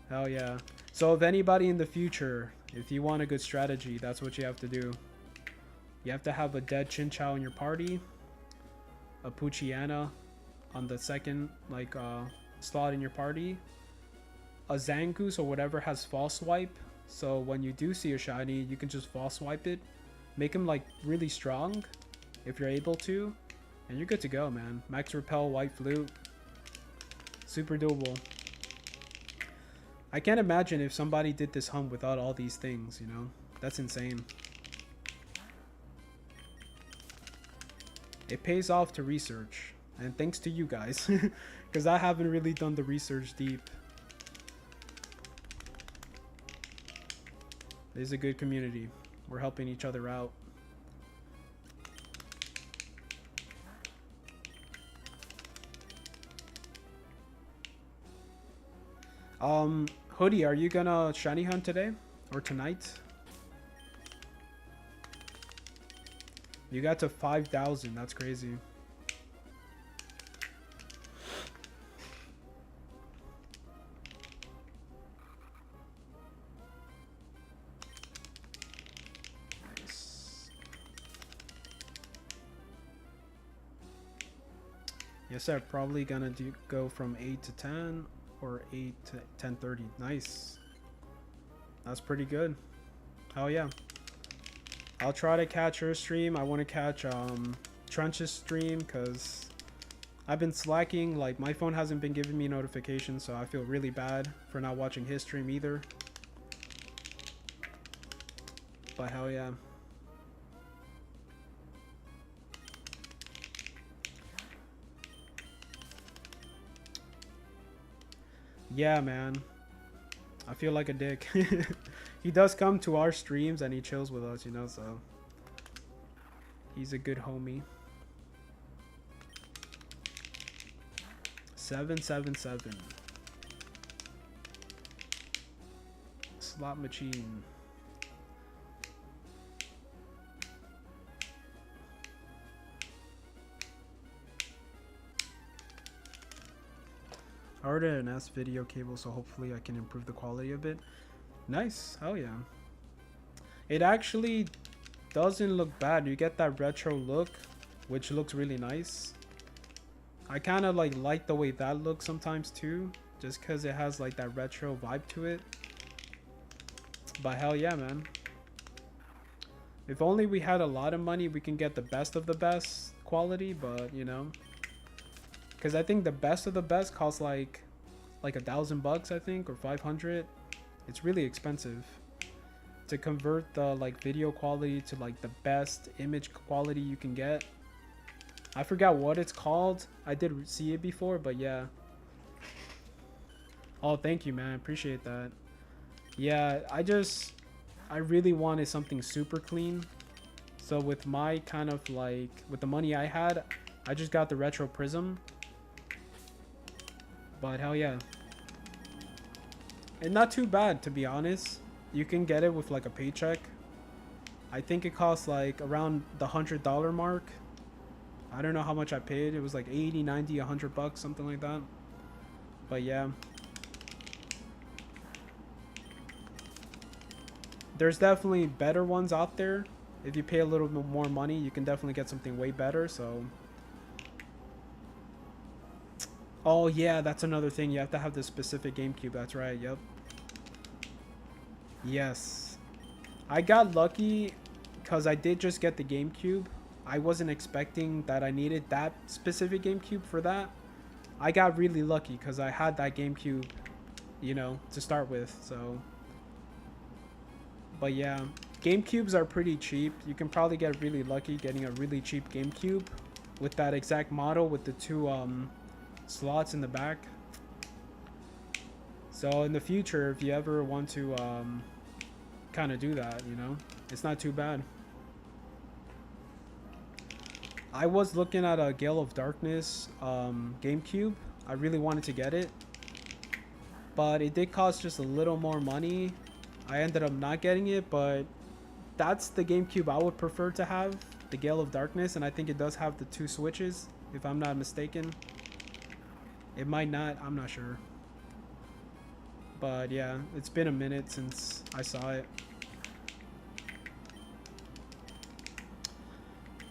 Hell yeah. So if anybody in the future, if you want a good strategy, that's what you have to do. You have to have a dead Chinchou in your party, a Poochyena on the second slot in your party, a Zangoose or whatever has false swipe. So when you do see a shiny, you can just false swipe it, make him like really strong if you're able to, and you're good to go, man. Max repel, white flute, super doable. I can't imagine if somebody did this hunt without all these things, you know? That's insane. It pays off to research, and thanks to you guys, because I haven't really done the research deep. This is a good community. We're helping each other out. Hoodie, are you gonna shiny hunt today or tonight? You got to 5,000. That's crazy. Yes, sir. Probably gonna go from 8 to 10 or 8 to 10:30. Nice. That's pretty good. Hell yeah. I'll try to catch her stream. I want to catch Trench's stream because I've been slacking, like my phone hasn't been giving me notifications, so I feel really bad for not watching his stream either. But hell yeah. Yeah, man. I feel like a dick. He does come to our streams and he chills with us, you know, so he's a good homie. 777. Slot machine. I ordered an S video cable, so hopefully I can improve the quality a bit. Nice. Hell yeah. It actually doesn't look bad. You get that retro look, which looks really nice. I kind of like the way that looks sometimes too, just because it has like that retro vibe to it. But hell yeah, man. If only we had a lot of money, we can get the best of the best quality, but you know. Because I think the best of the best costs like $1,000, I think, or 500. It's really expensive to convert the like video quality to like the best image quality you can get. I forgot what it's called. I did see it before, but yeah. Oh, thank you, man. Appreciate that. Yeah, I really wanted something super clean. So with my kind of like, with the money I had, I just got the retro prism. But hell yeah. And not too bad, to be honest. You can get it with like a paycheck. I think it costs like around the $100 mark. I don't know how much I paid. It was like 80, 90, $100, something like that. But yeah. There's definitely better ones out there. If you pay a little bit more money, you can definitely get something way better, so... Oh yeah, that's another thing. You have to have the specific GameCube. That's right. Yep. Yes. I got lucky because I did just get the GameCube. I wasn't expecting that I needed that specific GameCube for that. I got really lucky because I had that GameCube, you know, to start with. So, but yeah, GameCubes are pretty cheap. You can probably get really lucky getting a really cheap GameCube with that exact model with the two slots in the back. So in the future, if you ever want to kind of do that, you know, it's not too bad. I was looking at a Gale of Darkness GameCube. I really wanted to get it, but it did cost just a little more money. I ended up not getting it, but that's the GameCube I would prefer to have, the Gale of Darkness, and I think it does have the two switches, if I'm not mistaken. It might not, I'm not sure. But yeah, it's been a minute since I saw it.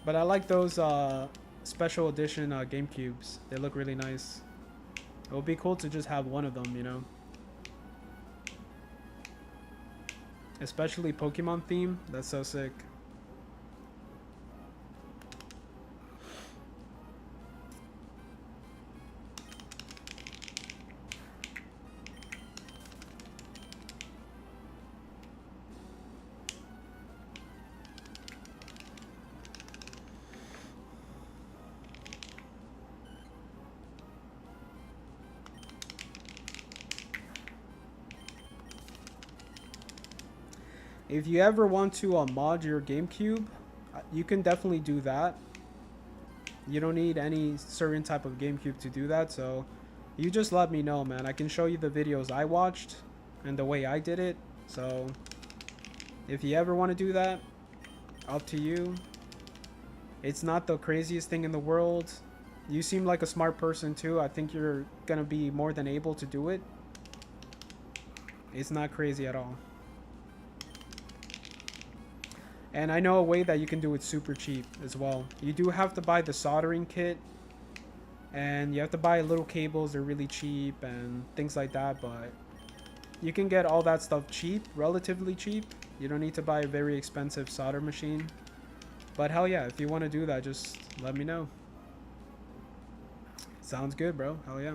But I like those special edition GameCubes. They look really nice. It would be cool to just have one of them, you know. Especially Pokemon theme. That's so sick. If you ever want to mod your GameCube, you can definitely do that. You don't need any certain type of GameCube to do that, so you just let me know, man. I can show you the videos I watched and the way I did it. So if you ever want to do that, up to you. It's not the craziest thing in the world. You seem like a smart person too. I think you're gonna be more than able to do it. It's not crazy at all. And I know a way that you can do it super cheap as well. You do have to buy the soldering kit, and you have to buy little cables. They're really cheap and things like that, but you can get all that stuff cheap, relatively cheap. You don't need to buy a very expensive solder machine. But hell yeah, if you want to do that, just let me know. Sounds good, bro. Hell yeah.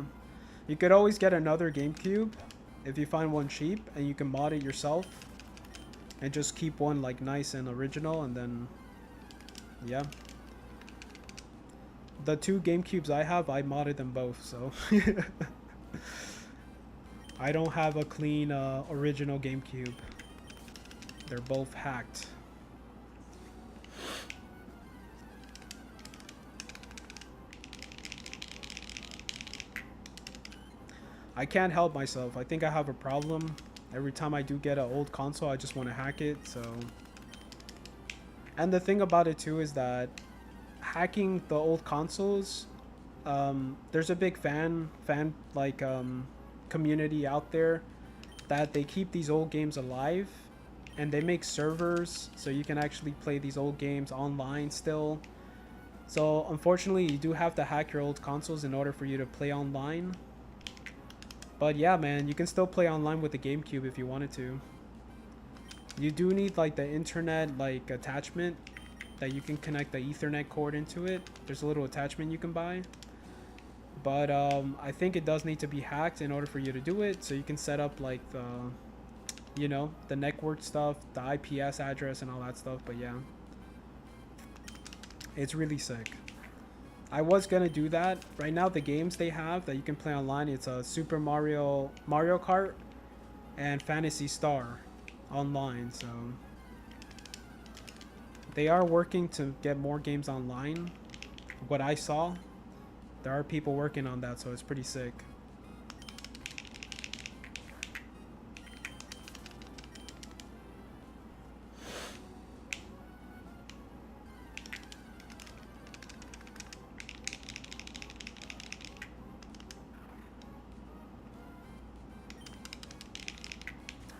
You could always get another GameCube if you find one cheap, and you can mod it yourself and just keep one like nice and original, and then yeah. The 2 GameCubes I have, I modded them both, so I don't have a clean original GameCube. They're both hacked. I can't help myself. I think I have a problem. Every time I do get an old console, I just want to hack it, so. And the thing about it too is that hacking the old consoles, there's a big community out there that they keep these old games alive, and they make servers so you can actually play these old games online still. So unfortunately, you do have to hack your old consoles in order for you to play online. But yeah, man, you can still play online with the GameCube if you wanted to. You do need like the internet like attachment that you can connect the Ethernet cord into it. There's a little attachment you can buy. But I think it does need to be hacked in order for you to do it. So you can set up like the, you know, the network stuff, the IPS address and all that stuff. But yeah, it's really sick. I was gonna do that. Right now the games they have that you can play online, it's a Super Mario Kart and Phantasy Star online, so they are working to get more games online. What I saw, there are people working on that, so it's pretty sick.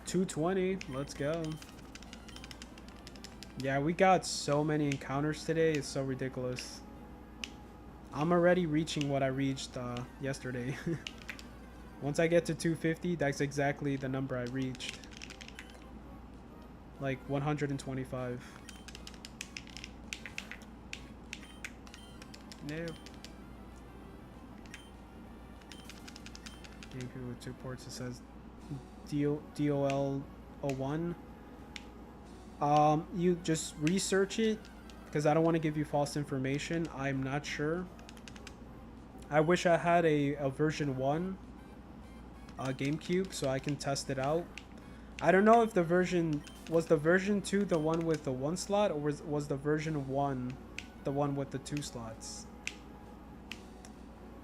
$220, let's go. Yeah, we got so many encounters today, it's so ridiculous. I'm already reaching what I reached yesterday. Once I get to 250, that's exactly the number I reached. Like 125. Nope. GameCube with 2 ports, it says DOL01. You just research it, because I don't want to give you false information. I'm not sure. I wish I had a version 1 GameCube so I can test it out. I don't know if the version was the version 2 the one with the 1 slot, or was the version 1 the one with the 2 slots.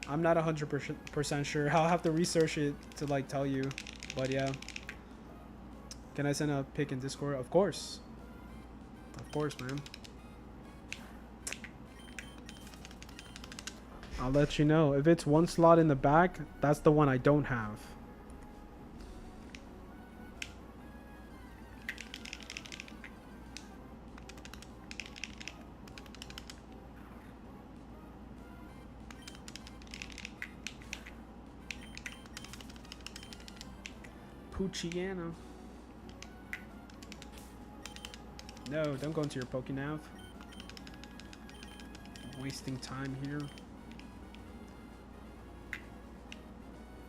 I'm not 100% sure. I'll have to research it to like tell you. But yeah. Can I send a pic in Discord? Of course. Of course, man. I'll let you know. If it's 1 slot in the back, that's the one I don't have. Pucciano. No, don't go into your Pokénav. Wasting time here.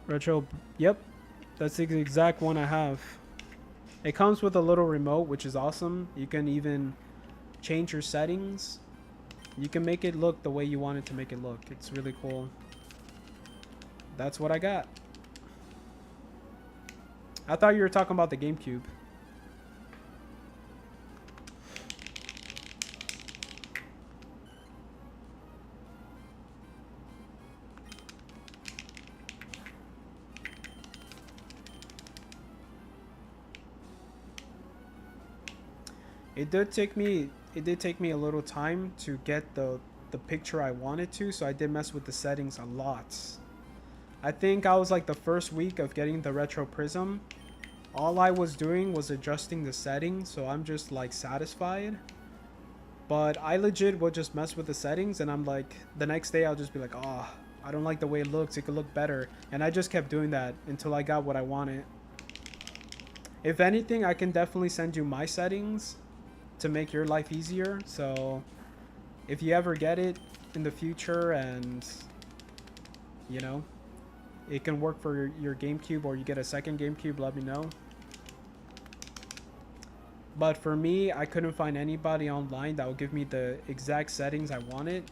Retro, yep. That's the exact one I have. It comes with a little remote, which is awesome. You can even change your settings. You can make it look the way you want it to make it look. It's really cool. That's what I got. I thought you were talking about the GameCube. It did take me a little time to get the picture I wanted to, so I did mess with the settings a lot. I think I was like the first week of getting the Retro Prism. All I was doing was adjusting the settings, so I'm just like satisfied. But I legit would just mess with the settings, and I'm like, the next day I'll just be like, oh, I don't like the way it looks. It could look better. And I just kept doing that until I got what I wanted. If anything, I can definitely send you my settings to make your life easier. So if you ever get it in the future and you know. It can work for your GameCube, or you get a second GameCube, let me know. But for me, I couldn't find anybody online that would give me the exact settings I wanted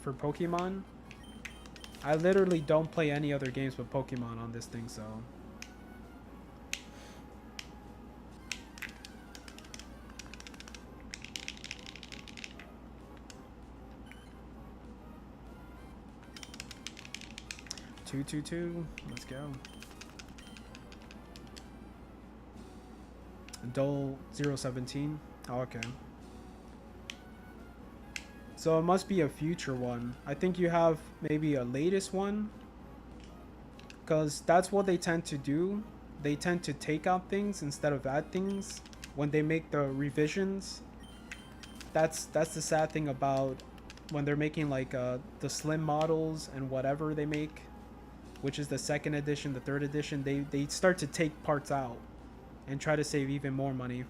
for Pokemon. I literally don't play any other games with Pokemon on this thing, so... Two. Let's go. Dole 017. Oh, okay. So it must be a future one. I think you have maybe a latest one. Because that's what they tend to do. They tend to take out things instead of add things when they make the revisions. That's the sad thing about when they're making like the slim models and whatever they make, which is the second edition, the third edition. They start to take parts out and try to save even more money.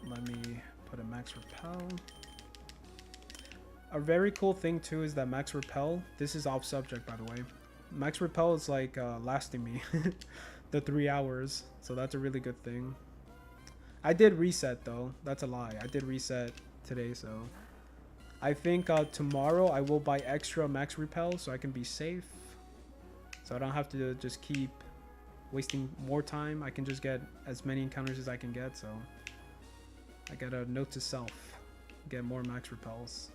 Let me put a max repel. A very cool thing too is that max repel, this is off subject by the way, max repel is like lasting me the 3 hours, so that's a really good thing. I did reset though, that's a lie. I did reset today, so I think tomorrow I will buy extra max repel so I can be safe, so I don't have to just keep wasting more time. I can just get as many encounters as I can get, so I got a note to self, get more max repels.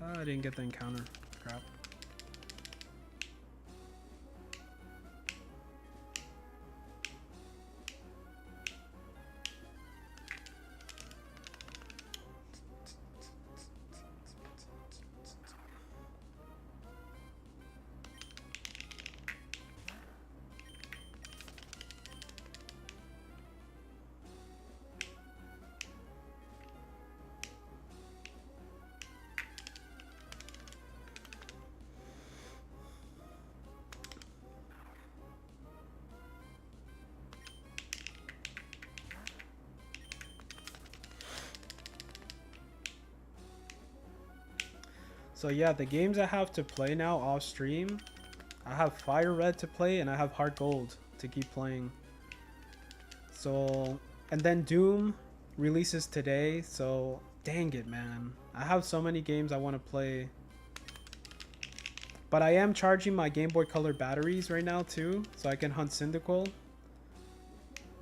I didn't get the encounter. Crap. So yeah, the games I have to play now off stream, I have Fire Red to play and I have Heart Gold to keep playing. So, and then Doom releases today, so dang it, man. I have so many games I want to play. But I am charging my Game Boy Color batteries right now too, so I can hunt Cyndaquil.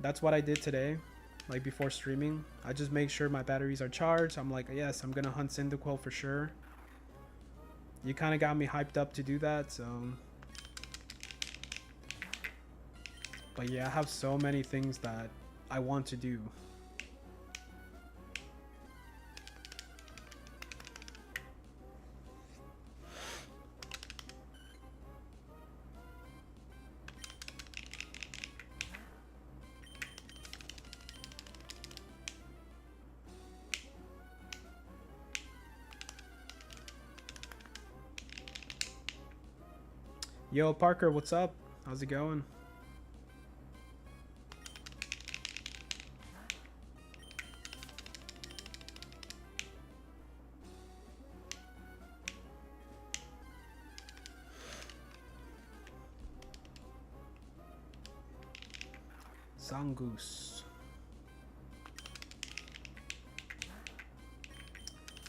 That's what I did today, like before streaming. I just make sure my batteries are charged. I'm like, yes, I'm gonna hunt Cyndaquil for sure. You kind of got me hyped up to do that, so... But yeah, I have so many things that I want to do. Yo, Parker, what's up? How's it going? Zangoose.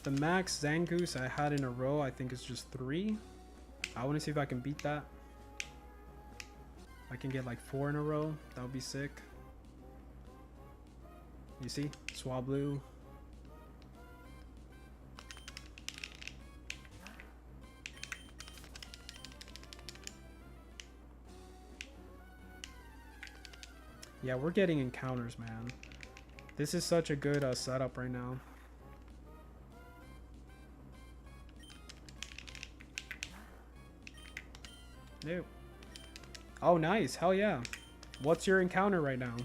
The max Zangoose I had in a row, I think, is just 3. I want to see if I can beat that. I can get like 4 in a row. That would be sick. You see? Swablu. Yeah, we're getting encounters, man. This is such a good setup right now. Nope. Oh, nice. Hell yeah. What's your encounter right now?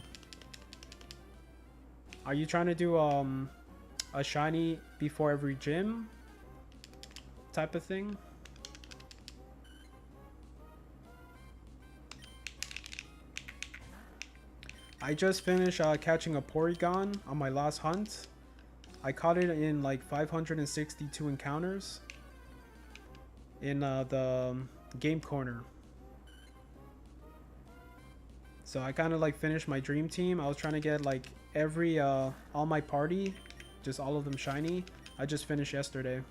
Are you trying to do a shiny before every gym type of thing. I just finished catching a Porygon on my last hunt. I caught it in like 562 encounters in the game corner. So I kind of like finished my dream team. I was trying to get like every all my party, just all of them shiny. I just finished yesterday,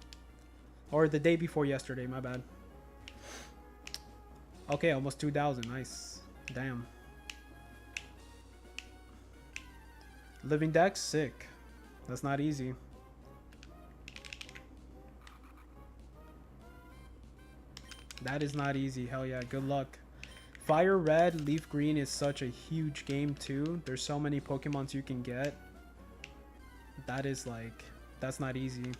or the day before yesterday, my bad. Okay, almost 2,000. Nice. Damn. Living Dex, sick. That's not easy. That is not easy. Hell yeah, good luck. Fire Red, Leaf Green is such a huge game too. There's so many Pokemons you can get. That is like, that's not easy.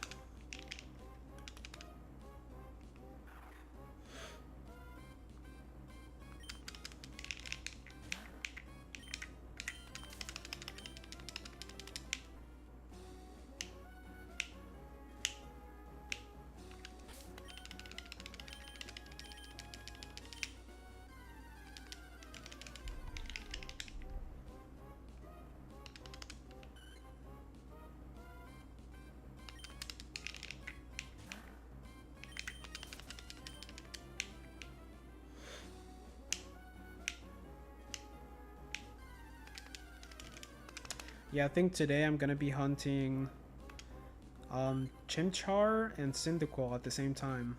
Yeah, I think today I'm gonna be hunting Chimchar and Cyndaquil at the same time.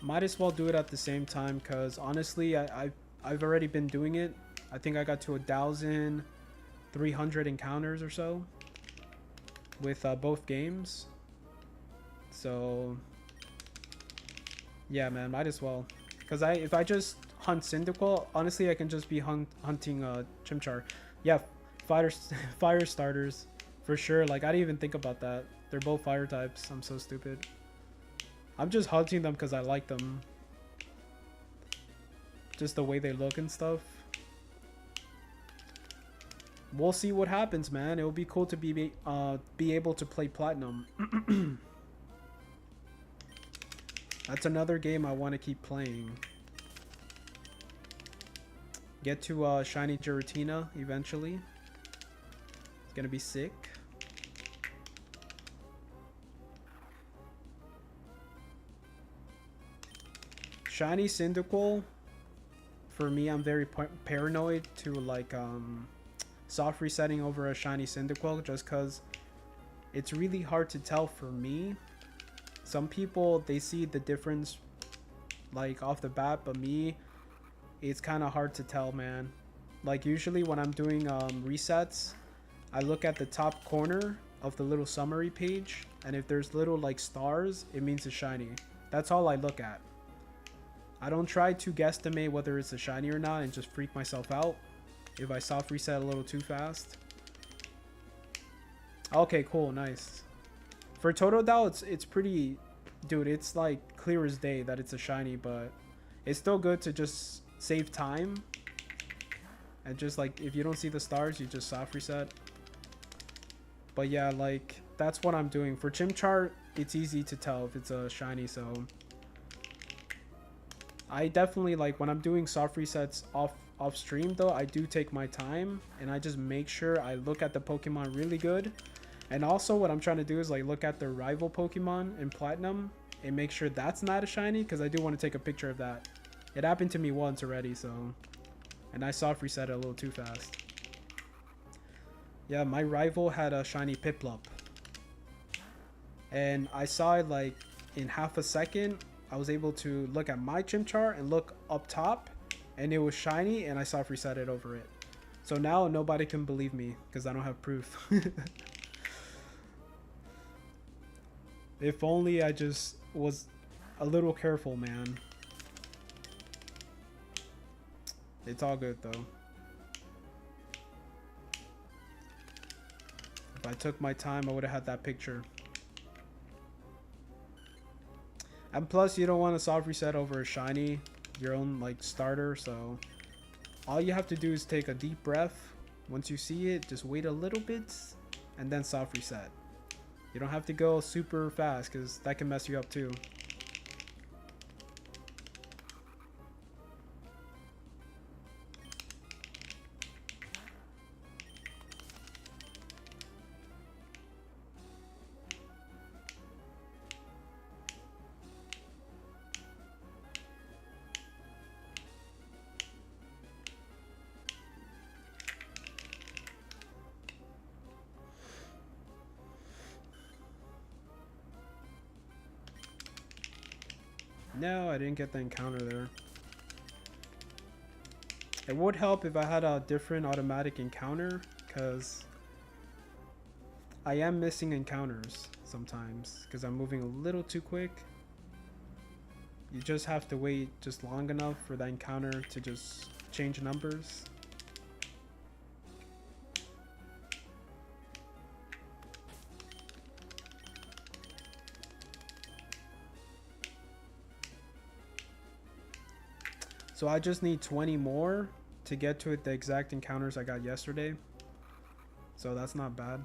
Might as well do it at the same time because honestly, I've already been doing it. I think I got to 1,300 encounters or so with both games. So yeah, man, might as well. Because if I just hunt Cyndaquil, honestly, I can just be hunting Chimchar. Yeah, fire starters for sure. Like, I didn't even think about that. They're both fire types. I'm so stupid. I'm just hunting them because I like them. Just the way they look and stuff. We'll see what happens, man. It will be cool to be able to play Platinum. That's another game I want to keep playing. Get to Shiny Giratina eventually. It's gonna be sick. Shiny Cyndaquil. For me, I'm very paranoid to like soft resetting over a Shiny Cyndaquil just because it's really hard to tell for me. Some people, they see the difference like off the bat, but me, it's kind of hard to tell, man. Like usually when I'm doing resets, I look at the top corner of the little summary page, and if there's little like stars, it means it's shiny. That's all I look at. I don't try to guesstimate whether it's a shiny or not and just freak myself out if I soft reset a little too fast. Okay, cool, nice. For Totodile, it's pretty, dude, it's like clear as day that it's a shiny, but it's still good to just save time. And just like, if you don't see the stars, you just soft reset. But yeah, like, that's what I'm doing. For Chimchar, it's easy to tell if it's a shiny, so. I definitely, like, when I'm doing soft resets off stream, though, I do take my time. And I just make sure I look at the Pokemon really good. And also what I'm trying to do is like look at the rival Pokemon in Platinum and make sure that's not a shiny, because I do want to take a picture of that. It happened to me once already, so. And I soft reset it a little too fast. Yeah, my rival had a shiny Piplup. And I saw it like in half a second. I was able to look at my Chimchar and look up top, and it was shiny, and I soft reset it over it. So now nobody can believe me because I don't have proof. If only I just was a little careful, man. It's all good, though. If I took my time, I would have had that picture. And plus, you don't want to soft reset over a shiny, your own, like, starter, so all you have to do is take a deep breath Once you see it, just wait a little bit and then soft reset. You don't have to go super fast because that can mess you up too. No, I didn't get the encounter there. It would help if I had a different automatic encounter, because I am missing encounters sometimes because I'm moving a little too quick. You just have to wait just long enough for that encounter to just change numbers. So I just need 20 more to get to the exact encounters I got yesterday. So that's not bad.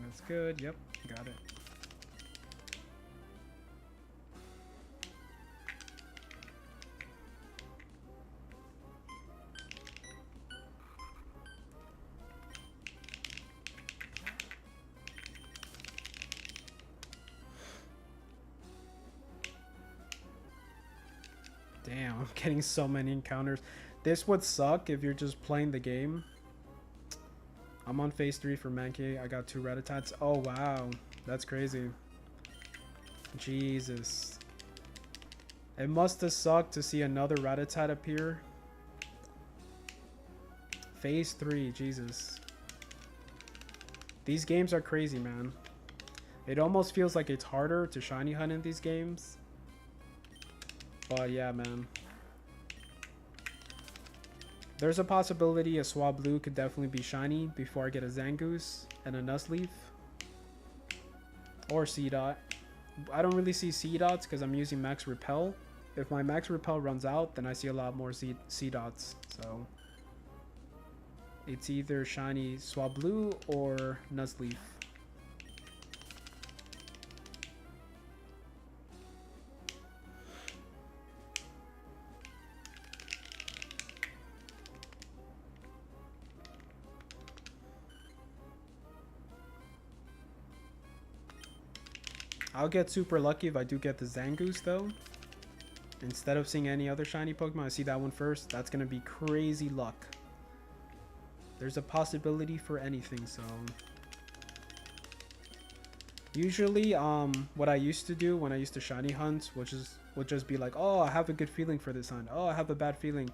That's good. Yep, got it. Damn, I'm getting so many encounters. This would suck if you're just playing the game. I'm on phase 3 for Mankey. I got 2 Rattatats. Oh, wow. That's crazy. Jesus. It must have sucked to see another Rattata appear. Phase 3. Jesus. These games are crazy, man. It almost feels like it's harder to shiny hunt in these games. But yeah, man. There's a possibility a Swablu could definitely be shiny before I get a Zangoose and a Nuzleaf. Or Seedot. I don't really see Seedots because I'm using Max Repel. If my Max Repel runs out, then I see a lot more Seedots. So it's either shiny Swablu or Nuzleaf. I'll get super lucky if I do get the Zangoose though. Instead of seeing any other shiny Pokemon, I see that one first. That's gonna be crazy luck. There's a possibility for anything, so usually what I used to do when I used to shiny hunt, would just be like, oh, I have a good feeling for this hunt. Oh, I have a bad feeling.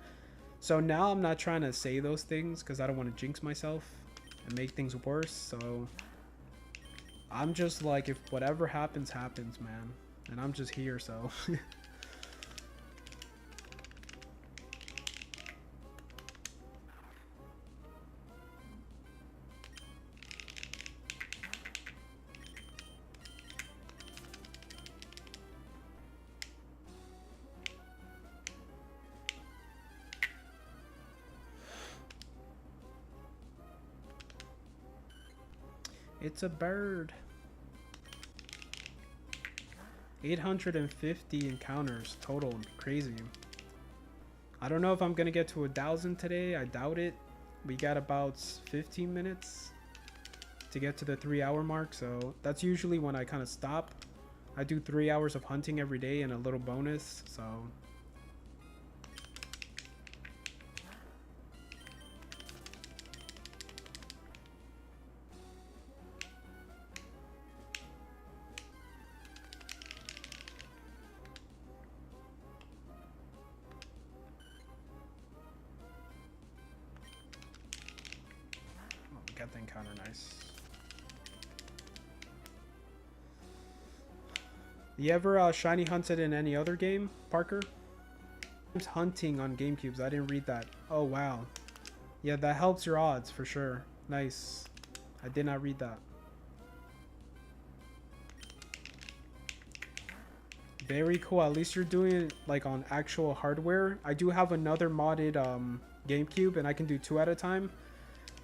So now I'm not trying to say those things because I don't want to jinx myself and make things worse. So I'm just like, if whatever happens, happens, man. And I'm just here, so. It's a bird. 850 encounters total. Crazy. I don't know if I'm gonna get to 1,000 today. I doubt it. We got about 15 minutes to get to the 3-hour mark, so that's usually when I kind of stop. I do 3 hours of hunting every day and a little bonus, so Death Encounter, nice. You ever shiny hunted in any other game, Parker? Hunting on GameCubes. I didn't read that. Oh, wow. Yeah, that helps your odds for sure. Nice. I did not read that. Very cool. At least you're doing it like on actual hardware. I do have another modded GameCube, and I can do 2 at a time.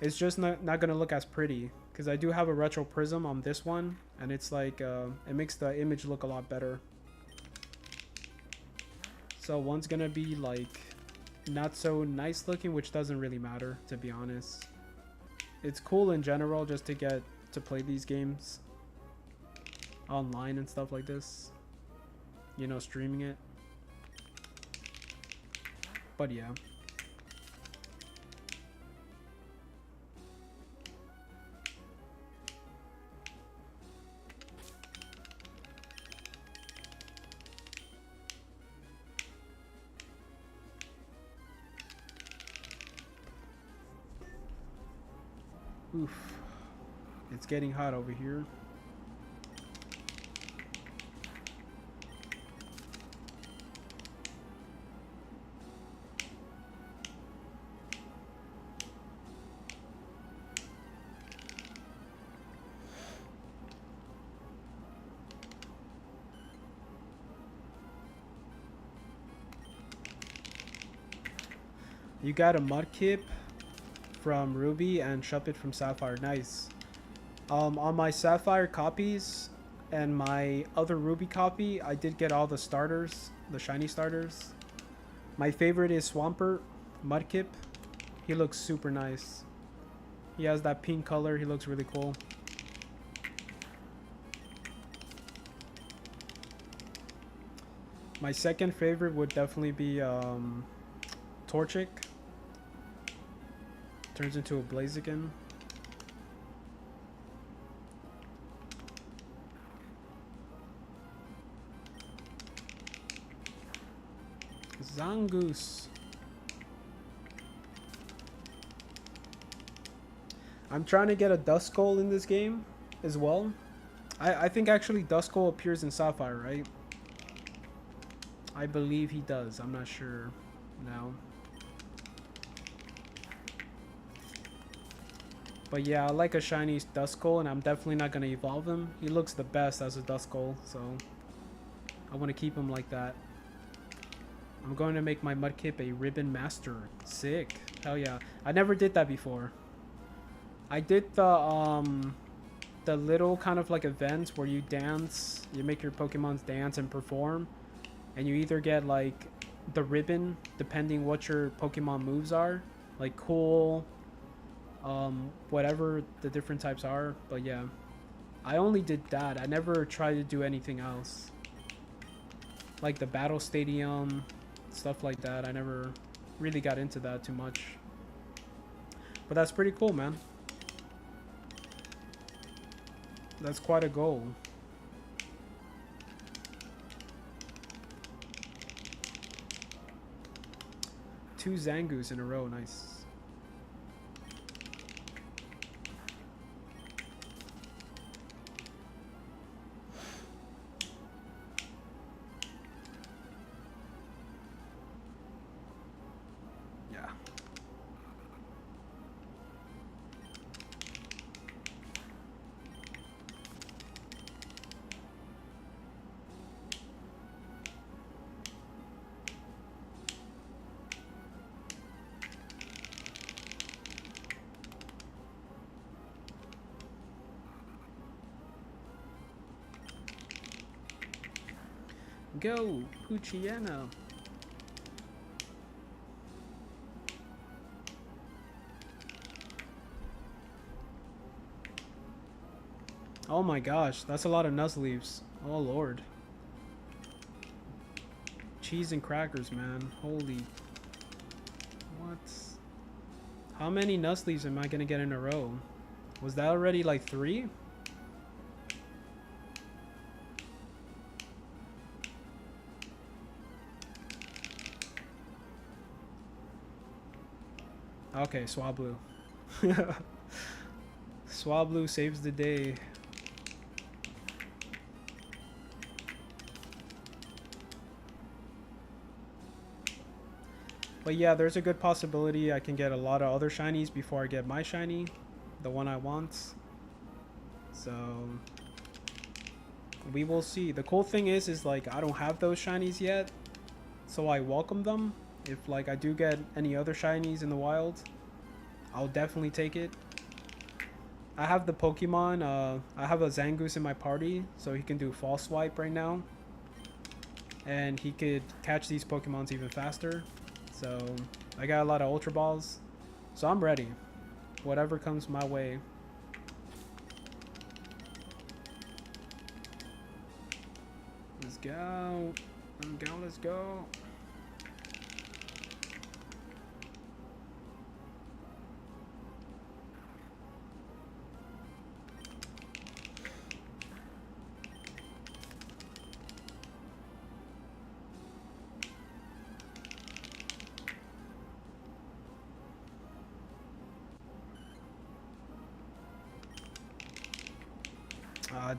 It's just not going to look as pretty because I do have a retro prism on this one, and it's like it makes the image look a lot better. So one's gonna be like not so nice looking, which doesn't really matter, to be honest. It's cool in general just to get to play these games online and stuff like this, you know, streaming it. But yeah. Oof. It's getting hot over here. You got a Mudkip from Ruby and Shuppet from Sapphire. Nice. On my Sapphire copies and my other Ruby copy, I did get all the starters, the shiny starters. My favorite is Swampert, Mudkip. He looks super nice. He has that pink color. He looks really cool. My second favorite would definitely be Torchic. Turns into a Blaziken. Zangoose. I'm trying to get a Duskull in this game as well. I think actually Duskull appears in Sapphire, right? I believe he does. I'm not sure now. But yeah, I like a shiny Duskull, and I'm definitely not going to evolve him. He looks the best as a Duskull, so I want to keep him like that. I'm going to make my Mudkip a Ribbon Master. Sick. Hell yeah. I never did that before. I did the little kind of like events where you dance, you make your Pokemons dance and perform, and you either get like the ribbon depending what your Pokemon moves are, like cool, whatever the different types are. But yeah, I only did that. I never tried to do anything else, like the battle stadium, stuff like that. I never really got into that too much, but that's pretty cool, man. That's quite a goal. Two Zangoose in a row, nice. Yeah. Go, Puchiano. Oh my gosh, that's a lot of Nuzleaves. Oh lord. Cheese and crackers, man. Holy. What? How many Nuzleaves am I gonna get in a row? Was that already like 3? Okay, Swablu. Swablu saves the day. But yeah, there's a good possibility I can get a lot of other shinies before I get my shiny, the one I want. So we will see. The cool thing is like I don't have those shinies yet, so I welcome them. If like I do get any other shinies in the wild, I'll definitely take it. I have the Pokemon, I have a Zangoose in my party, so he can do false swipe right now. And he could catch these Pokemons even faster. So I got a lot of Ultra Balls, so I'm ready. Whatever comes my way. Let's go. Let's go.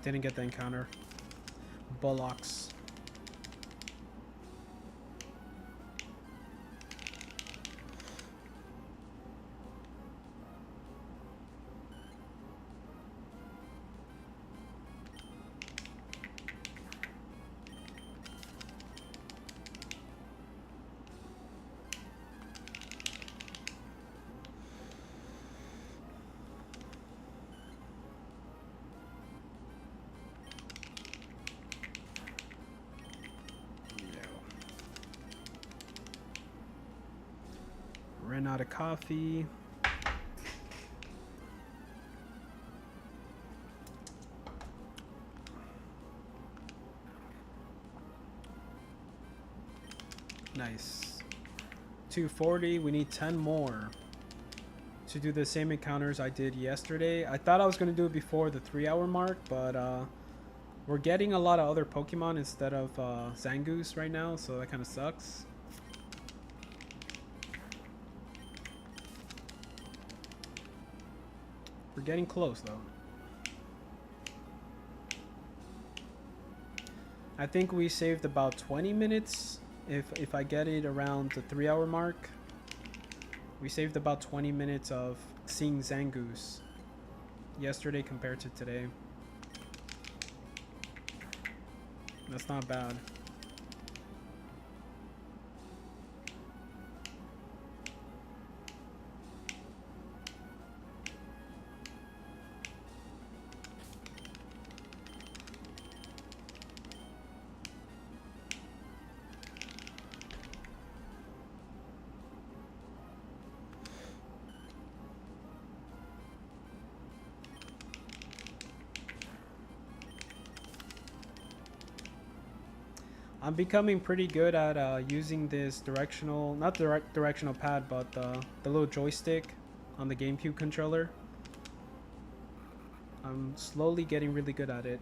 Didn't get the encounter. Bullocks. Ran out of coffee. Nice. 240. We need 10 more to do the same encounters I did yesterday. I thought I was going to do it before the 3-hour mark, but we're getting a lot of other Pokemon instead of Zangoose right now, so that kind of sucks. We're getting close though. I think we saved about 20 minutes if I get it around the 3-hour mark. We saved about 20 minutes of seeing Zangoose yesterday compared to today. That's not bad. I'm becoming pretty good at using this directional, not directional pad, but the little joystick on the GameCube controller. I'm slowly getting really good at it.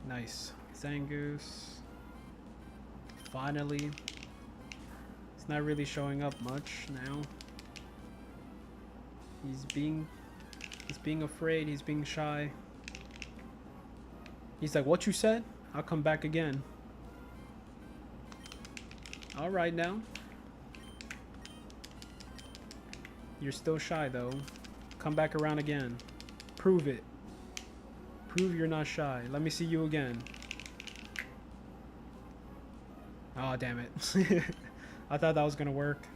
Nice. Zangoose. Finally. It's not really showing up much now. He's being afraid, he's being shy. He's like, what you said? I'll come back again. Alright now. You're still shy though. Come back around again. Prove it. Prove you're not shy. Let me see you again. Oh, damn it. I thought that was gonna work.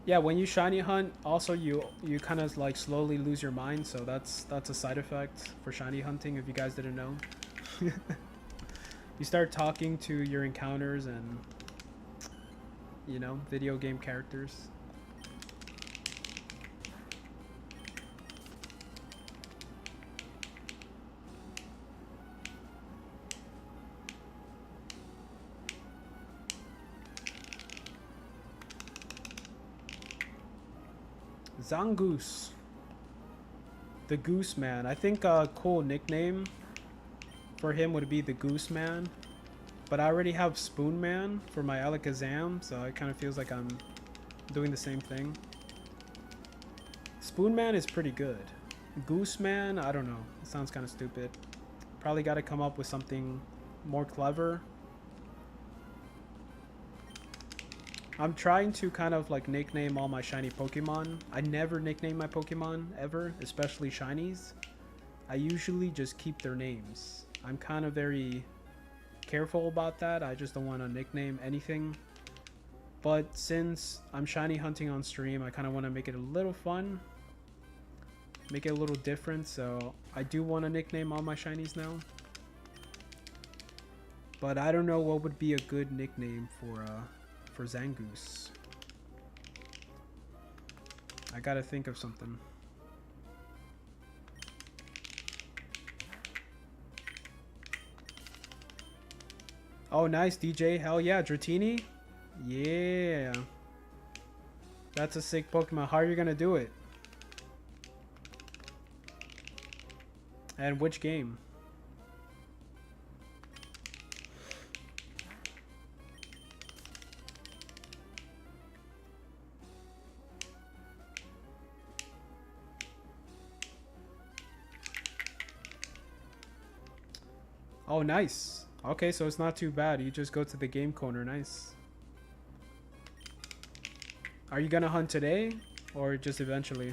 Yeah, when you shiny hunt, also you kind of like slowly lose your mind, so that's a side effect for shiny hunting if you guys didn't know. You start talking to your encounters and, you know, video game characters. Zangoose. The Goose Man. I think a cool nickname for him would be the Goose Man. But I already have Spoon Man for my Alakazam, so it kind of feels like I'm doing the same thing. Spoon Man is pretty good. Goose Man, I don't know. It sounds kind of stupid. Probably got to come up with something more clever. I'm trying to kind of like nickname all my shiny Pokemon. I never nickname my Pokemon ever, especially shinies. I usually just keep their names. I'm kind of very careful about that. I just don't want to nickname anything. But since I'm shiny hunting on stream, I kind of want to make it a little fun. Make it a little different, so I do want to nickname all my shinies now. But I don't know what would be a good nickname for Zangoose. I gotta think of something. Oh, nice, DJ. Hell yeah, Dratini. Yeah. That's a sick Pokemon. How are you gonna do it? And which game? Oh, nice. Okay, so it's not too bad. You just go to the game corner. Nice. Are you gonna hunt today or just eventually?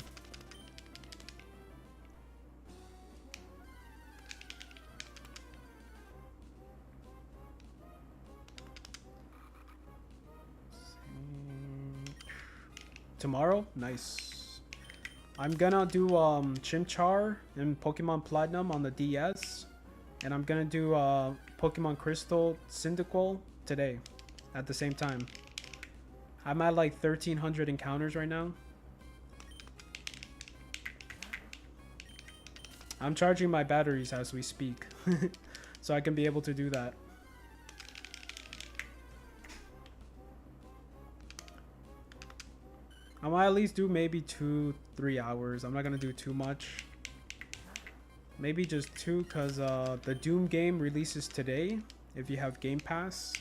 Tomorrow? Nice. I'm gonna do Chimchar in Pokemon Platinum on the DS. And I'm gonna do Pokemon Crystal Cyndaquil today at the same time. I'm at like 1,300 encounters right now. I'm charging my batteries as we speak. So I can be able to do that. I might at least do maybe 2-3 hours. I'm not gonna do too much. Maybe just 2, because the Doom game releases today if you have Game Pass.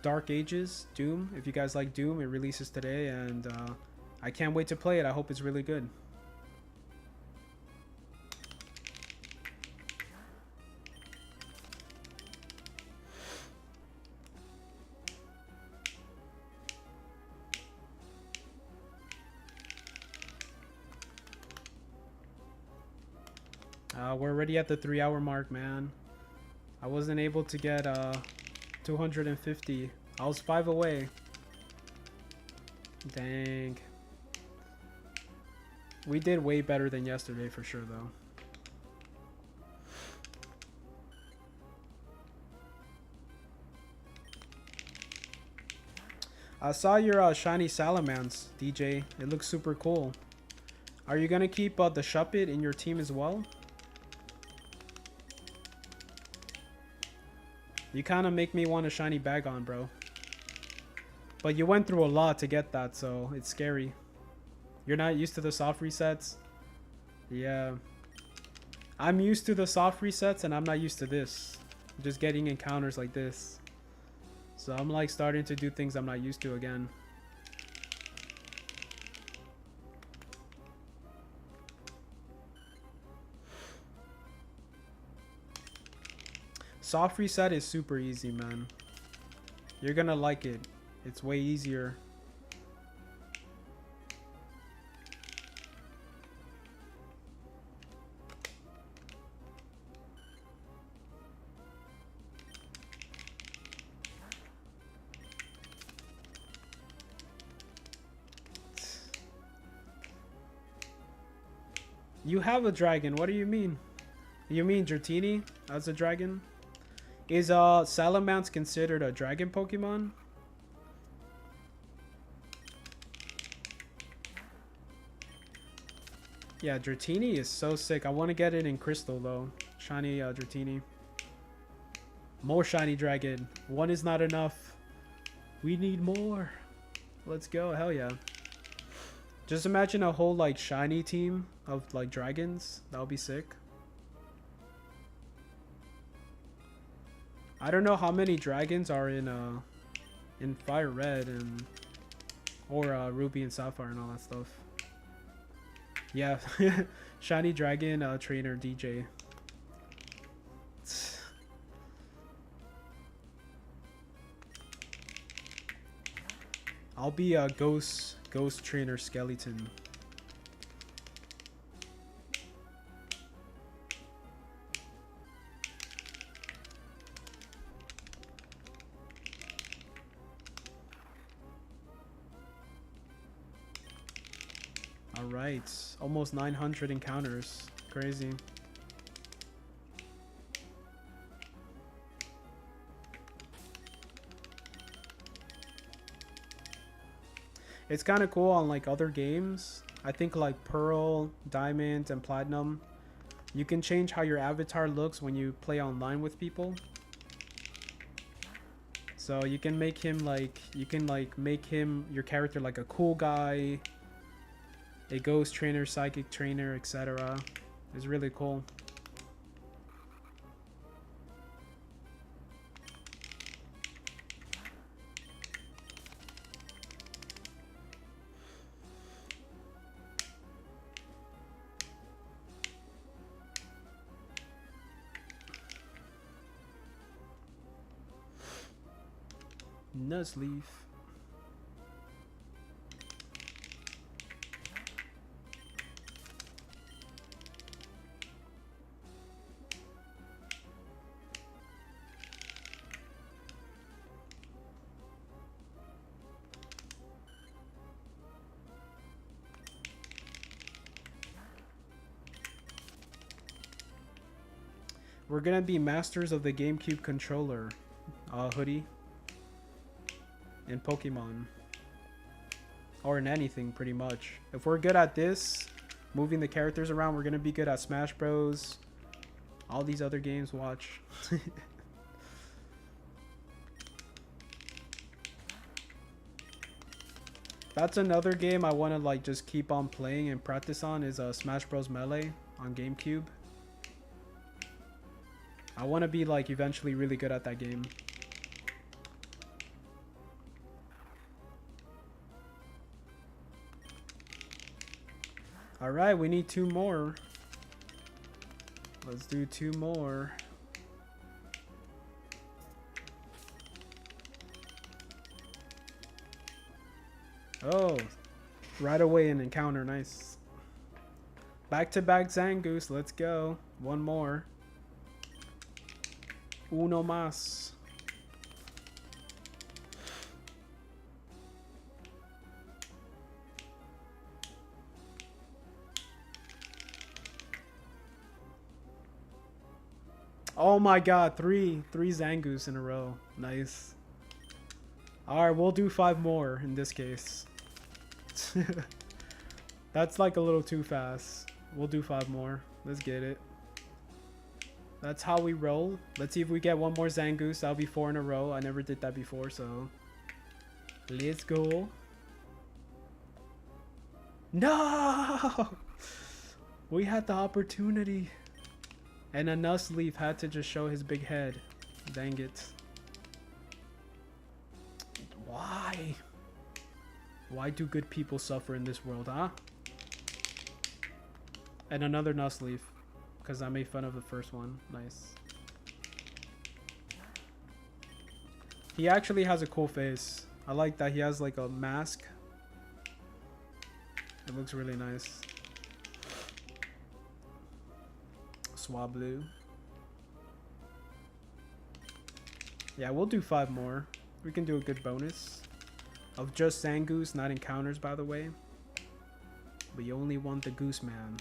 Dark Ages, Doom. If you guys like Doom, it releases today, and I can't wait to play it. I hope it's really good. We're already at the 3-hour mark, man. I wasn't able to get 250. I was 5 away. Dang. We did way better than yesterday for sure, though. I saw your shiny Salamence, DJ. It looks super cool. Are you gonna keep the Shuppet in your team as well? You kind of make me want a shiny Bagon, bro. But you went through a lot to get that, so it's scary. You're not used to the soft resets? Yeah. I'm used to the soft resets, and I'm not used to this. Just getting encounters like this. So I'm like starting to do things I'm not used to again. Soft reset is super easy, man. You're gonna like it. It's way easier. You have a dragon. What do you mean? You mean Dratini as a dragon? Is Salamence considered a dragon Pokemon? Yeah, Dratini is so sick. I want to get it in Crystal though. Shiny Dratini. More shiny dragon. One is not enough. We need more. Let's go. Hell yeah. Just imagine a whole like shiny team of like dragons. That would be sick. I don't know how many dragons are in Fire Red and or Ruby and Sapphire and all that stuff. Yeah, shiny dragon trainer DJ. I'll be a ghost trainer skeleton. Alright, almost 900 encounters. Crazy. It's kind of cool on like other games. I think like Pearl, Diamond, and Platinum. You can change how your avatar looks when you play online with people. So you can make him like, make him, your character like a cool guy, a ghost trainer, psychic trainer, etc. It's really cool. Nuzleaf. We're gonna be masters of the GameCube controller hoodie in Pokemon, or in anything pretty much. If we're good at this, moving the characters around, we're gonna be good at Smash Bros, all these other games. Watch. That's another game I want to like just keep on playing and practice on, is Smash Bros Melee on GameCube. I want to be like eventually really good at that game. Alright, we need 2 more. Let's do 2 more. Oh, right away an encounter. Nice. Back-to-back Zangoose. Let's go. 1 more. Uno más. Oh my god, 3 Zangoose in a row. Nice. Alright, we'll do 5 more in this case. That's like a little too fast. We'll do 5 more. Let's get it. That's how we roll. Let's see if we get 1 more Zangoose. That'll be 4 in a row. I never did that before, so let's go. No! We had the opportunity. And a Nuzleaf had to just show his big head. Dang it. Why? Why do good people suffer in this world, huh? And another Nuzleaf, because I made fun of the first one. Nice. He actually has a cool face. I like that he has like a mask. It looks really nice. Swablu. Yeah, we'll do 5 more. We can do a good bonus of just Zangoose, not encounters, by the way. We only want the Goose Man.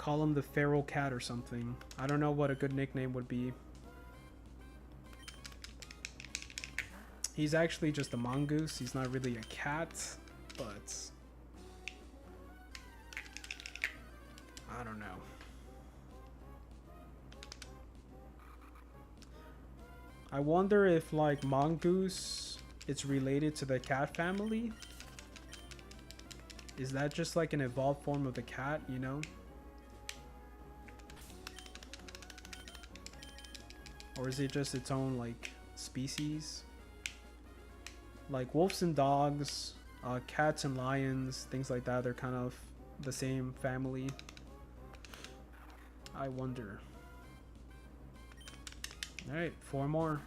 Call him the feral cat or something. I don't know what a good nickname would be. He's actually just a mongoose. He's not really a cat, but I don't know. I wonder if like mongoose, it's related to the cat family. Is that just like an evolved form of the cat, you know? Or is it just its own like species? Like wolves and dogs, cats and lions, things like that, they're kind of the same family. I wonder. Alright, 4 more.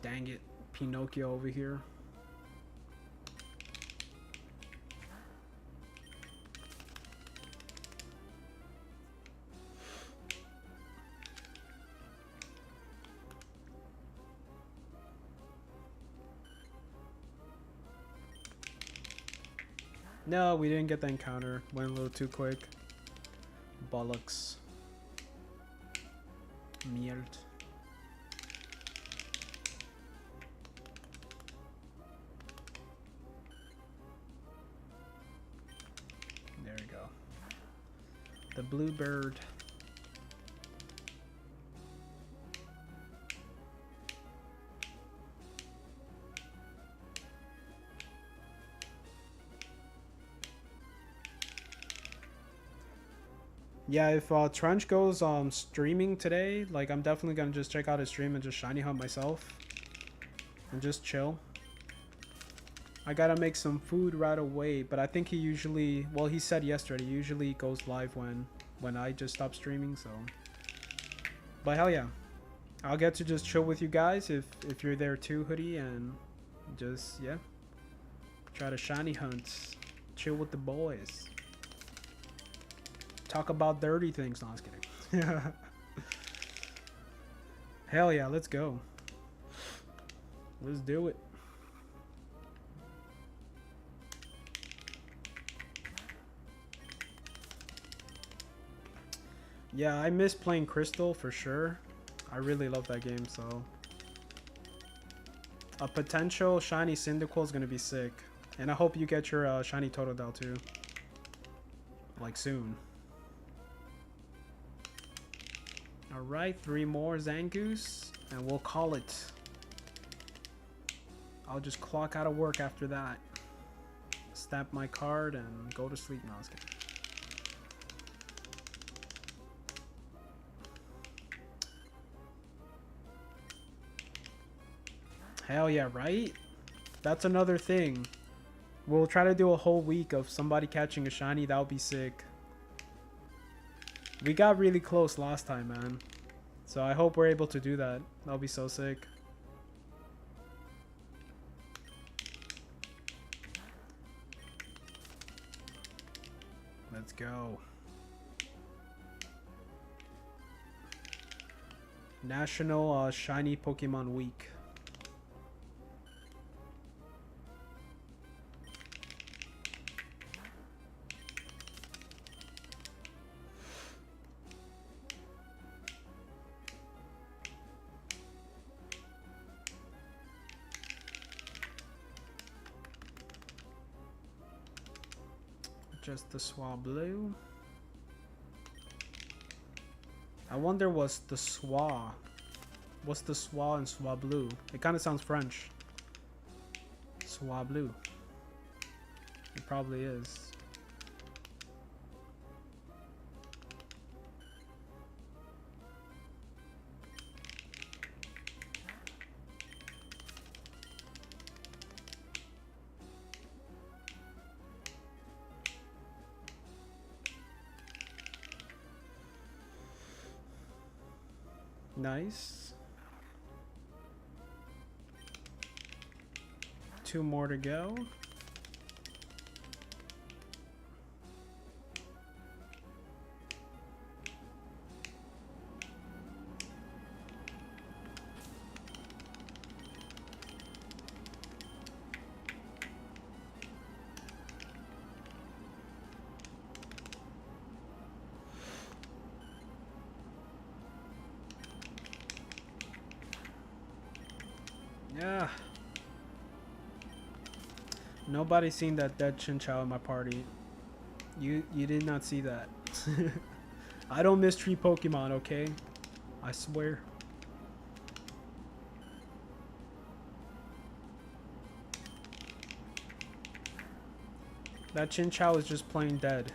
Dang it, Pinocchio over here. No, we didn't get the encounter. Went a little too quick. Bollocks. Merde. There we go. The bluebird. Yeah, if Trench goes streaming today, like I'm definitely gonna just check out his stream and just shiny hunt myself and just chill. I gotta make some food right away, but I think he usually, well, he said yesterday, he usually goes live when I just stop streaming, so. But hell yeah, I'll get to just chill with you guys if you're there too, Hoodie, and just, yeah, try to shiny hunt, chill with the boys. Talk about dirty things. No, I was kidding. Hell yeah, let's go. Let's do it. Yeah, I miss playing Crystal for sure. I really love that game, so. A potential shiny Cyndaquil is going to be sick. And I hope you get your shiny Totodile too. Like soon. Alright, 3 more Zangoose, and we'll call it. I'll just clock out of work after that. Stamp my card and go to sleep. No, I was kidding. Hell yeah, right? That's another thing. We'll try to do a whole week of somebody catching a shiny. That would be sick. We got really close last time, man. So I hope we're able to do that. That'll be so sick. Let's go. National Shiny Pokemon Week. Just the Swablu. I wonder what's the Swa. What's the Swa and Swablu? It kind of sounds French. Swablu. It probably is. Nice. 2 more to go. Yeah. Nobody's seen that dead Chinchou in my party. You did not see that. I don't mistreat Pokemon, okay? I swear. That Chinchou is just plain dead.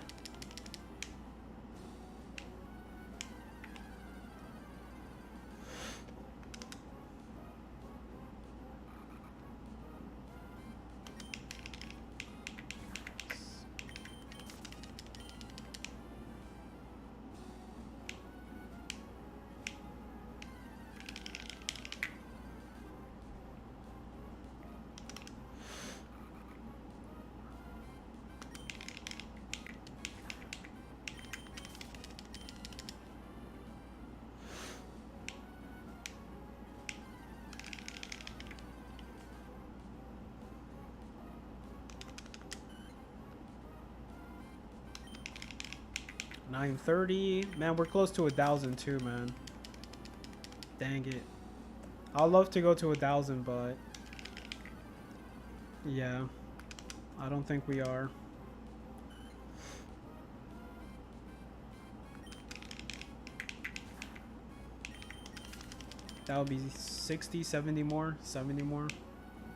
$930. Man, we're close to 1,000 too, man. Dang it. I'd love to go to 1,000, but yeah, I don't think we are. That would be 60, 70 more, 70 more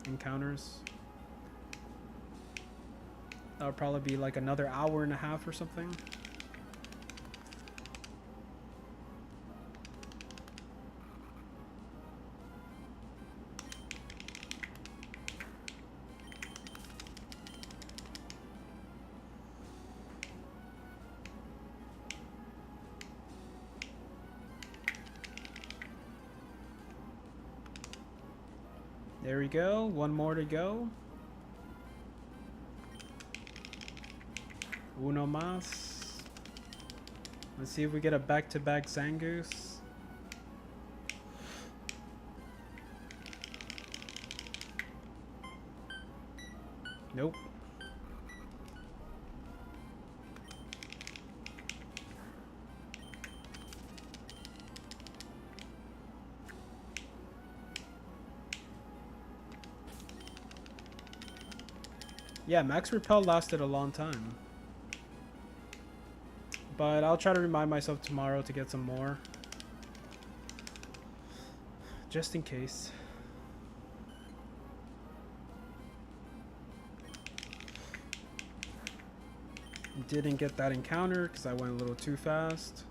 encounters. That would probably be like another hour and a half or something. There we go. One more to go. Uno más. Let's see if we get a back-to-back Zangoose. Nope. Yeah, Max Repel lasted a long time. But I'll try to remind myself tomorrow to get some more. Just in case. Didn't get that encounter because I went a little too fast.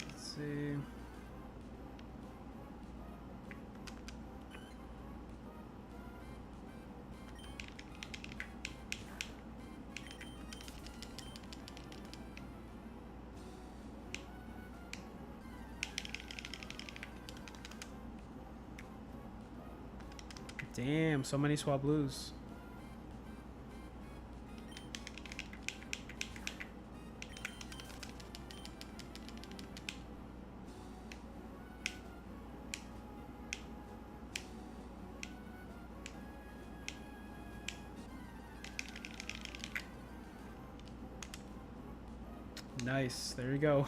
Let's see. Damn, so many Swablues. Nice, there you go.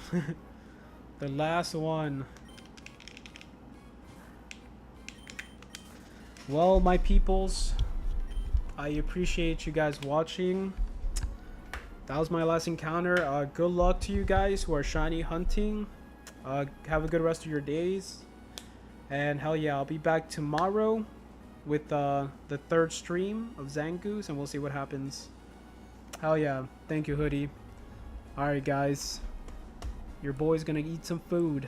The last one. Well, my peoples, I appreciate you guys watching. That was my last encounter. Good luck to you guys who are shiny hunting. Have a good rest of your days. And hell yeah, I'll be back tomorrow with the third stream of Zangoose, and we'll see what happens. Hell yeah. Thank you, Hoodie. Alright, guys. Your boy's gonna eat some food.